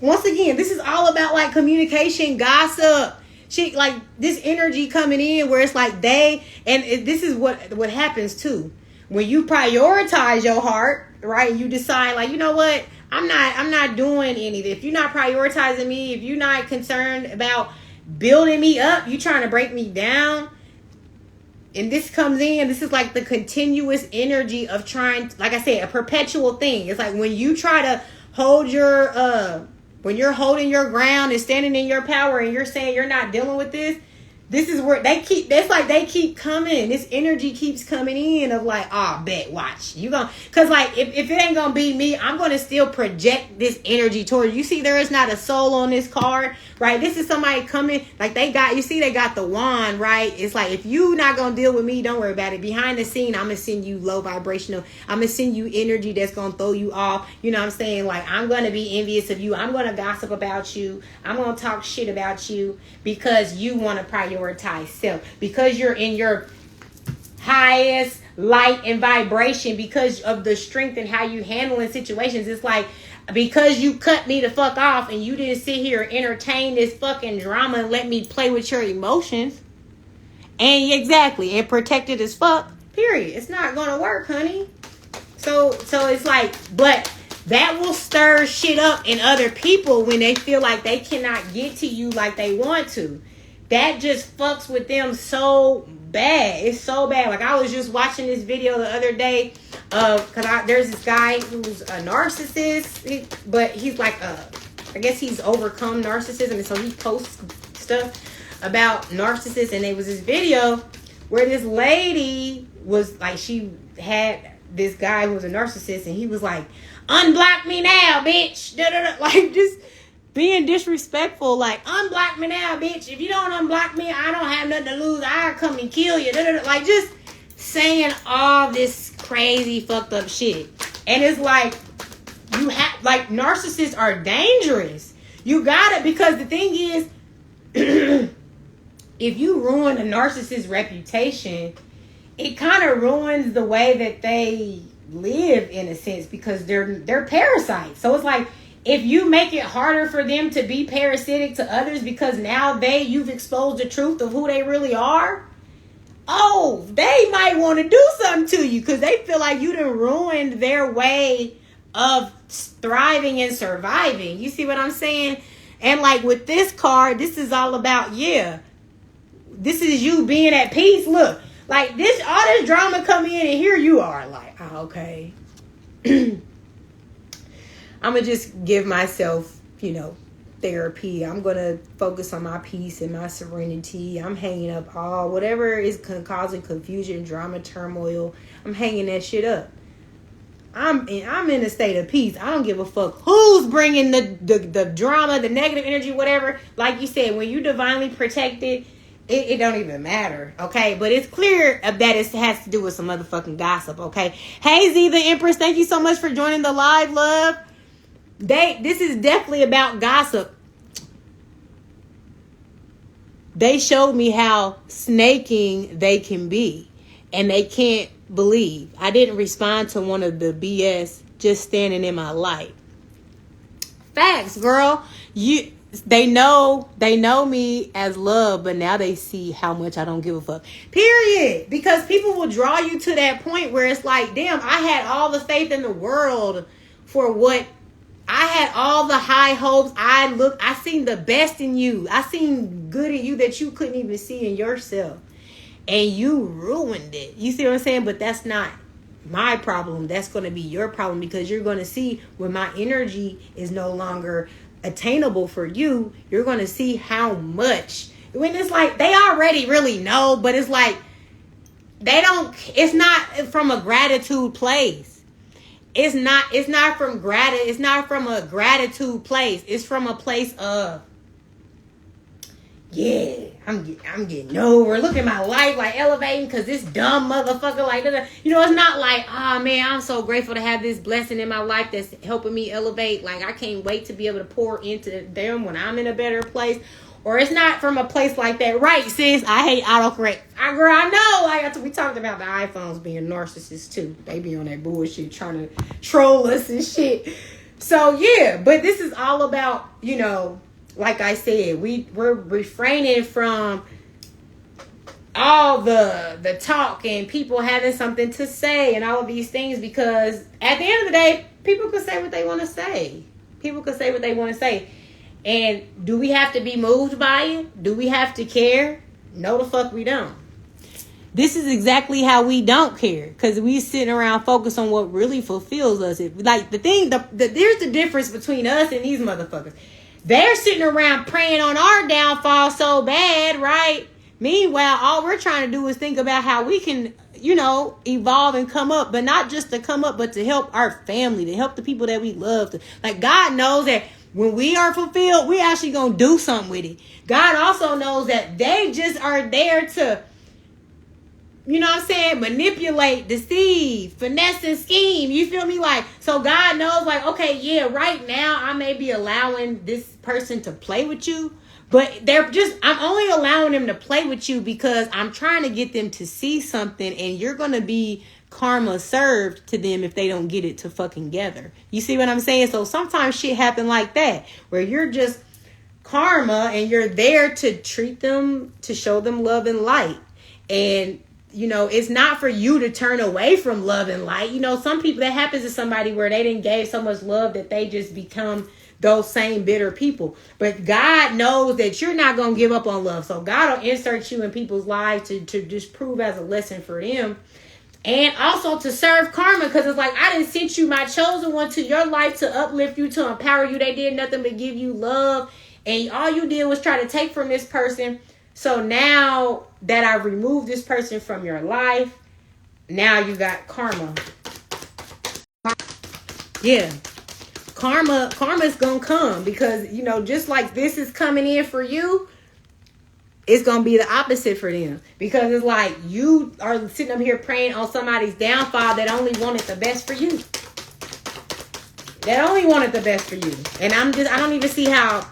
Once again, this is all about like communication, gossip, shit, like this energy coming in where it's like this is what happens too. When you prioritize your heart, right? You decide like, you know what? I'm not doing anything. If you're not prioritizing me, if you're not concerned about building me up, you trying to break me down. And this comes in, this is like the continuous energy of trying, like I said, a perpetual thing. It's like when you try to hold your, when you're holding your ground and standing in your power and you're saying you're not dealing with this, this is where they keep coming. This energy keeps coming in of like, oh, bet, watch. You gonna, cause like if it ain't gonna be me, I'm gonna still project this energy towards you. See, there is not a soul on this card, right? This is somebody coming, like they got the wand, right? It's like, if you not gonna deal with me, don't worry about it. Behind the scene, I'm gonna send you low vibrational. I'm gonna send you energy that's gonna throw you off. You know what I'm saying? Like, I'm gonna be envious of you. I'm gonna gossip about you. I'm gonna talk shit about you because you want to prioritize self, because you're in your highest light and vibration, because of the strength and how you handling situations. It's like, because you cut me the fuck off and you didn't sit here and entertain this fucking drama and let me play with your emotions, and exactly, and protected as fuck, period. It's not gonna work, honey. So it's like, but that will stir shit up in other people when they feel like they cannot get to you like they want to. That just fucks with them so bad. It's so bad. Like, I was just watching this video the other day of, there's this guy who's a narcissist, but he's like I guess he's overcome narcissism, and so he posts stuff about narcissists. And there was this video where this lady was like, she had this guy who was a narcissist, and he was like, unblock me now, bitch. Da-da-da. Like, just being disrespectful. Like, unblock me now, bitch. If you don't unblock me, I don't have nothing to lose. I'll come and kill you. Da-da-da. Like, just saying all this crazy fucked up shit. And it's like, you have, like, narcissists are dangerous. You got it, because the thing is, if you ruin a narcissist's reputation, it kind of ruins the way that they live, in a sense, because they're parasites. So it's like, if you make it harder for them to be parasitic to others because now you've exposed the truth of who they really are, oh, they might want to do something to you because they feel like you done ruined their way of thriving and surviving. You see what I'm saying? And like with this card, this is all about, this is you being at peace. Look, like all this drama come in, and here you are like, oh, okay. I'm going to just give myself, therapy. I'm going to focus on my peace and my serenity. I'm hanging up whatever is causing confusion, drama, turmoil. I'm hanging that shit up. I'm in a state of peace. I don't give a fuck who's bringing the drama, the negative energy, whatever. Like you said, when you divinely protected, it don't even matter, okay? But it's clear that it has to do with some motherfucking gossip, okay? Hey, Z the Empress, thank you so much for joining the live, love. This is definitely about gossip. They showed me how snaking they can be, and they can't believe I didn't respond to one of the BS just standing in my light. Facts, girl. They know me as love, but now they see how much I don't give a fuck. Period. Because people will draw you to that point where it's like, damn, I had all the faith in the world for what I had, all the high hopes. I seen the best in you. I seen good in you that you couldn't even see in yourself. And you ruined it. You see what I'm saying? But that's not my problem. That's going to be your problem, because you're going to see when my energy is no longer attainable for you, you're going to see how much. When it's like, they already really know, but it's like, it's not from a gratitude place. It's not from a gratitude place. It's from a place of, I'm getting over. Look at my life, like elevating, because this dumb motherfucker, like, it's not like, oh man, I'm so grateful to have this blessing in my life that's helping me elevate. Like, I can't wait to be able to pour into them when I'm in a better place. Or it's not from a place like that, right, sis? I hate autocorrect. Girl, I know. We talked about the iPhones being narcissists too. They be on that bullshit trying to troll us and shit. So yeah, but this is all about, like I said, we're refraining from all the talk and people having something to say and all of these things, because at the end of the day, people can say what they want to say. People can say what they want to say. And do we have to be moved by it? Do we have to care? No, the fuck we don't. This is exactly how we don't care, because we sitting around focused on what really fulfills us. Like there's the difference between us and these motherfuckers. They're sitting around praying on our downfall so bad, right? Meanwhile, all we're trying to do is think about how we can, evolve and come up, but not just to come up, but to help our family, to help the people that we love. Like, God knows that when we are fulfilled, we actually going to do something with it. God also knows that they just are there to, manipulate, deceive, finesse, and scheme. You feel me? Like, so God knows, like, okay, yeah, right now I may be allowing this person to play with you, but I'm only allowing them to play with you because I'm trying to get them to see something, and you're going to be karma served to them if they don't get it to fucking together. You see what I'm saying? So sometimes shit happen like that, where you're just karma and you're there to treat them, to show them love and light. And it's not for you to turn away from love and light. Some people, that happens to somebody where they didn't gave so much love that they just become those same bitter people. But God knows that you're not going to give up on love. So God will insert you in people's lives to just prove as a lesson for them. And also to serve karma, because it's like, I didn't send you, my chosen one, to your life to uplift you, to empower you. They did nothing but give you love. And all you did was try to take from this person. So now that I've removed this person from your life, now you got karma. Yeah. Karma's gonna come because, you know, just like this is coming in for you, it's gonna be the opposite for them. Because it's like you are sitting up here praying on somebody's downfall that only wanted the best for you. That only wanted the best for you. And I don't even see how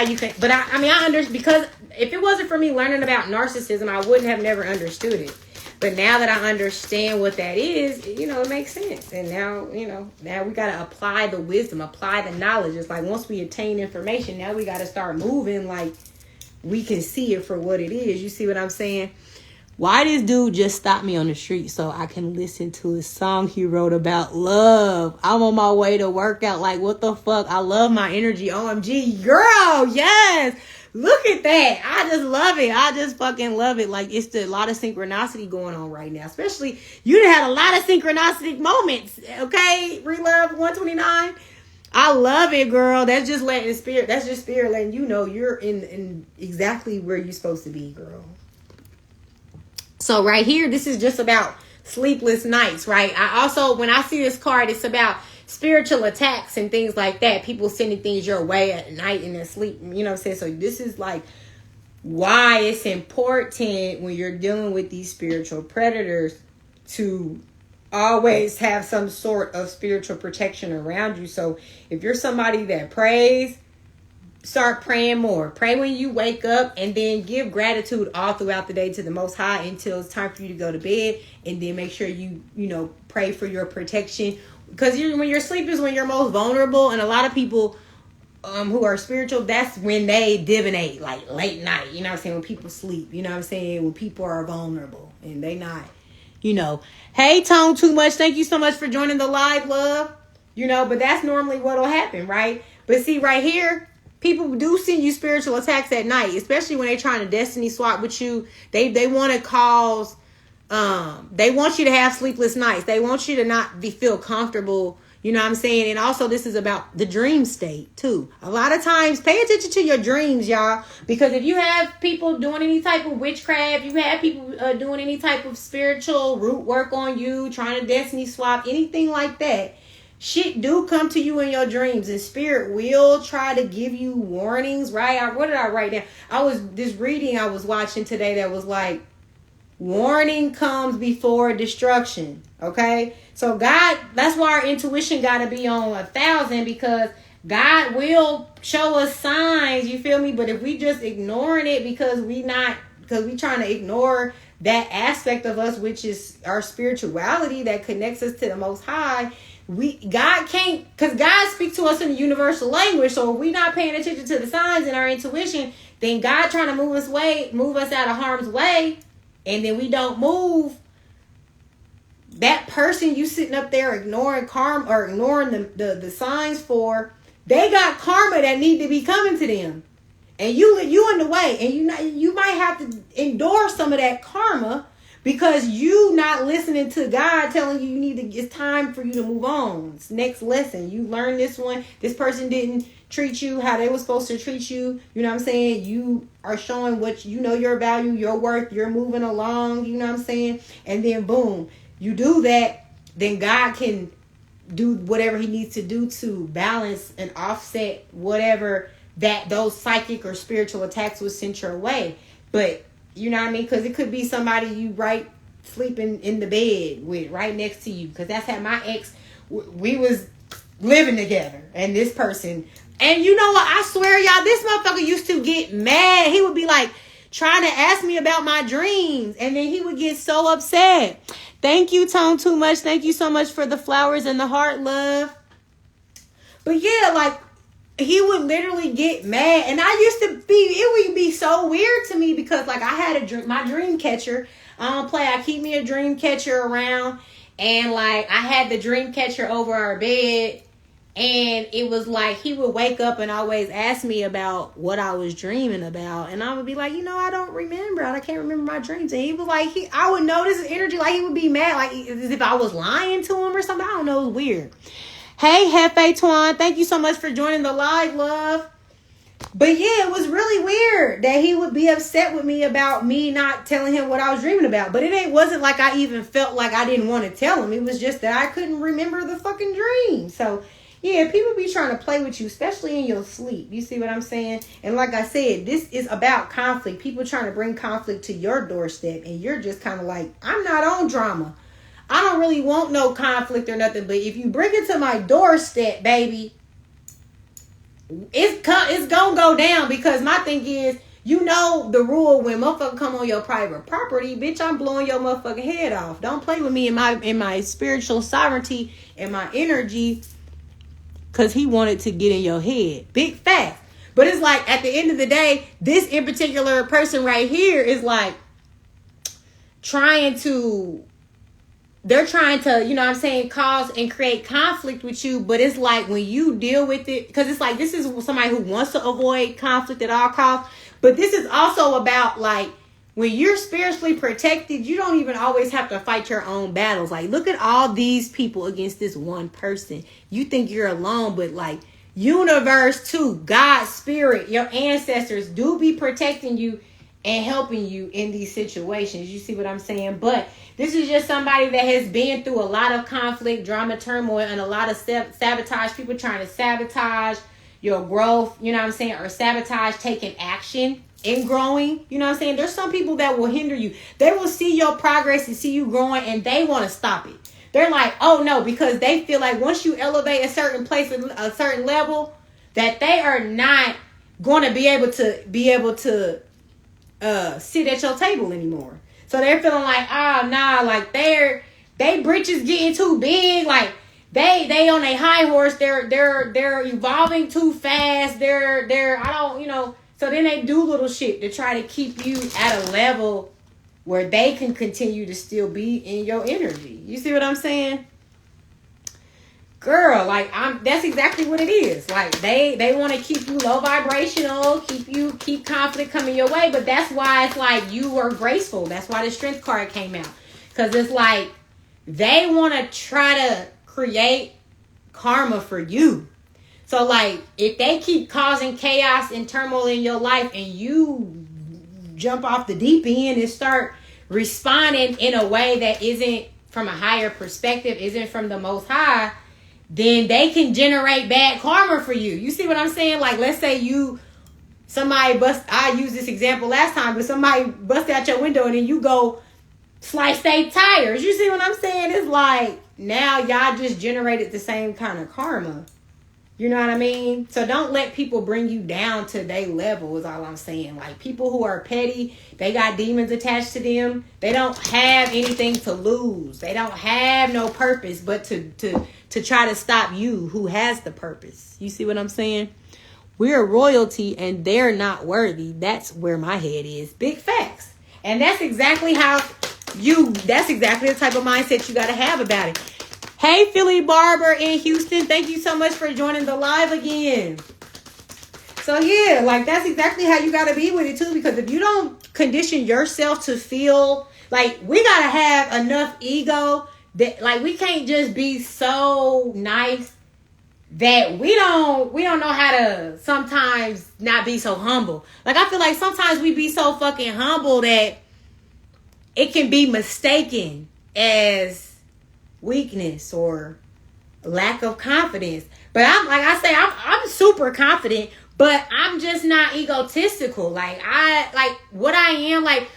you can, but I understand, because if it wasn't for me learning about narcissism, I wouldn't have never understood it. But now that I understand what that is, you know, it makes sense. And now, you know, now we got to apply the wisdom, apply the knowledge. It's like once we attain information, now we got to start moving like we can see it for what it is. You see what I'm saying? Why this dude just stopped me on the street so I can listen to his song he wrote about love. I'm on my way to workout. Like, what the fuck? I love my energy. OMG, girl. Yes. Look at that. I just love it. I just fucking love it. Like, it's a lot of synchronicity going on right now. Especially, you done had a lot of synchronicity moments. Okay? Relove 129. I love it, girl. That's just letting spirit. That's just spirit letting you know you're in exactly where you're supposed to be, girl. So right here, this is just about sleepless nights, right? I also, when I see this card, it's about spiritual attacks and things like that. People sending things your way at night in their sleep. You know what I'm saying? So this is like why it's important when you're dealing with these spiritual predators to always have some sort of spiritual protection around you. So if you're somebody that prays, start praying more. Pray when you wake up, and then give gratitude all throughout the day to the Most High until it's time for you to go to bed. And then make sure you pray for your protection, because when your sleep is when you're most vulnerable. And a lot of people who are spiritual, that's when they divinate, like late night. You know what I'm saying? When people sleep, you know what I'm saying? When people are vulnerable and they not, Hey, Tone Too Much, thank you so much for joining the live, love. But that's normally what'll happen, right? But see, right here, people do send you spiritual attacks at night, especially when they're trying to destiny swap with you. They want to cause, they want you to have sleepless nights. They want you to not feel comfortable. You know what I'm saying? And also, this is about the dream state, too. A lot of times, pay attention to your dreams, y'all. Because if you have people doing any type of witchcraft, you have people doing any type of spiritual root work on you, trying to destiny swap, anything like that, shit do come to you in your dreams. And spirit will try to give you warnings, right? What did I write down? I was this reading I was watching today that was like, warning comes before destruction. Okay, so God, that's why our intuition got to be on 1,000, because God will show us signs, you feel me? But if we just ignoring it because we trying to ignore that aspect of us, which is our spirituality that connects us to the Most High, God can't, because God speaks to us in the universal language. So if we not paying attention to the signs and our intuition, then God trying to move us out of harm's way, and then we don't move. That person you sitting up there ignoring karma or ignoring the signs for, they got karma that need to be coming to them, and you in the way, and you might have to endure some of that karma because you not listening to God telling you it's time for you to move on. It's next lesson. You learn this one. This person didn't treat you how they were supposed to treat you. You know what I'm saying? You are showing what your value, your worth, you're moving along, you know what I'm saying? And then boom, you do that, then God can do whatever he needs to do to balance and offset whatever those psychic or spiritual attacks was sent your way. But you know what I mean? Because it could be somebody you sleeping in the bed with right next to you. Because that's how my ex, we was living together. And this person, and you know what? I swear, y'all, this motherfucker used to get mad. He would be like trying to ask me about my dreams. And then he would get so upset. Thank you, Tone Too Much. Thank you so much for the flowers and the heart, love. But yeah, he would literally get mad. And it would be so weird to me because I had my dream catcher. I don't play. I keep me a dream catcher around. And I had the dream catcher over our bed. And it was he would wake up and always ask me about what I was dreaming about. And I would be like, I don't remember. I can't remember my dreams. And he was I would notice his energy, he would be mad, as if I was lying to him or something. I don't know. It was weird. Hey, Hefe Twan, thank you so much for joining the live, love. But yeah, it was really weird that he would be upset with me about me not telling him what I was dreaming about. But wasn't like I even felt like I didn't want to tell him. It was just that I couldn't remember the fucking dream. So yeah, people be trying to play with you, especially in your sleep. You see what I'm saying? And like I said, this is about conflict. People trying to bring conflict to your doorstep. And you're just kind of like, I'm not on drama. I don't really want no conflict or nothing. But if you bring it to my doorstep, baby, it's gonna go down. Because my thing is, you know the rule, when motherfucker come on your private property, bitch, I'm blowing your motherfucking head off. Don't play with me in my spiritual sovereignty and my energy, because he wanted to get in your head. Big facts. But it's like, at the end of the day, this in particular person right here is like they're trying to, you know what I'm saying, cause and create conflict with you. But it's like, when you deal with it, because it's like, this is somebody who wants to avoid conflict at all costs. But this is also about, like, when you're spiritually protected, you don't even always have to fight your own battles. Like, look at all these people against this one person. You think you're alone, but like, universe too, God, spirit, your ancestors do be protecting you and helping you in these situations. You see what I'm saying? But this is just somebody that has been through a lot of conflict, drama, turmoil, and a lot of sabotage. People trying to sabotage your growth, you know what I'm saying? Or sabotage taking action in growing. You know what I'm saying? There's some people that will hinder you. They will see your progress and see you growing, and they want to stop it. They're like, oh no, because they feel like once you elevate a certain place, a certain level, that they are not going to be able to sit at your table anymore. So they're feeling like, oh nah, like they britches getting too big, like they on a high horse, they're evolving too fast, they're I don't, you know. So then they do little shit to try to keep you at a level where they can continue to still be in your energy. You see what I'm saying? Girl, like, that's exactly what it is. Like, they want to keep you low vibrational, keep conflict coming your way. But that's why it's like, you are graceful. That's why the strength card came out. Because it's like, they want to try to create karma for you. So like, if they keep causing chaos and turmoil in your life, and you jump off the deep end and start responding in a way that isn't from a higher perspective, isn't from the Most High, then they can generate bad karma for you. You see what I'm saying? Like, let's say I used this example last time, but somebody bust out your window and then you go slice their tires. You see what I'm saying? It's like, now y'all just generated the same kind of karma. You know what I mean? So don't let people bring you down to their level, is all I'm saying. Like, people who are petty, they got demons attached to them. They don't have anything to lose. They don't have no purpose but to try to stop you, who has the purpose. You see what I'm saying? We're royalty and they're not worthy. That's where my head is. Big facts. And that's exactly that's exactly the type of mindset you got to have about it. Hey, Philly Barber in Houston. Thank you so much for joining the live again. So yeah, like, that's exactly how you got to be with it too. Because if you don't condition yourself to feel like, we got to have enough ego that, like, we can't just be so nice that we don't know how to sometimes not be so humble. Like, I feel like sometimes we be so fucking humble that it can be mistaken as weakness or lack of confidence. But I'm super confident, but I'm just not egotistical. Like, what I am, like,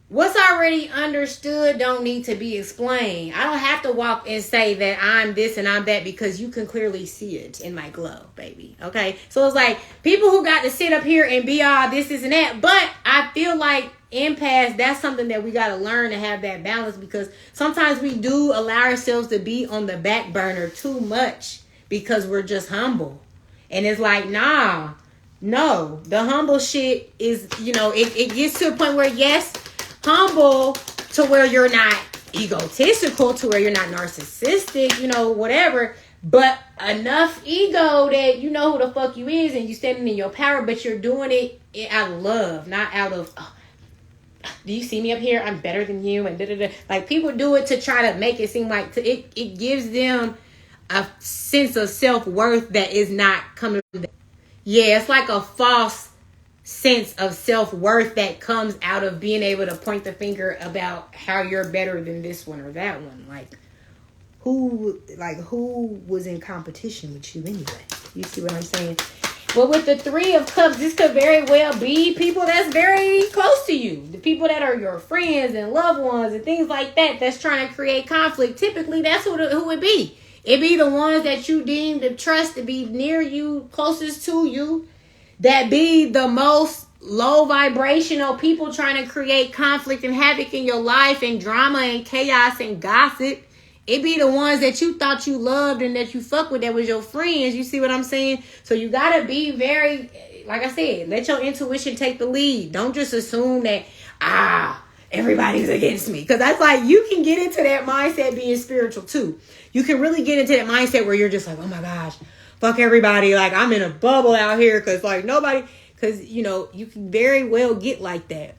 what's already understood don't need to be explained. I don't have to walk and say that I'm this and I'm that, because you can clearly see it in my glow, baby. Okay? So it's like, people who got to sit up here and be all this and that. But I feel like empaths, that's something that we got to learn to have that balance, because sometimes we do allow ourselves to be on the back burner too much because we're just humble. And it's like, no, the humble shit is, you know, it gets to a point where, yes, humble to where you're not egotistical, to where you're not narcissistic, you know, whatever, but enough ego that you know who the fuck you is and you standing in your power, but you're doing it out of love, not out of, do you see me up here? I'm better than you, and da-da-da. Like, people do it to try to make it seem like it gives them a sense of self-worth that is not coming from them. Yeah, it's like a false sense of self-worth that comes out of being able to point the finger about how you're better than this one or that one. Who was in competition with you anyway? You see what I'm saying? But with the Three of Cups, this could very well be people that's very close to you. The people that are your friends and loved ones and things like that that's trying to create conflict. Typically, that's who it be. It be the ones that you deem to trust to be near you, closest to you, that be the most low vibrational people trying to create conflict and havoc in your life and drama and chaos and gossip. It be the ones that you thought you loved and that you fuck with that was your friends. You see what I'm saying? So you got to be very, like I said, let your intuition take the lead. Don't just assume that, everybody's against me. Because that's like, you can get into that mindset being spiritual too. You can really get into that mindset where you're just like, oh my gosh, fuck everybody. Like, I'm in a bubble out here because like nobody, because, you can very well get like that.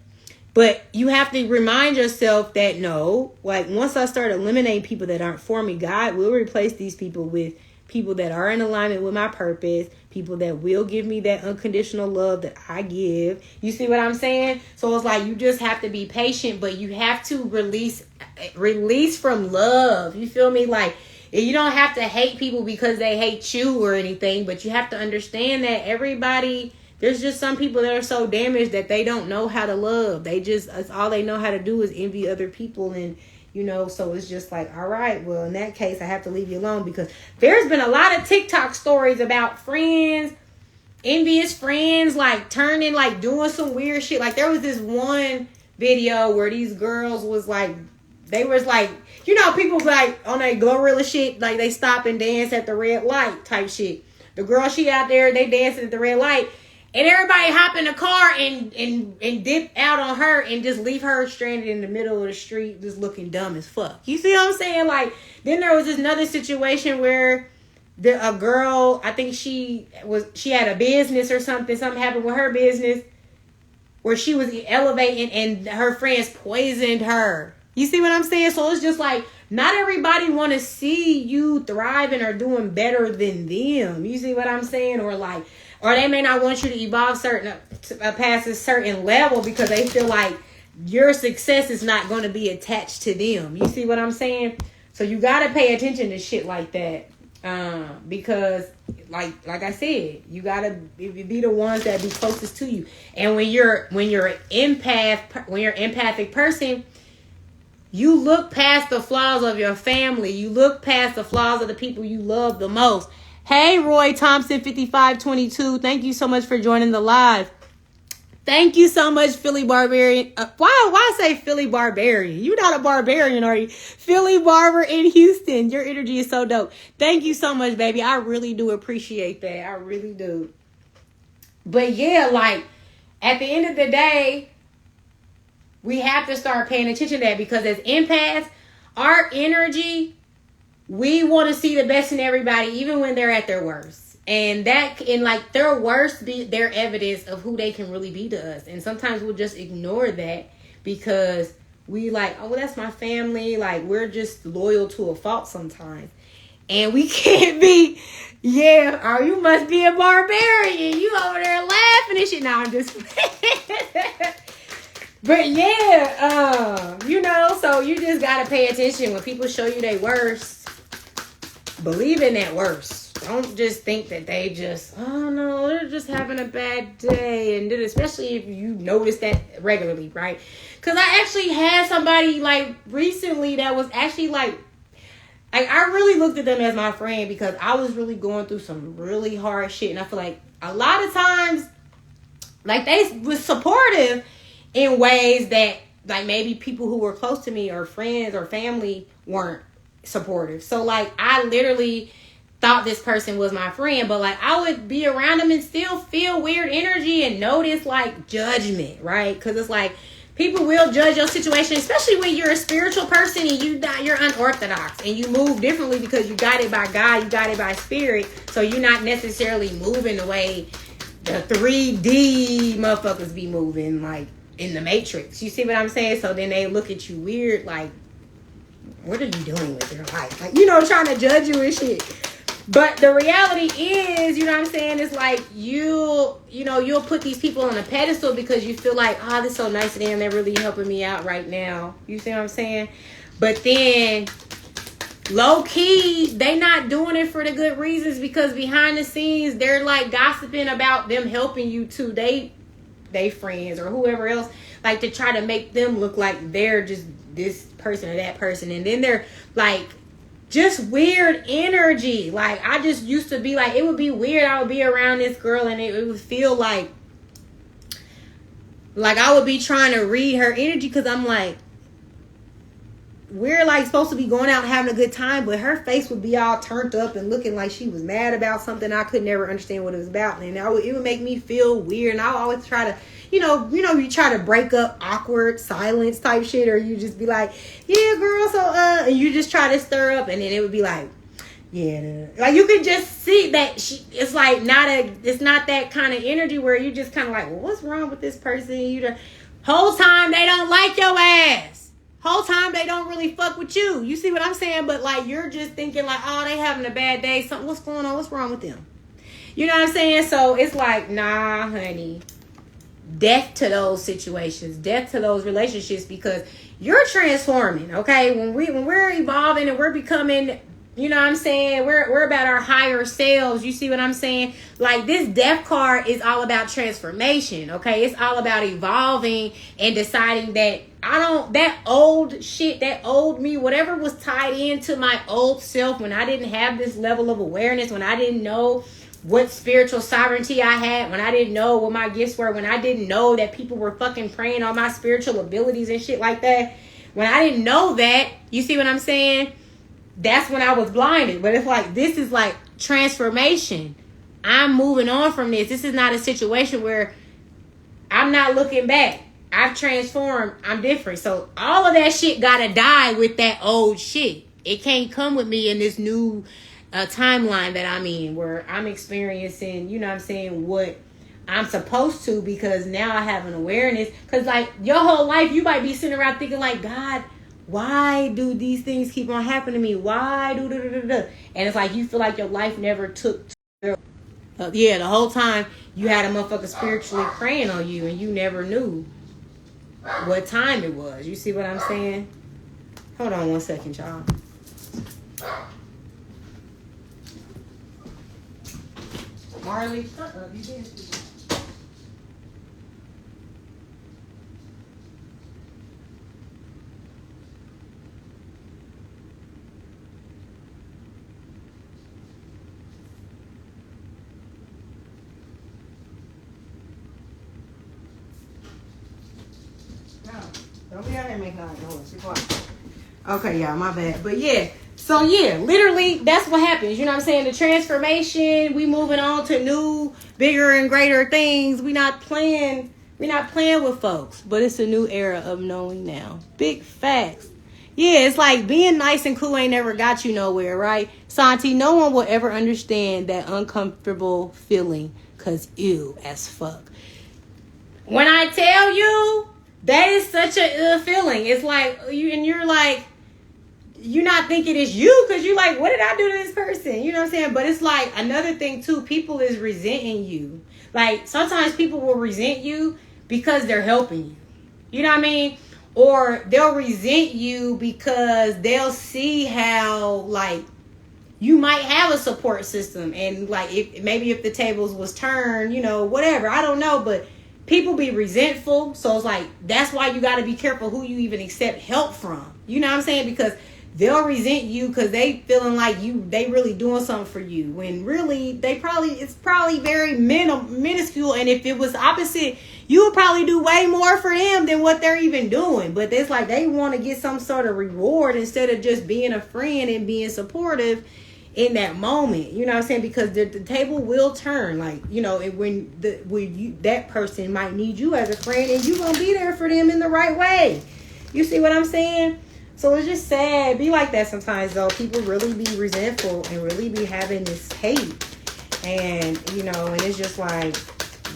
But you have to remind yourself that no, like once I start eliminating people that aren't for me, God will replace these people with people that are in alignment with my purpose, people that will give me that unconditional love that I give. You see what I'm saying? So it's like you just have to be patient, but you have to release from love. You feel me? Like, you don't have to hate people because they hate you or anything, but you have to understand that there's just some people that are so damaged that they don't know how to love. That's all they know how to do is envy other people. And, so it's just like, all right, well, in that case, I have to leave you alone, because there's been a lot of TikTok stories about friends, envious friends, like turning, like doing some weird shit. Like there was this one video where these girls was like, they was like, people like on a Glorilla shit, like they stop and dance at the red light type shit. The girl, she out there, they dancing at the red light. And everybody hop in the car and dip out on her and just leave her stranded in the middle of the street just looking dumb as fuck. You see what I'm saying? Like, then there was another situation where a girl, I think she had a business or something happened with her business where she was elevating and her friends poisoned her. You see what I'm saying? So it's just like, not everybody want to see you thriving or doing better than them. You see what I'm saying? Or they may not want you to evolve past a certain level because they feel like your success is not going to be attached to them. You see what I'm saying? So you got to pay attention to shit like that. Because like I said, you got to be the ones that be closest to you. And when you're an empathic person, you look past the flaws of your family. You look past the flaws of the people you love the most. Hey, Roy Thompson, 5522. Thank you so much for joining the live. Thank you so much, Philly Barbarian. Why say Philly Barbarian? You're not a barbarian, are you? Philly Barber in Houston. Your energy is so dope. Thank you so much, baby. I really do appreciate that. I really do. But yeah, like, at the end of the day, we have to start paying attention to that, because as empaths, our energy, we want to see the best in everybody, even when they're at their worst. And their worst be their evidence of who they can really be to us. And sometimes we'll just ignore that because we like, oh, well, that's my family. Like, we're just loyal to a fault sometimes. And we can't be, you must be a barbarian. You over there laughing and shit. No, I'm just But so you just got to pay attention when people show you their worst. Believe in that worst. Don't just think that they just, they're just having a bad day. And especially if you notice that regularly, right? Because I actually had somebody like recently that was actually like I really looked at them as my friend because I was really going through some really hard shit. And I feel like a lot of times, like, they was supportive in ways that, like, maybe people who were close to me or friends or family weren't supportive. So, like, I literally thought this person was my friend, but, like, I would be around them and still feel weird energy and notice, like, judgment, right? Because it's like, people will judge your situation, especially when you're a spiritual person and you're unorthodox and you move differently because you got it by God, you got it by spirit. So you're not necessarily moving the way the 3D motherfuckers be moving, like, in the Matrix. You see what I'm saying? So then they look at you weird, like, what are you doing with your life? Like, trying to judge you and shit. But the reality is, you know what I'm saying, it's like you'll put these people on a pedestal because you feel like, oh, this is so nice of them, they're really helping me out right now. You see what I'm saying? But then low key, they not doing it for the good reasons, because behind the scenes they're like gossiping about them helping you too. They friends or whoever else, like, to try to make them look like they're just this person or that person. And then they're like just weird energy. Like, I just used to be like, it would be weird. I would be around this girl and it would feel like I would be trying to read her energy, because I'm like, we're like supposed to be going out and having a good time, but her face would be all turned up and looking like she was mad about something. I could never understand what it was about, and it would make me feel weird. And I would always try to, you try to break up awkward silence type shit, or you just be like, yeah, girl, so and you just try to stir up, and then it would be like, yeah, like you could just see that it's like it's not that kind of energy where you just kind of like, well, what's wrong with this person? You the whole time they don't like your ass. Whole time they don't really fuck with you. You see what I'm saying? But like, you're just thinking like, oh, they having a bad day. Something, what's going on? What's wrong with them? You know what I'm saying? So it's like, nah, honey. Death to those situations. Death to those relationships, because you're transforming, okay? When we're evolving and we're becoming, you know what I'm saying? We're about our higher selves. You see what I'm saying? Like, this death card is all about transformation, okay? It's all about evolving and deciding that that old shit, that old me, whatever was tied into my old self when I didn't have this level of awareness, when I didn't know what spiritual sovereignty I had, when I didn't know what my gifts were, when I didn't know that people were fucking preying on my spiritual abilities and shit like that. When I didn't know that, you see what I'm saying? That's when I was blinded. But it's like, this is like transformation. I'm moving on from this. This is not a situation where I'm not looking back. I've transformed. I'm different. So all of that shit gotta die with that old shit. It can't come with me in this new timeline that I'm in, where I'm experiencing, you know what I'm saying, what I'm supposed to, because now I have an awareness. Because like, your whole life you might be sitting around thinking like, God, why do these things keep on happening to me? Why do and it's like you feel like your life never took the whole time you had a motherfucker spiritually praying on you and you never knew what time it was. You see what I'm saying? Hold on one second, y'all. Marley, you did. Don't be out here making all that noise. Be quiet. Okay, y'all, my bad. But yeah, so yeah, literally, that's what happens. You know what I'm saying? The transformation, we moving on to new, bigger and greater things. We're not playing with folks. But it's a new era of knowing now. Big facts. Yeah, it's like being nice and cool ain't never got you nowhere, right? Santi, no one will ever understand that uncomfortable feeling, because ew as fuck. When I tell you, that is such a feeling. It's like, you're like, you're not thinking it's you, because you're like, what did I do to this person? You know what I'm saying? But it's like, another thing too, people is resenting you. Like, sometimes people will resent you because they're helping you. You know what I mean? Or they'll resent you because they'll see how, like, you might have a support system. And like, if the tables was turned, whatever. I don't know, but people be resentful. So it's like, that's why you got to be careful who you even accept help from. You know what I'm saying? Because they'll resent you because they feeling like they really doing something for you, when really it's probably very minuscule. And if it was opposite, you would probably do way more for them than what they're even doing. But it's like they want to get some sort of reward instead of just being a friend and being supportive in that moment. You know what I'm saying? Because the table will turn. Like, that person might need you as a friend, and you gonna be there for them in the right way. You see what I'm saying? So it's just sad. Be like that sometimes, though. People really be resentful and really be having this hate. And, and it's just like,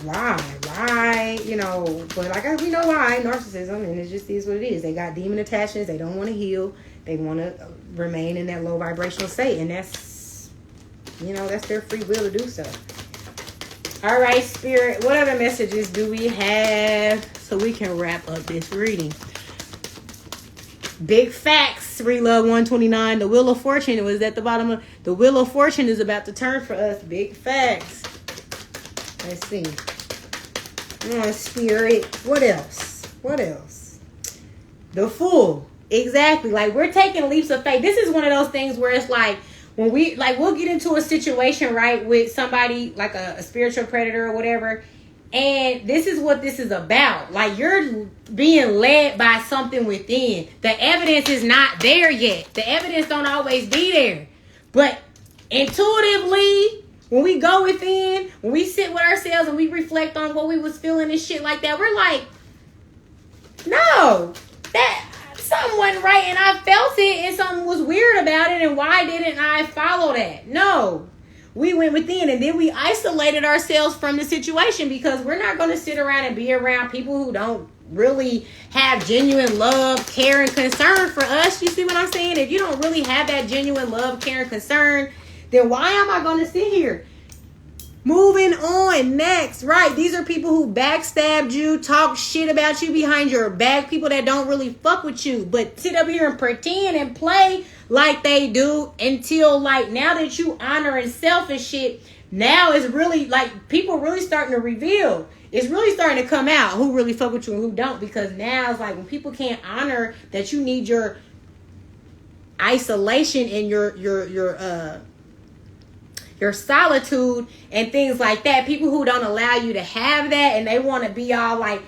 why? But like, we know why. Narcissism, and it just is what it is. They got demon attachments. They don't want to heal. They want to remain in that low vibrational state. And that's You know, that's their free will to do so. All right, Spirit, what other messages do we have so we can wrap up this reading? Big facts, Relove 129. The Wheel of Fortune was at the bottom of the Wheel of Fortune is about to turn for us. Big facts. Let's see. Spirit. What else? What else? The Fool. Exactly. Like, we're taking leaps of faith. This is one of those things where it's like, when we, like, we'll get into a situation, right, with somebody, like a spiritual predator or whatever, and this is what this is about. Like, you're being led by something within. The evidence is not there yet. The evidence don't always be there. But intuitively, when we go within, when we sit with ourselves and we reflect on what we was feeling and shit like that, we're like, no, that something wasn't right, and I felt it, and something was weird about it, and why didn't I follow that? No. We went within, and then we isolated ourselves from the situation, because we're not going to sit around and be around people who don't really have genuine love, care, and concern for us. You see what I'm saying? If you don't really have that genuine love, care, and concern, then why am I going to sit here? Moving on, next, right? These are people who backstabbed you, talk shit about you behind your back, people that don't really fuck with you, but sit up here and pretend and play like they do, until, like, now that you honoring self and shit, now it's really, like, people really starting to reveal. It's really starting to come out who really fuck with you and who don't, because now it's like, when people can't honor that you need your isolation and your solitude and things like that. People who don't allow you to have that, and they want to be all like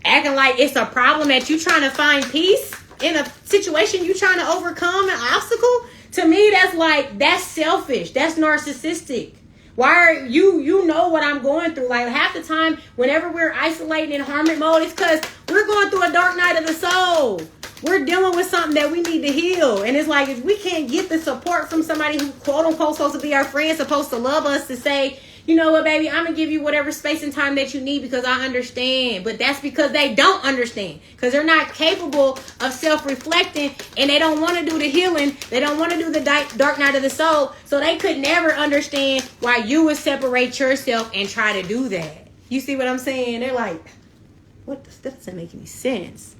acting like it's a problem that you trying to find peace in a situation you trying to overcome an obstacle. To me, that's selfish. That's narcissistic. Why are you know what I'm going through? Like, half the time, whenever we're isolating in hermit mode, it's because we're going through a dark night of the soul. We're dealing with something that we need to heal. And it's like, if we can't get the support from somebody who, quote unquote, supposed to be our friend, supposed to love us, to say, you know what, baby, I'm going to give you whatever space and time that you need because I understand. But that's because they don't understand. Because they're not capable of self-reflecting, and they don't want to do the healing. They don't want to do the dark night of the soul. So they could never understand why you would separate yourself and try to do that. You see what I'm saying? They're like, what? That doesn't make any sense.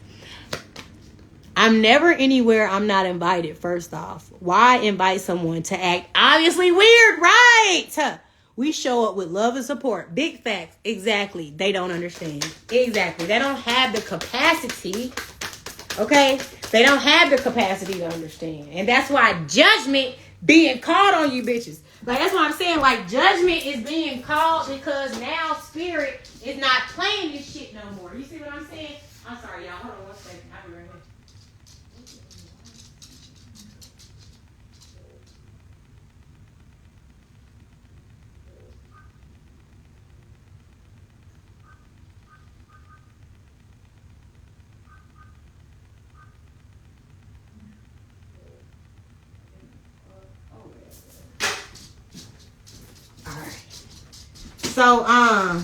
I'm never anywhere I'm not invited, first off. Why invite someone to act obviously weird, right? We show up with love and support. Big facts. Exactly. They don't understand. Exactly. They don't have the capacity. Okay? They don't have the capacity to understand. And that's why judgment being called on you bitches. Like, that's what I'm saying. Like, judgment is being called because now spirit is not playing this shit no more. You see what I'm saying? I'm sorry, y'all. Hold on one second. I'll be right back. So, I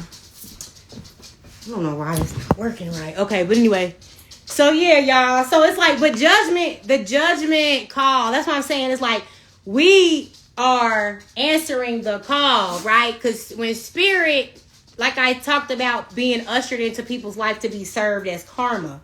don't know why it's not working right. Okay, but anyway. So, yeah, y'all. So, it's like, but the judgment call, that's what I'm saying. It's like, we are answering the call, right? Because when spirit, like I talked about being ushered into people's life to be served as karma,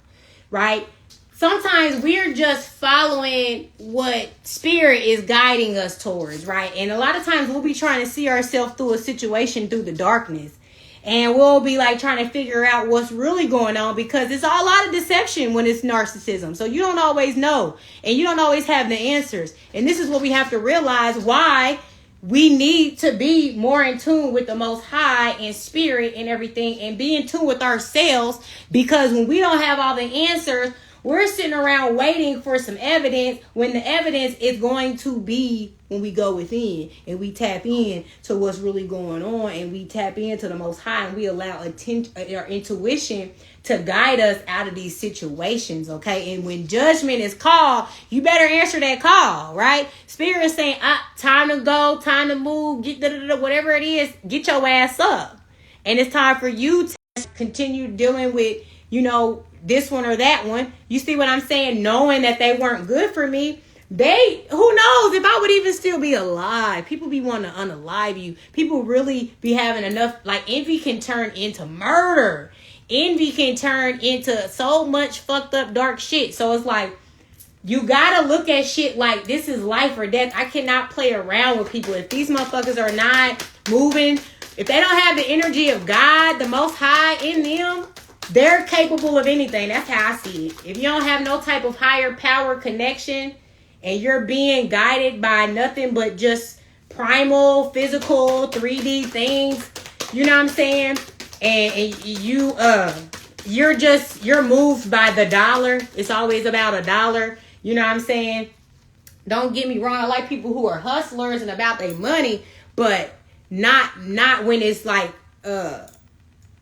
right? Sometimes we're just following what spirit is guiding us towards, right? And a lot of times we'll be trying to see ourselves through a situation through the darkness. And we'll be like trying to figure out what's really going on, because it's all a lot of deception when it's narcissism. So you don't always know, and you don't always have the answers. And this is what we have to realize, why we need to be more in tune with the Most High and spirit and everything, and be in tune with ourselves. Because when we don't have all the answers, we're sitting around waiting for some evidence, when the evidence is going to be when we go within and we tap in to what's really going on, and we tap into the Most High, and we allow our intuition to guide us out of these situations, okay? And when judgment is called, you better answer that call, right? Spirit is saying, time to go, time to move, get whatever it is, get your ass up. And it's time for you to continue dealing with, this one or that one. You see what I'm saying? Knowing that they weren't good for me, who knows if I would even still be alive. People be wanting to unalive you. People really be having enough. Like, envy can turn into murder. Envy can turn into so much fucked up dark shit. So it's like, you gotta look at shit like this is life or death. I cannot play around with people. If these motherfuckers are not moving, if they don't have the energy of God, the Most High in them, they're capable of anything. That's how I see it. If you don't have no type of higher power connection and you're being guided by nothing but just primal, physical, 3D things, you know what I'm saying? And you're moved by the dollar. It's always about a dollar. You know what I'm saying? Don't get me wrong. I like people who are hustlers and about their money, but not when it's like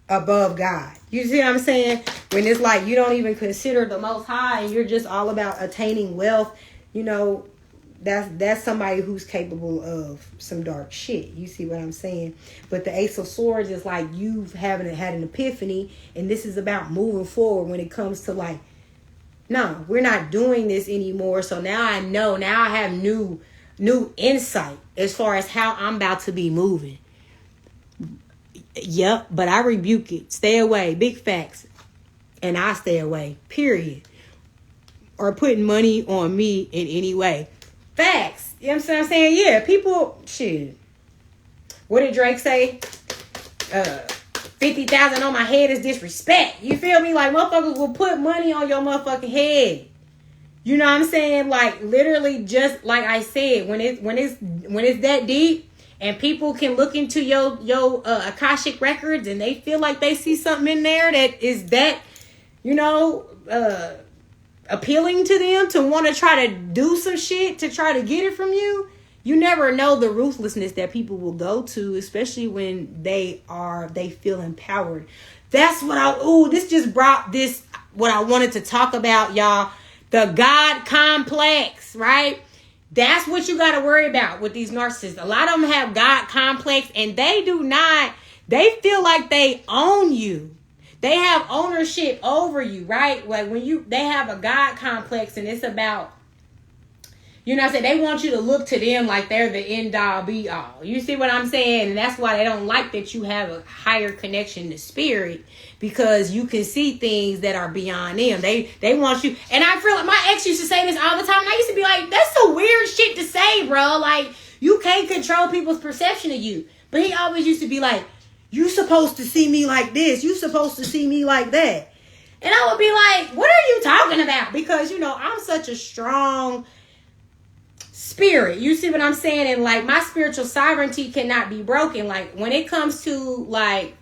above God. You see what I'm saying? When it's like you don't even consider the Most High and you're just all about attaining wealth, you know, that's somebody who's capable of some dark shit. You see what I'm saying? But the Ace of Swords is like you haven't had an epiphany, and this is about moving forward when it comes to like, no, we're not doing this anymore. So now I know. Now I have new insight as far as how I'm about to be moving. Yep, but I rebuke it. Stay away. Big facts. And I stay away. Period. Or putting money on me in any way. Facts. You know what I'm saying? Yeah, people, shit. What did Drake say? 50,000 on my head is disrespect. You feel me? Like, motherfuckers will put money on your motherfucking head. You know what I'm saying? Like, literally, just like I said, when it's that deep, and people can look into your Akashic records, and they feel like they see something in there that is that, you know, appealing to them to want to try to do some shit to try to get it from you. You never know the ruthlessness that people will go to, especially when they feel empowered. That's what this just brought this, what I wanted to talk about, y'all. The God complex, right? That's what you got to worry about with these narcissists. A lot of them have God complex, and they feel like they own you. They have ownership over you, right? Like they have a God complex, and it's about, you know what I'm saying? They want you to look to them like they're the end all be all. You see what I'm saying? And that's why they don't like that you have a higher connection to spirit, because you can see things that are beyond them. They want you. And I feel like my ex used to say this all the time. And I used to be like, that's some weird shit to say, bro. Like, you can't control people's perception of you. But he always used to be like, you supposed to see me like this. You supposed to see me like that. And I would be like, what are you talking about? Because, you know, I'm such a strong spirit. You see what I'm saying? And like, my spiritual sovereignty cannot be broken. Like, when it comes to like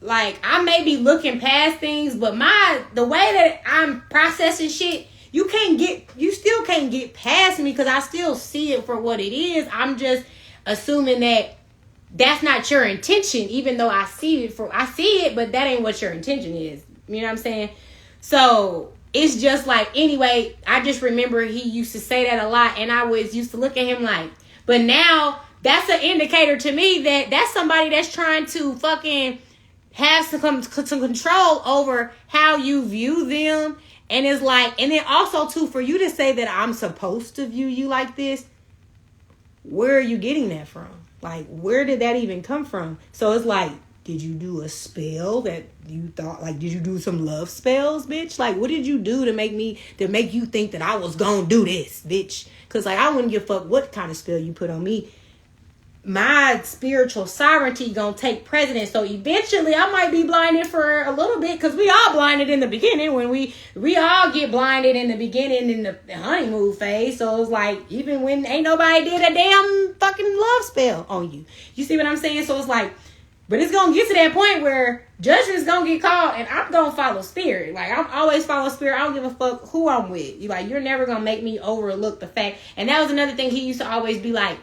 I may be looking past things, but the way that I'm processing shit, you still can't get past me, because I still see it for what it is. I'm just assuming that that's not your intention, even though I see it, but that ain't what your intention is. You know what I'm saying? So it's just like, anyway, I just remember he used to say that a lot, and I used to look at him like, but now that's an indicator to me that that's somebody that's trying to fucking have some control over how you view them. And it's like, and then also too, for you to say that I'm supposed to view you like this, where are you getting that from? Like, where did that even come from? So it's like, did you do a spell that you thought, like, did you do some love spells, bitch? Like, what did you do to make you think that I was gonna do this, bitch? Because, like, I wouldn't give a fuck what kind of spell you put on me. My spiritual sovereignty gonna take precedence. So eventually I might be blinded for a little bit, because we all blinded in the beginning. When we all get blinded in the beginning in the honeymoon phase. So it's like, even when ain't nobody did a damn fucking love spell on you. You see what I'm saying? So it's like, but it's gonna get to that point where judgment's gonna get called, and I'm gonna follow spirit. Like, I'm always follow spirit. I don't give a fuck who I'm with. You're never gonna make me overlook the fact. And that was another thing he used to always be like,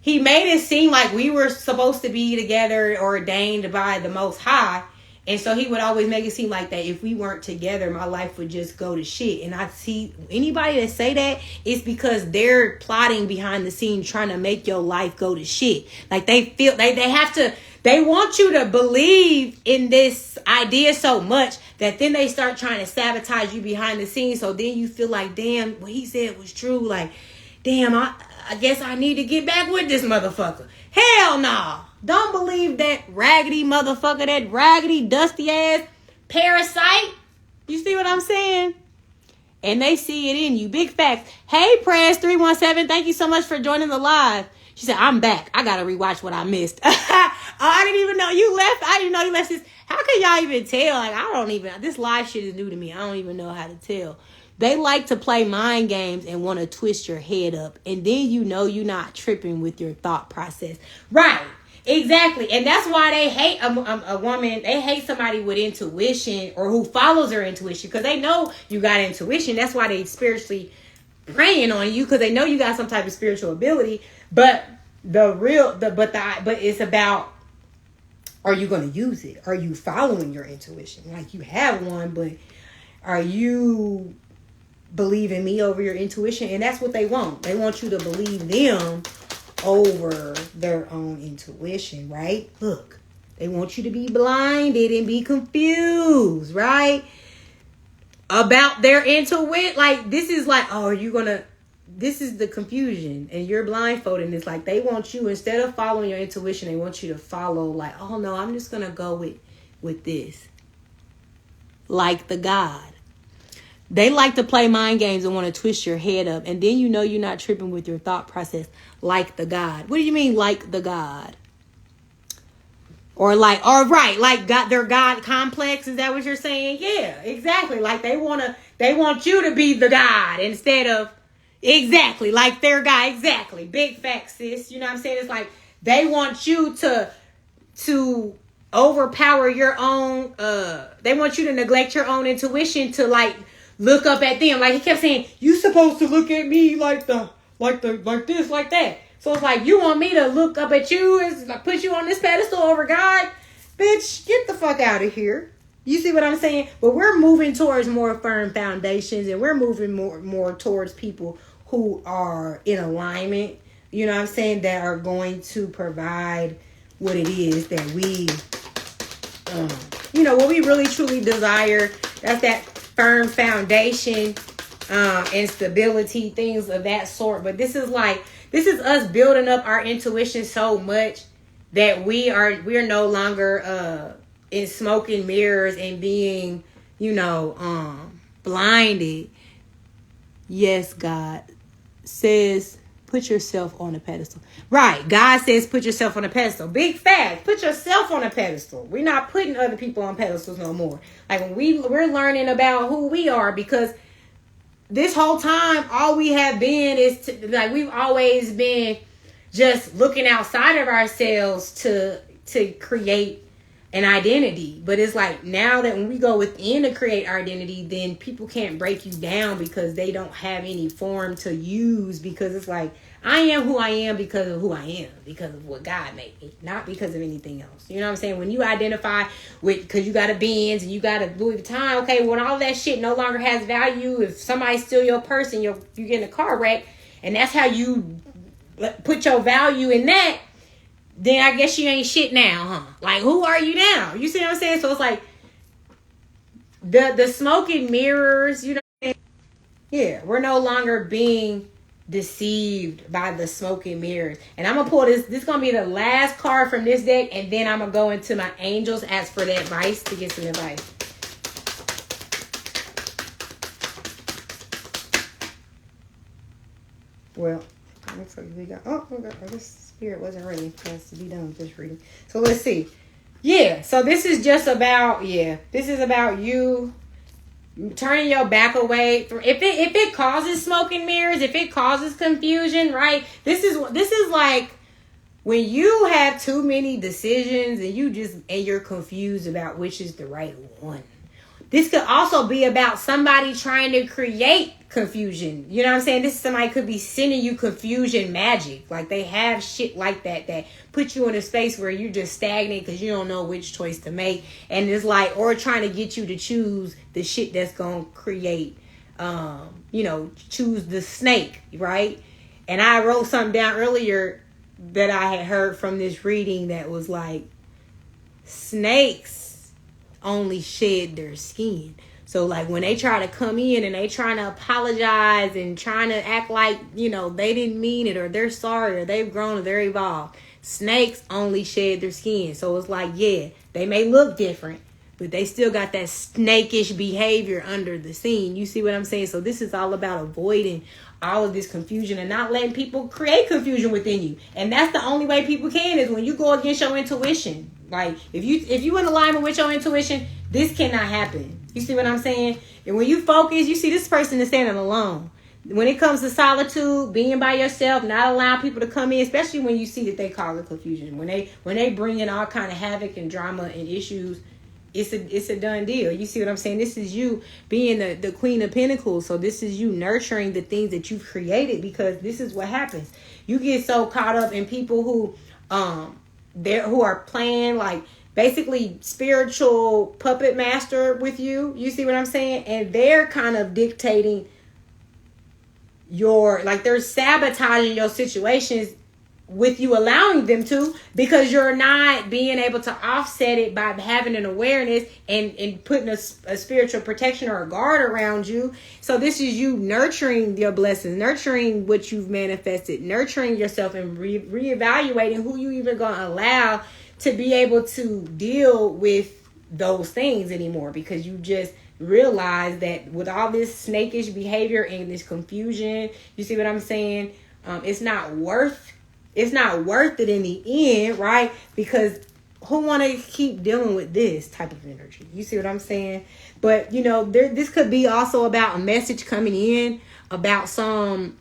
he made it seem like we were supposed to be together, ordained by the Most High. And so he would always make it seem like that if we weren't together, my life would just go to shit. And I see anybody that say that, it's because they're plotting behind the scenes trying to make your life go to shit. Like, they feel they have to They want you to believe in this idea so much that then they start trying to sabotage you behind the scenes. So then you feel like, damn, what he said was true. Like, damn, I guess I need to get back with this motherfucker. Hell no. Don't believe that raggedy motherfucker, that raggedy, dusty ass parasite. You see what I'm saying? And they see it in you. Big facts. Hey, Press317, thank you so much for joining the live. She said, I'm back. I got to rewatch what I missed. I didn't even know you left. I didn't know you left this. How can y'all even tell? Like, this live shit is new to me. I don't even know how to tell. They like to play mind games and want to twist your head up. And then you know you're not tripping with your thought process. Right. Exactly. And that's why they hate a woman. They hate somebody with intuition or who follows their intuition, because they know you got intuition. That's why they spiritually preying on you, because they know you got some type of spiritual ability. But but it's about, are you going to use it? Are you following your intuition? Like, you have one, but are you believing me over your intuition? And that's what they want. They want you to believe them over their own intuition, right? Look, they want you to be blinded and be confused, right? About their intuition. Like, this is like, oh, are you gonna, this is the confusion, and you're blindfolded. And it's like, they want you, instead of following your intuition, they want you to follow, like, oh no, I'm just gonna go with this. Like the God. They like to play mind games and want to twist your head up. And then you know you're not tripping with your thought process, like the God. What do you mean, like the God? Or like God, their God complex. Is that what you're saying? Yeah, exactly. Like they want you to be the God instead of, exactly, like their God. Exactly. Big facts, sis. You know what I'm saying? It's like they want you to overpower your own, they want you to neglect your own intuition to, like, look up at them. Like, he kept saying, you supposed to look at me like this, like that. So it's like, you want me to look up at you and like put you on this pedestal over God? Bitch, get the fuck out of here. You see what I'm saying? But we're moving towards more firm foundations, and we're moving more towards people who are in alignment, you know what I'm saying, that are going to provide what it is that we, what we really truly desire. That's that firm foundation and stability, things of that sort. But this is us building up our intuition so much that we're no longer in smoke and mirrors and being blinded. Yes, God says put yourself on a pedestal. Right. God says put yourself on a pedestal. Big fact. Put yourself on a pedestal. We're not putting other people on pedestals no more. Like, when we're learning about who we are, because this whole time all we have been is we've always been just looking outside of ourselves to create an identity. But it's like, now that when we go within to create our identity, then people can't break you down because they don't have any form to use, because it's like, I am who I am because of who I am, because of what God made me, not because of anything else. You know what I'm saying? When you identify with, because you got a Benz and you got a Louis Vuitton, okay, when all that shit no longer has value, if somebody steal your purse and you get in a car wreck, and that's how you put your value in that, then I guess you ain't shit now, huh? Like, who are you now? You see what I'm saying? So it's like the smoke and mirrors, you know what I'm saying? Yeah, we're no longer being deceived by the smoke and mirrors. And I'm gonna pull this is gonna be the last card from this deck, and then I'm gonna go into my angels, ask for the advice, to get some advice. Well, looks like we got, I guess spirit wasn't ready for us to be done with this reading. So let's see. Yeah, so this is just about, this is about you turning your back away. If it causes smoke and mirrors, if it causes confusion, right? This is like when you have too many decisions and you're confused about which is the right one. This could also be about somebody trying to create confusion. You know what I'm saying? This is somebody could be sending you confusion magic. Like, they have shit like that put you in a space where you're just stagnant because you don't know which choice to make. And it's like, or trying to get you to choose the shit that's going to create, choose the snake, right? And I wrote something down earlier that I had heard from this reading that was like, Snakes only shed their skin. So like when they try to come in and they trying to apologize and trying to act like, you know, they didn't mean it or they're sorry or they've grown or they're evolved. Snakes only shed their skin. So it's like, yeah, they may look different, but they still got that snakish behavior under the scene. You see what I'm saying? So this is all about avoiding all of this confusion and not letting people create confusion within you. And that's the only way people can, is when you go against your intuition. Like if you in alignment with your intuition, this cannot happen. You see what I'm saying? And when you focus, you see this person is standing alone. When it comes to solitude, being by yourself, not allowing people to come in, especially when you see that they cause a confusion, when they bring in all kind of havoc and drama and issues, it's a done deal. You see what I'm saying? This is you being the Queen of Pentacles. So this is you nurturing the things that you've created, because this is what happens. You get so caught up in people who are playing like basically spiritual puppet master with you. You see what I'm saying? And they're kind of dictating they're sabotaging your situations with you allowing them to, because you're not being able to offset it by having an awareness and putting a spiritual protection or a guard around you. So this is you nurturing your blessings, nurturing what you've manifested, nurturing yourself, and reevaluating who you even going to allow to be able to deal with those things anymore, because you just realize that with all this snakish behavior and this confusion, you see what I'm saying? It's not worth it in the end, right? Because who want to keep dealing with this type of energy? You see what I'm saying? But you know, this could be also about a message coming in about some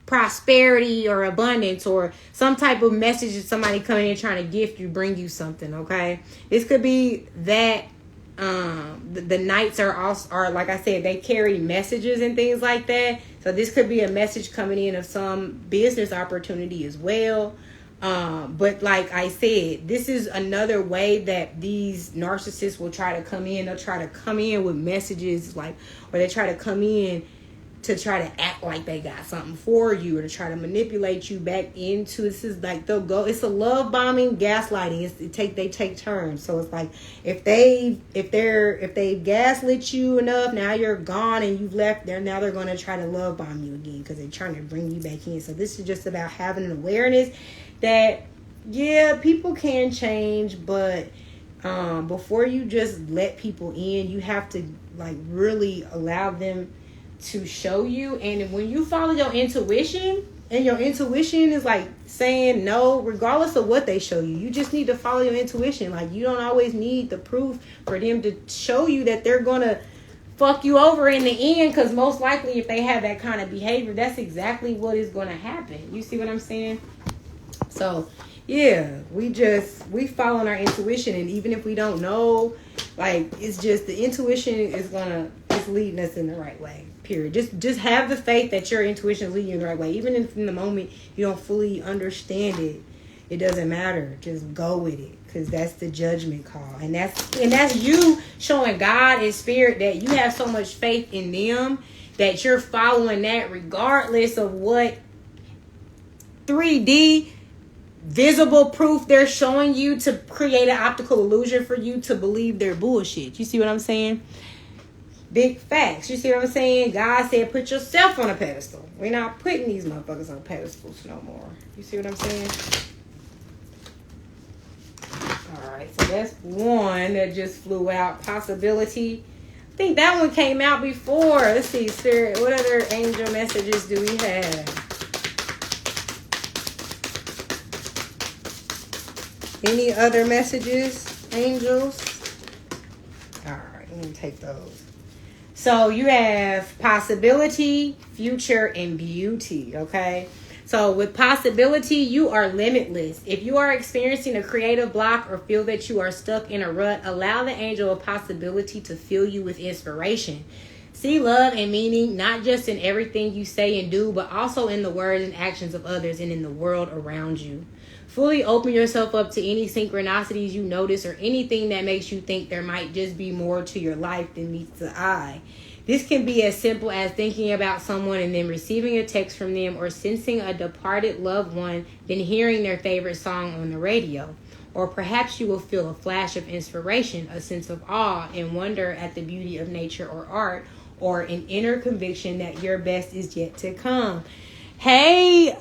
prosperity or abundance, or some type of message of somebody coming in trying to gift you, bring you something. Okay, this could be that. The knights are like I said, they carry messages and things like that. So this could be a message coming in of some business opportunity as well. But like I said, this is another way that these narcissists will try to come in. They'll try to come in with messages or they try to come in to try to act like they got something for you, or to try to manipulate you back into. This is like they'll go. It's a love bombing, gaslighting. They take turns. So it's like if they gaslit you enough, now you're gone and you've left there. Now they're going to try to love bomb you again, because they're trying to bring you back in. So this is just about having an awareness that people can change, but before you just let people in, you have to like really allow them to show you. And when you follow your intuition, and your intuition is like saying no regardless of what they show you, you just need to follow your intuition. Like you don't always need the proof for them to show you that they're gonna fuck you over in the end, because most likely if they have that kind of behavior, that's exactly what is going to happen. You see what I'm saying? So yeah, we following our intuition, and even if we don't know, like it's just the intuition is leading us in the right way. Period. Just have the faith that your intuition is leading you in the right way. Even if in the moment you don't fully understand it, it doesn't matter. Just go with it, because that's the judgment call, and that's you showing God and spirit that you have so much faith in them that you're following that regardless of what 3D visible proof they're showing you to create an optical illusion for you to believe their bullshit. You see what I'm saying? Big facts. You see what I'm saying? God said put yourself on a pedestal. We're not putting these motherfuckers on pedestals no more. You see what I'm saying? Alright, so that's one that just flew out. Possibility. I think that one came out before. Let's see, Spirit. What other angel messages do we have? Any other messages, angels? Alright, let me take those. So you have possibility, future, and beauty, okay? So with possibility, you are limitless. If you are experiencing a creative block or feel that you are stuck in a rut, allow the angel of possibility to fill you with inspiration. See love and meaning, not just in everything you say and do, but also in the words and actions of others and in the world around you. Fully open yourself up to any synchronicities you notice or anything that makes you think there might just be more to your life than meets the eye. This can be as simple as thinking about someone and then receiving a text from them, or sensing a departed loved one, then hearing their favorite song on the radio. Or perhaps you will feel a flash of inspiration, a sense of awe and wonder at the beauty of nature or art, or an inner conviction that your best is yet to come. Hey,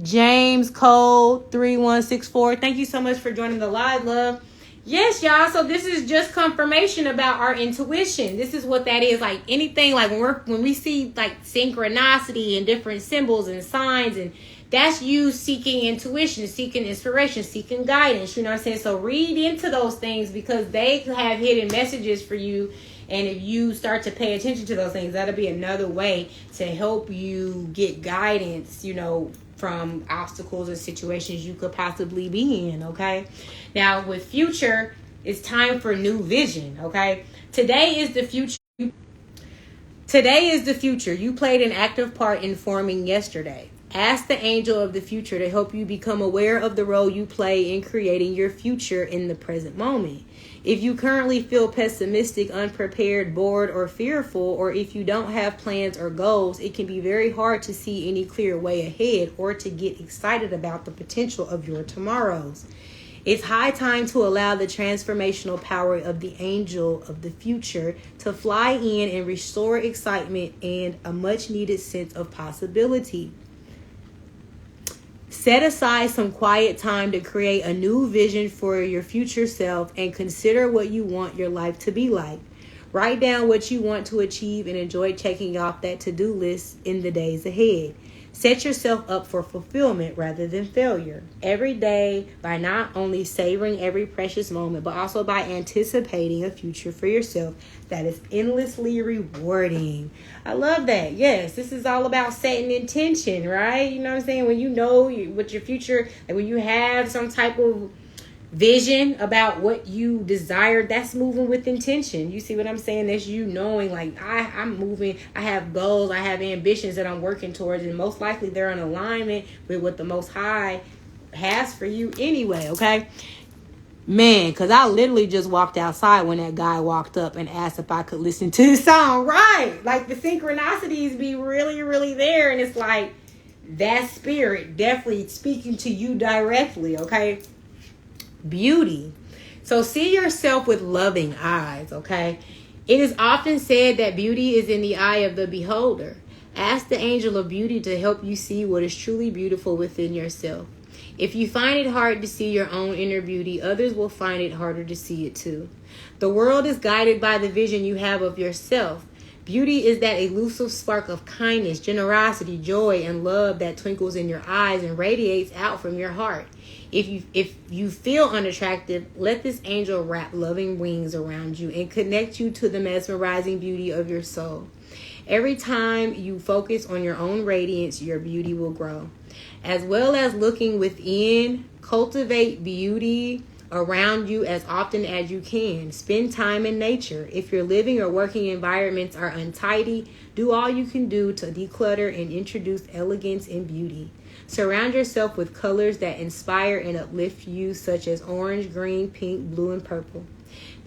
James Cole 3164. Thank you so much for joining the live, love. Yes, y'all. So this is just confirmation about our intuition. This is what that is. Like anything, like when we see like synchronicity and different symbols and signs, and that's you seeking intuition, seeking inspiration, seeking guidance. You know what I'm saying? So read into those things because they have hidden messages for you. And if you start to pay attention to those things, that'll be another way to help you get guidance, you know, from obstacles and situations you could possibly be in, okay? Now, with future, it's time for new vision, okay? Today is the future. Today is the future. You played an active part in forming yesterday. Ask the angel of the future to help you become aware of the role you play in creating your future in the present moment. If you currently feel pessimistic, unprepared, bored, or fearful, or if you don't have plans or goals, it can be very hard to see any clear way ahead or to get excited about the potential of your tomorrows. It's high time to allow the transformational power of the angel of the future to fly in and restore excitement and a much needed sense of possibility. Set aside some quiet time to create a new vision for your future self and consider what you want your life to be like. Write down what you want to achieve and enjoy checking off that to-do list in the days ahead. Set yourself up for fulfillment rather than failure every day by not only savoring every precious moment, but also by anticipating a future for yourself that is endlessly rewarding. I love that. Yes, this is all about setting intention, right? You know what I'm saying? When you know what your future, like when you have some type of vision about what you desire, that's moving with intention. You see what I'm saying? That's you knowing like I'm moving, I have goals, I have ambitions that I'm working towards, and most likely they're in alignment with what the Most High has for you anyway, okay? Man, because I literally just walked outside when that guy walked up and asked if I could listen to the song. Right. Like the synchronicities be really, really there. And it's like that spirit definitely speaking to you directly, okay? Beauty. So see yourself with loving eyes, okay? It is often said that beauty is in the eye of the beholder. Ask the angel of beauty to help you see what is truly beautiful within yourself. If you find it hard to see your own inner beauty, others will find it harder to see it too. The world is guided by the vision you have of yourself. Beauty is that elusive spark of kindness, generosity, joy, and love that twinkles in your eyes and radiates out from your heart. If you feel unattractive, let this angel wrap loving wings around you and connect you to the mesmerizing beauty of your soul. Every time you focus on your own radiance, your beauty will grow. As well as looking within, cultivate beauty around you as often as you can. Spend time in nature. If your living or working environments are untidy, do all you can do to declutter and introduce elegance and beauty. Surround yourself with colors that inspire and uplift you, such as orange, green, pink, blue, and purple.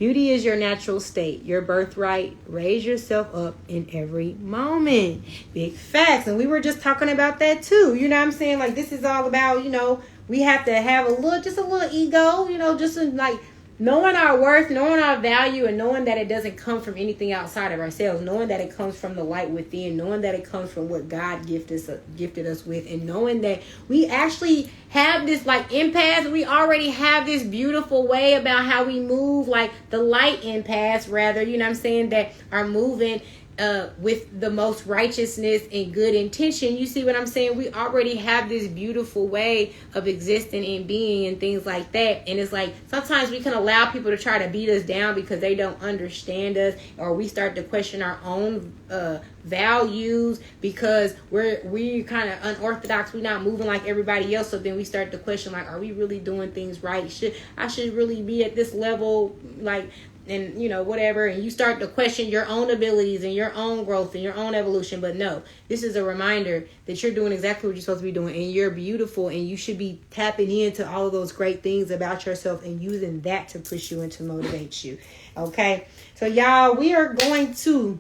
Beauty is your natural state, your birthright. Raise yourself up in every moment. Big facts. And we were just talking about that too. You know what I'm saying? Like this is all about, you know, we have to have a little ego, you know, just like knowing our worth, knowing our value, and knowing that it doesn't come from anything outside of ourselves, knowing that it comes from the light within, knowing that it comes from what God gifted us with, and knowing that we actually have this like empath. We already have this beautiful way about how we move, like the light empaths, rather, you know what I'm saying, that are moving with the most righteousness and good intention. You see what I'm saying? We already have this beautiful way of existing and being and things like that. And it's like sometimes we can allow people to try to beat us down because they don't understand us, or we start to question our own values because we kind of unorthodox. We're not moving like everybody else. So then we start to question, like, are we really doing things right? I should really be at this level, like, and you know, whatever, and you start to question your own abilities and your own growth and your own evolution. But no, this is a reminder that you're doing exactly what you're supposed to be doing, and you're beautiful, and you should be tapping into all of those great things about yourself and using that to push you and to motivate you. Okay, so y'all, we are going to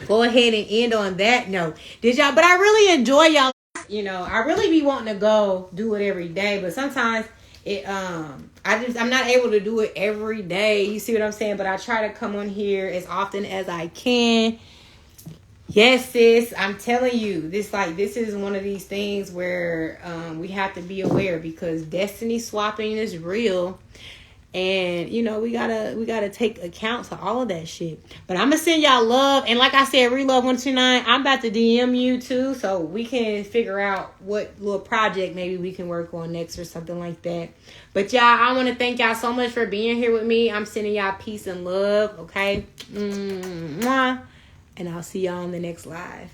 go ahead and end on that note. But I really enjoy y'all. You know, I really be wanting to go do it every day, but sometimes I'm not able to do it every day. You see what I'm saying? But I try to come on here as often as I can. Yes, sis, I'm telling you, this is one of these things where we have to be aware, because destiny swapping is real. And you know, we gotta take account to all of that shit. But I'm gonna send y'all love, and like I said, Relove 129. I'm about to DM you too, so we can figure out what little project maybe we can work on next or something like that. But y'all, I want to thank y'all so much for being here with me. I'm sending y'all peace and love. Okay, mwah. And I'll see y'all on the next live.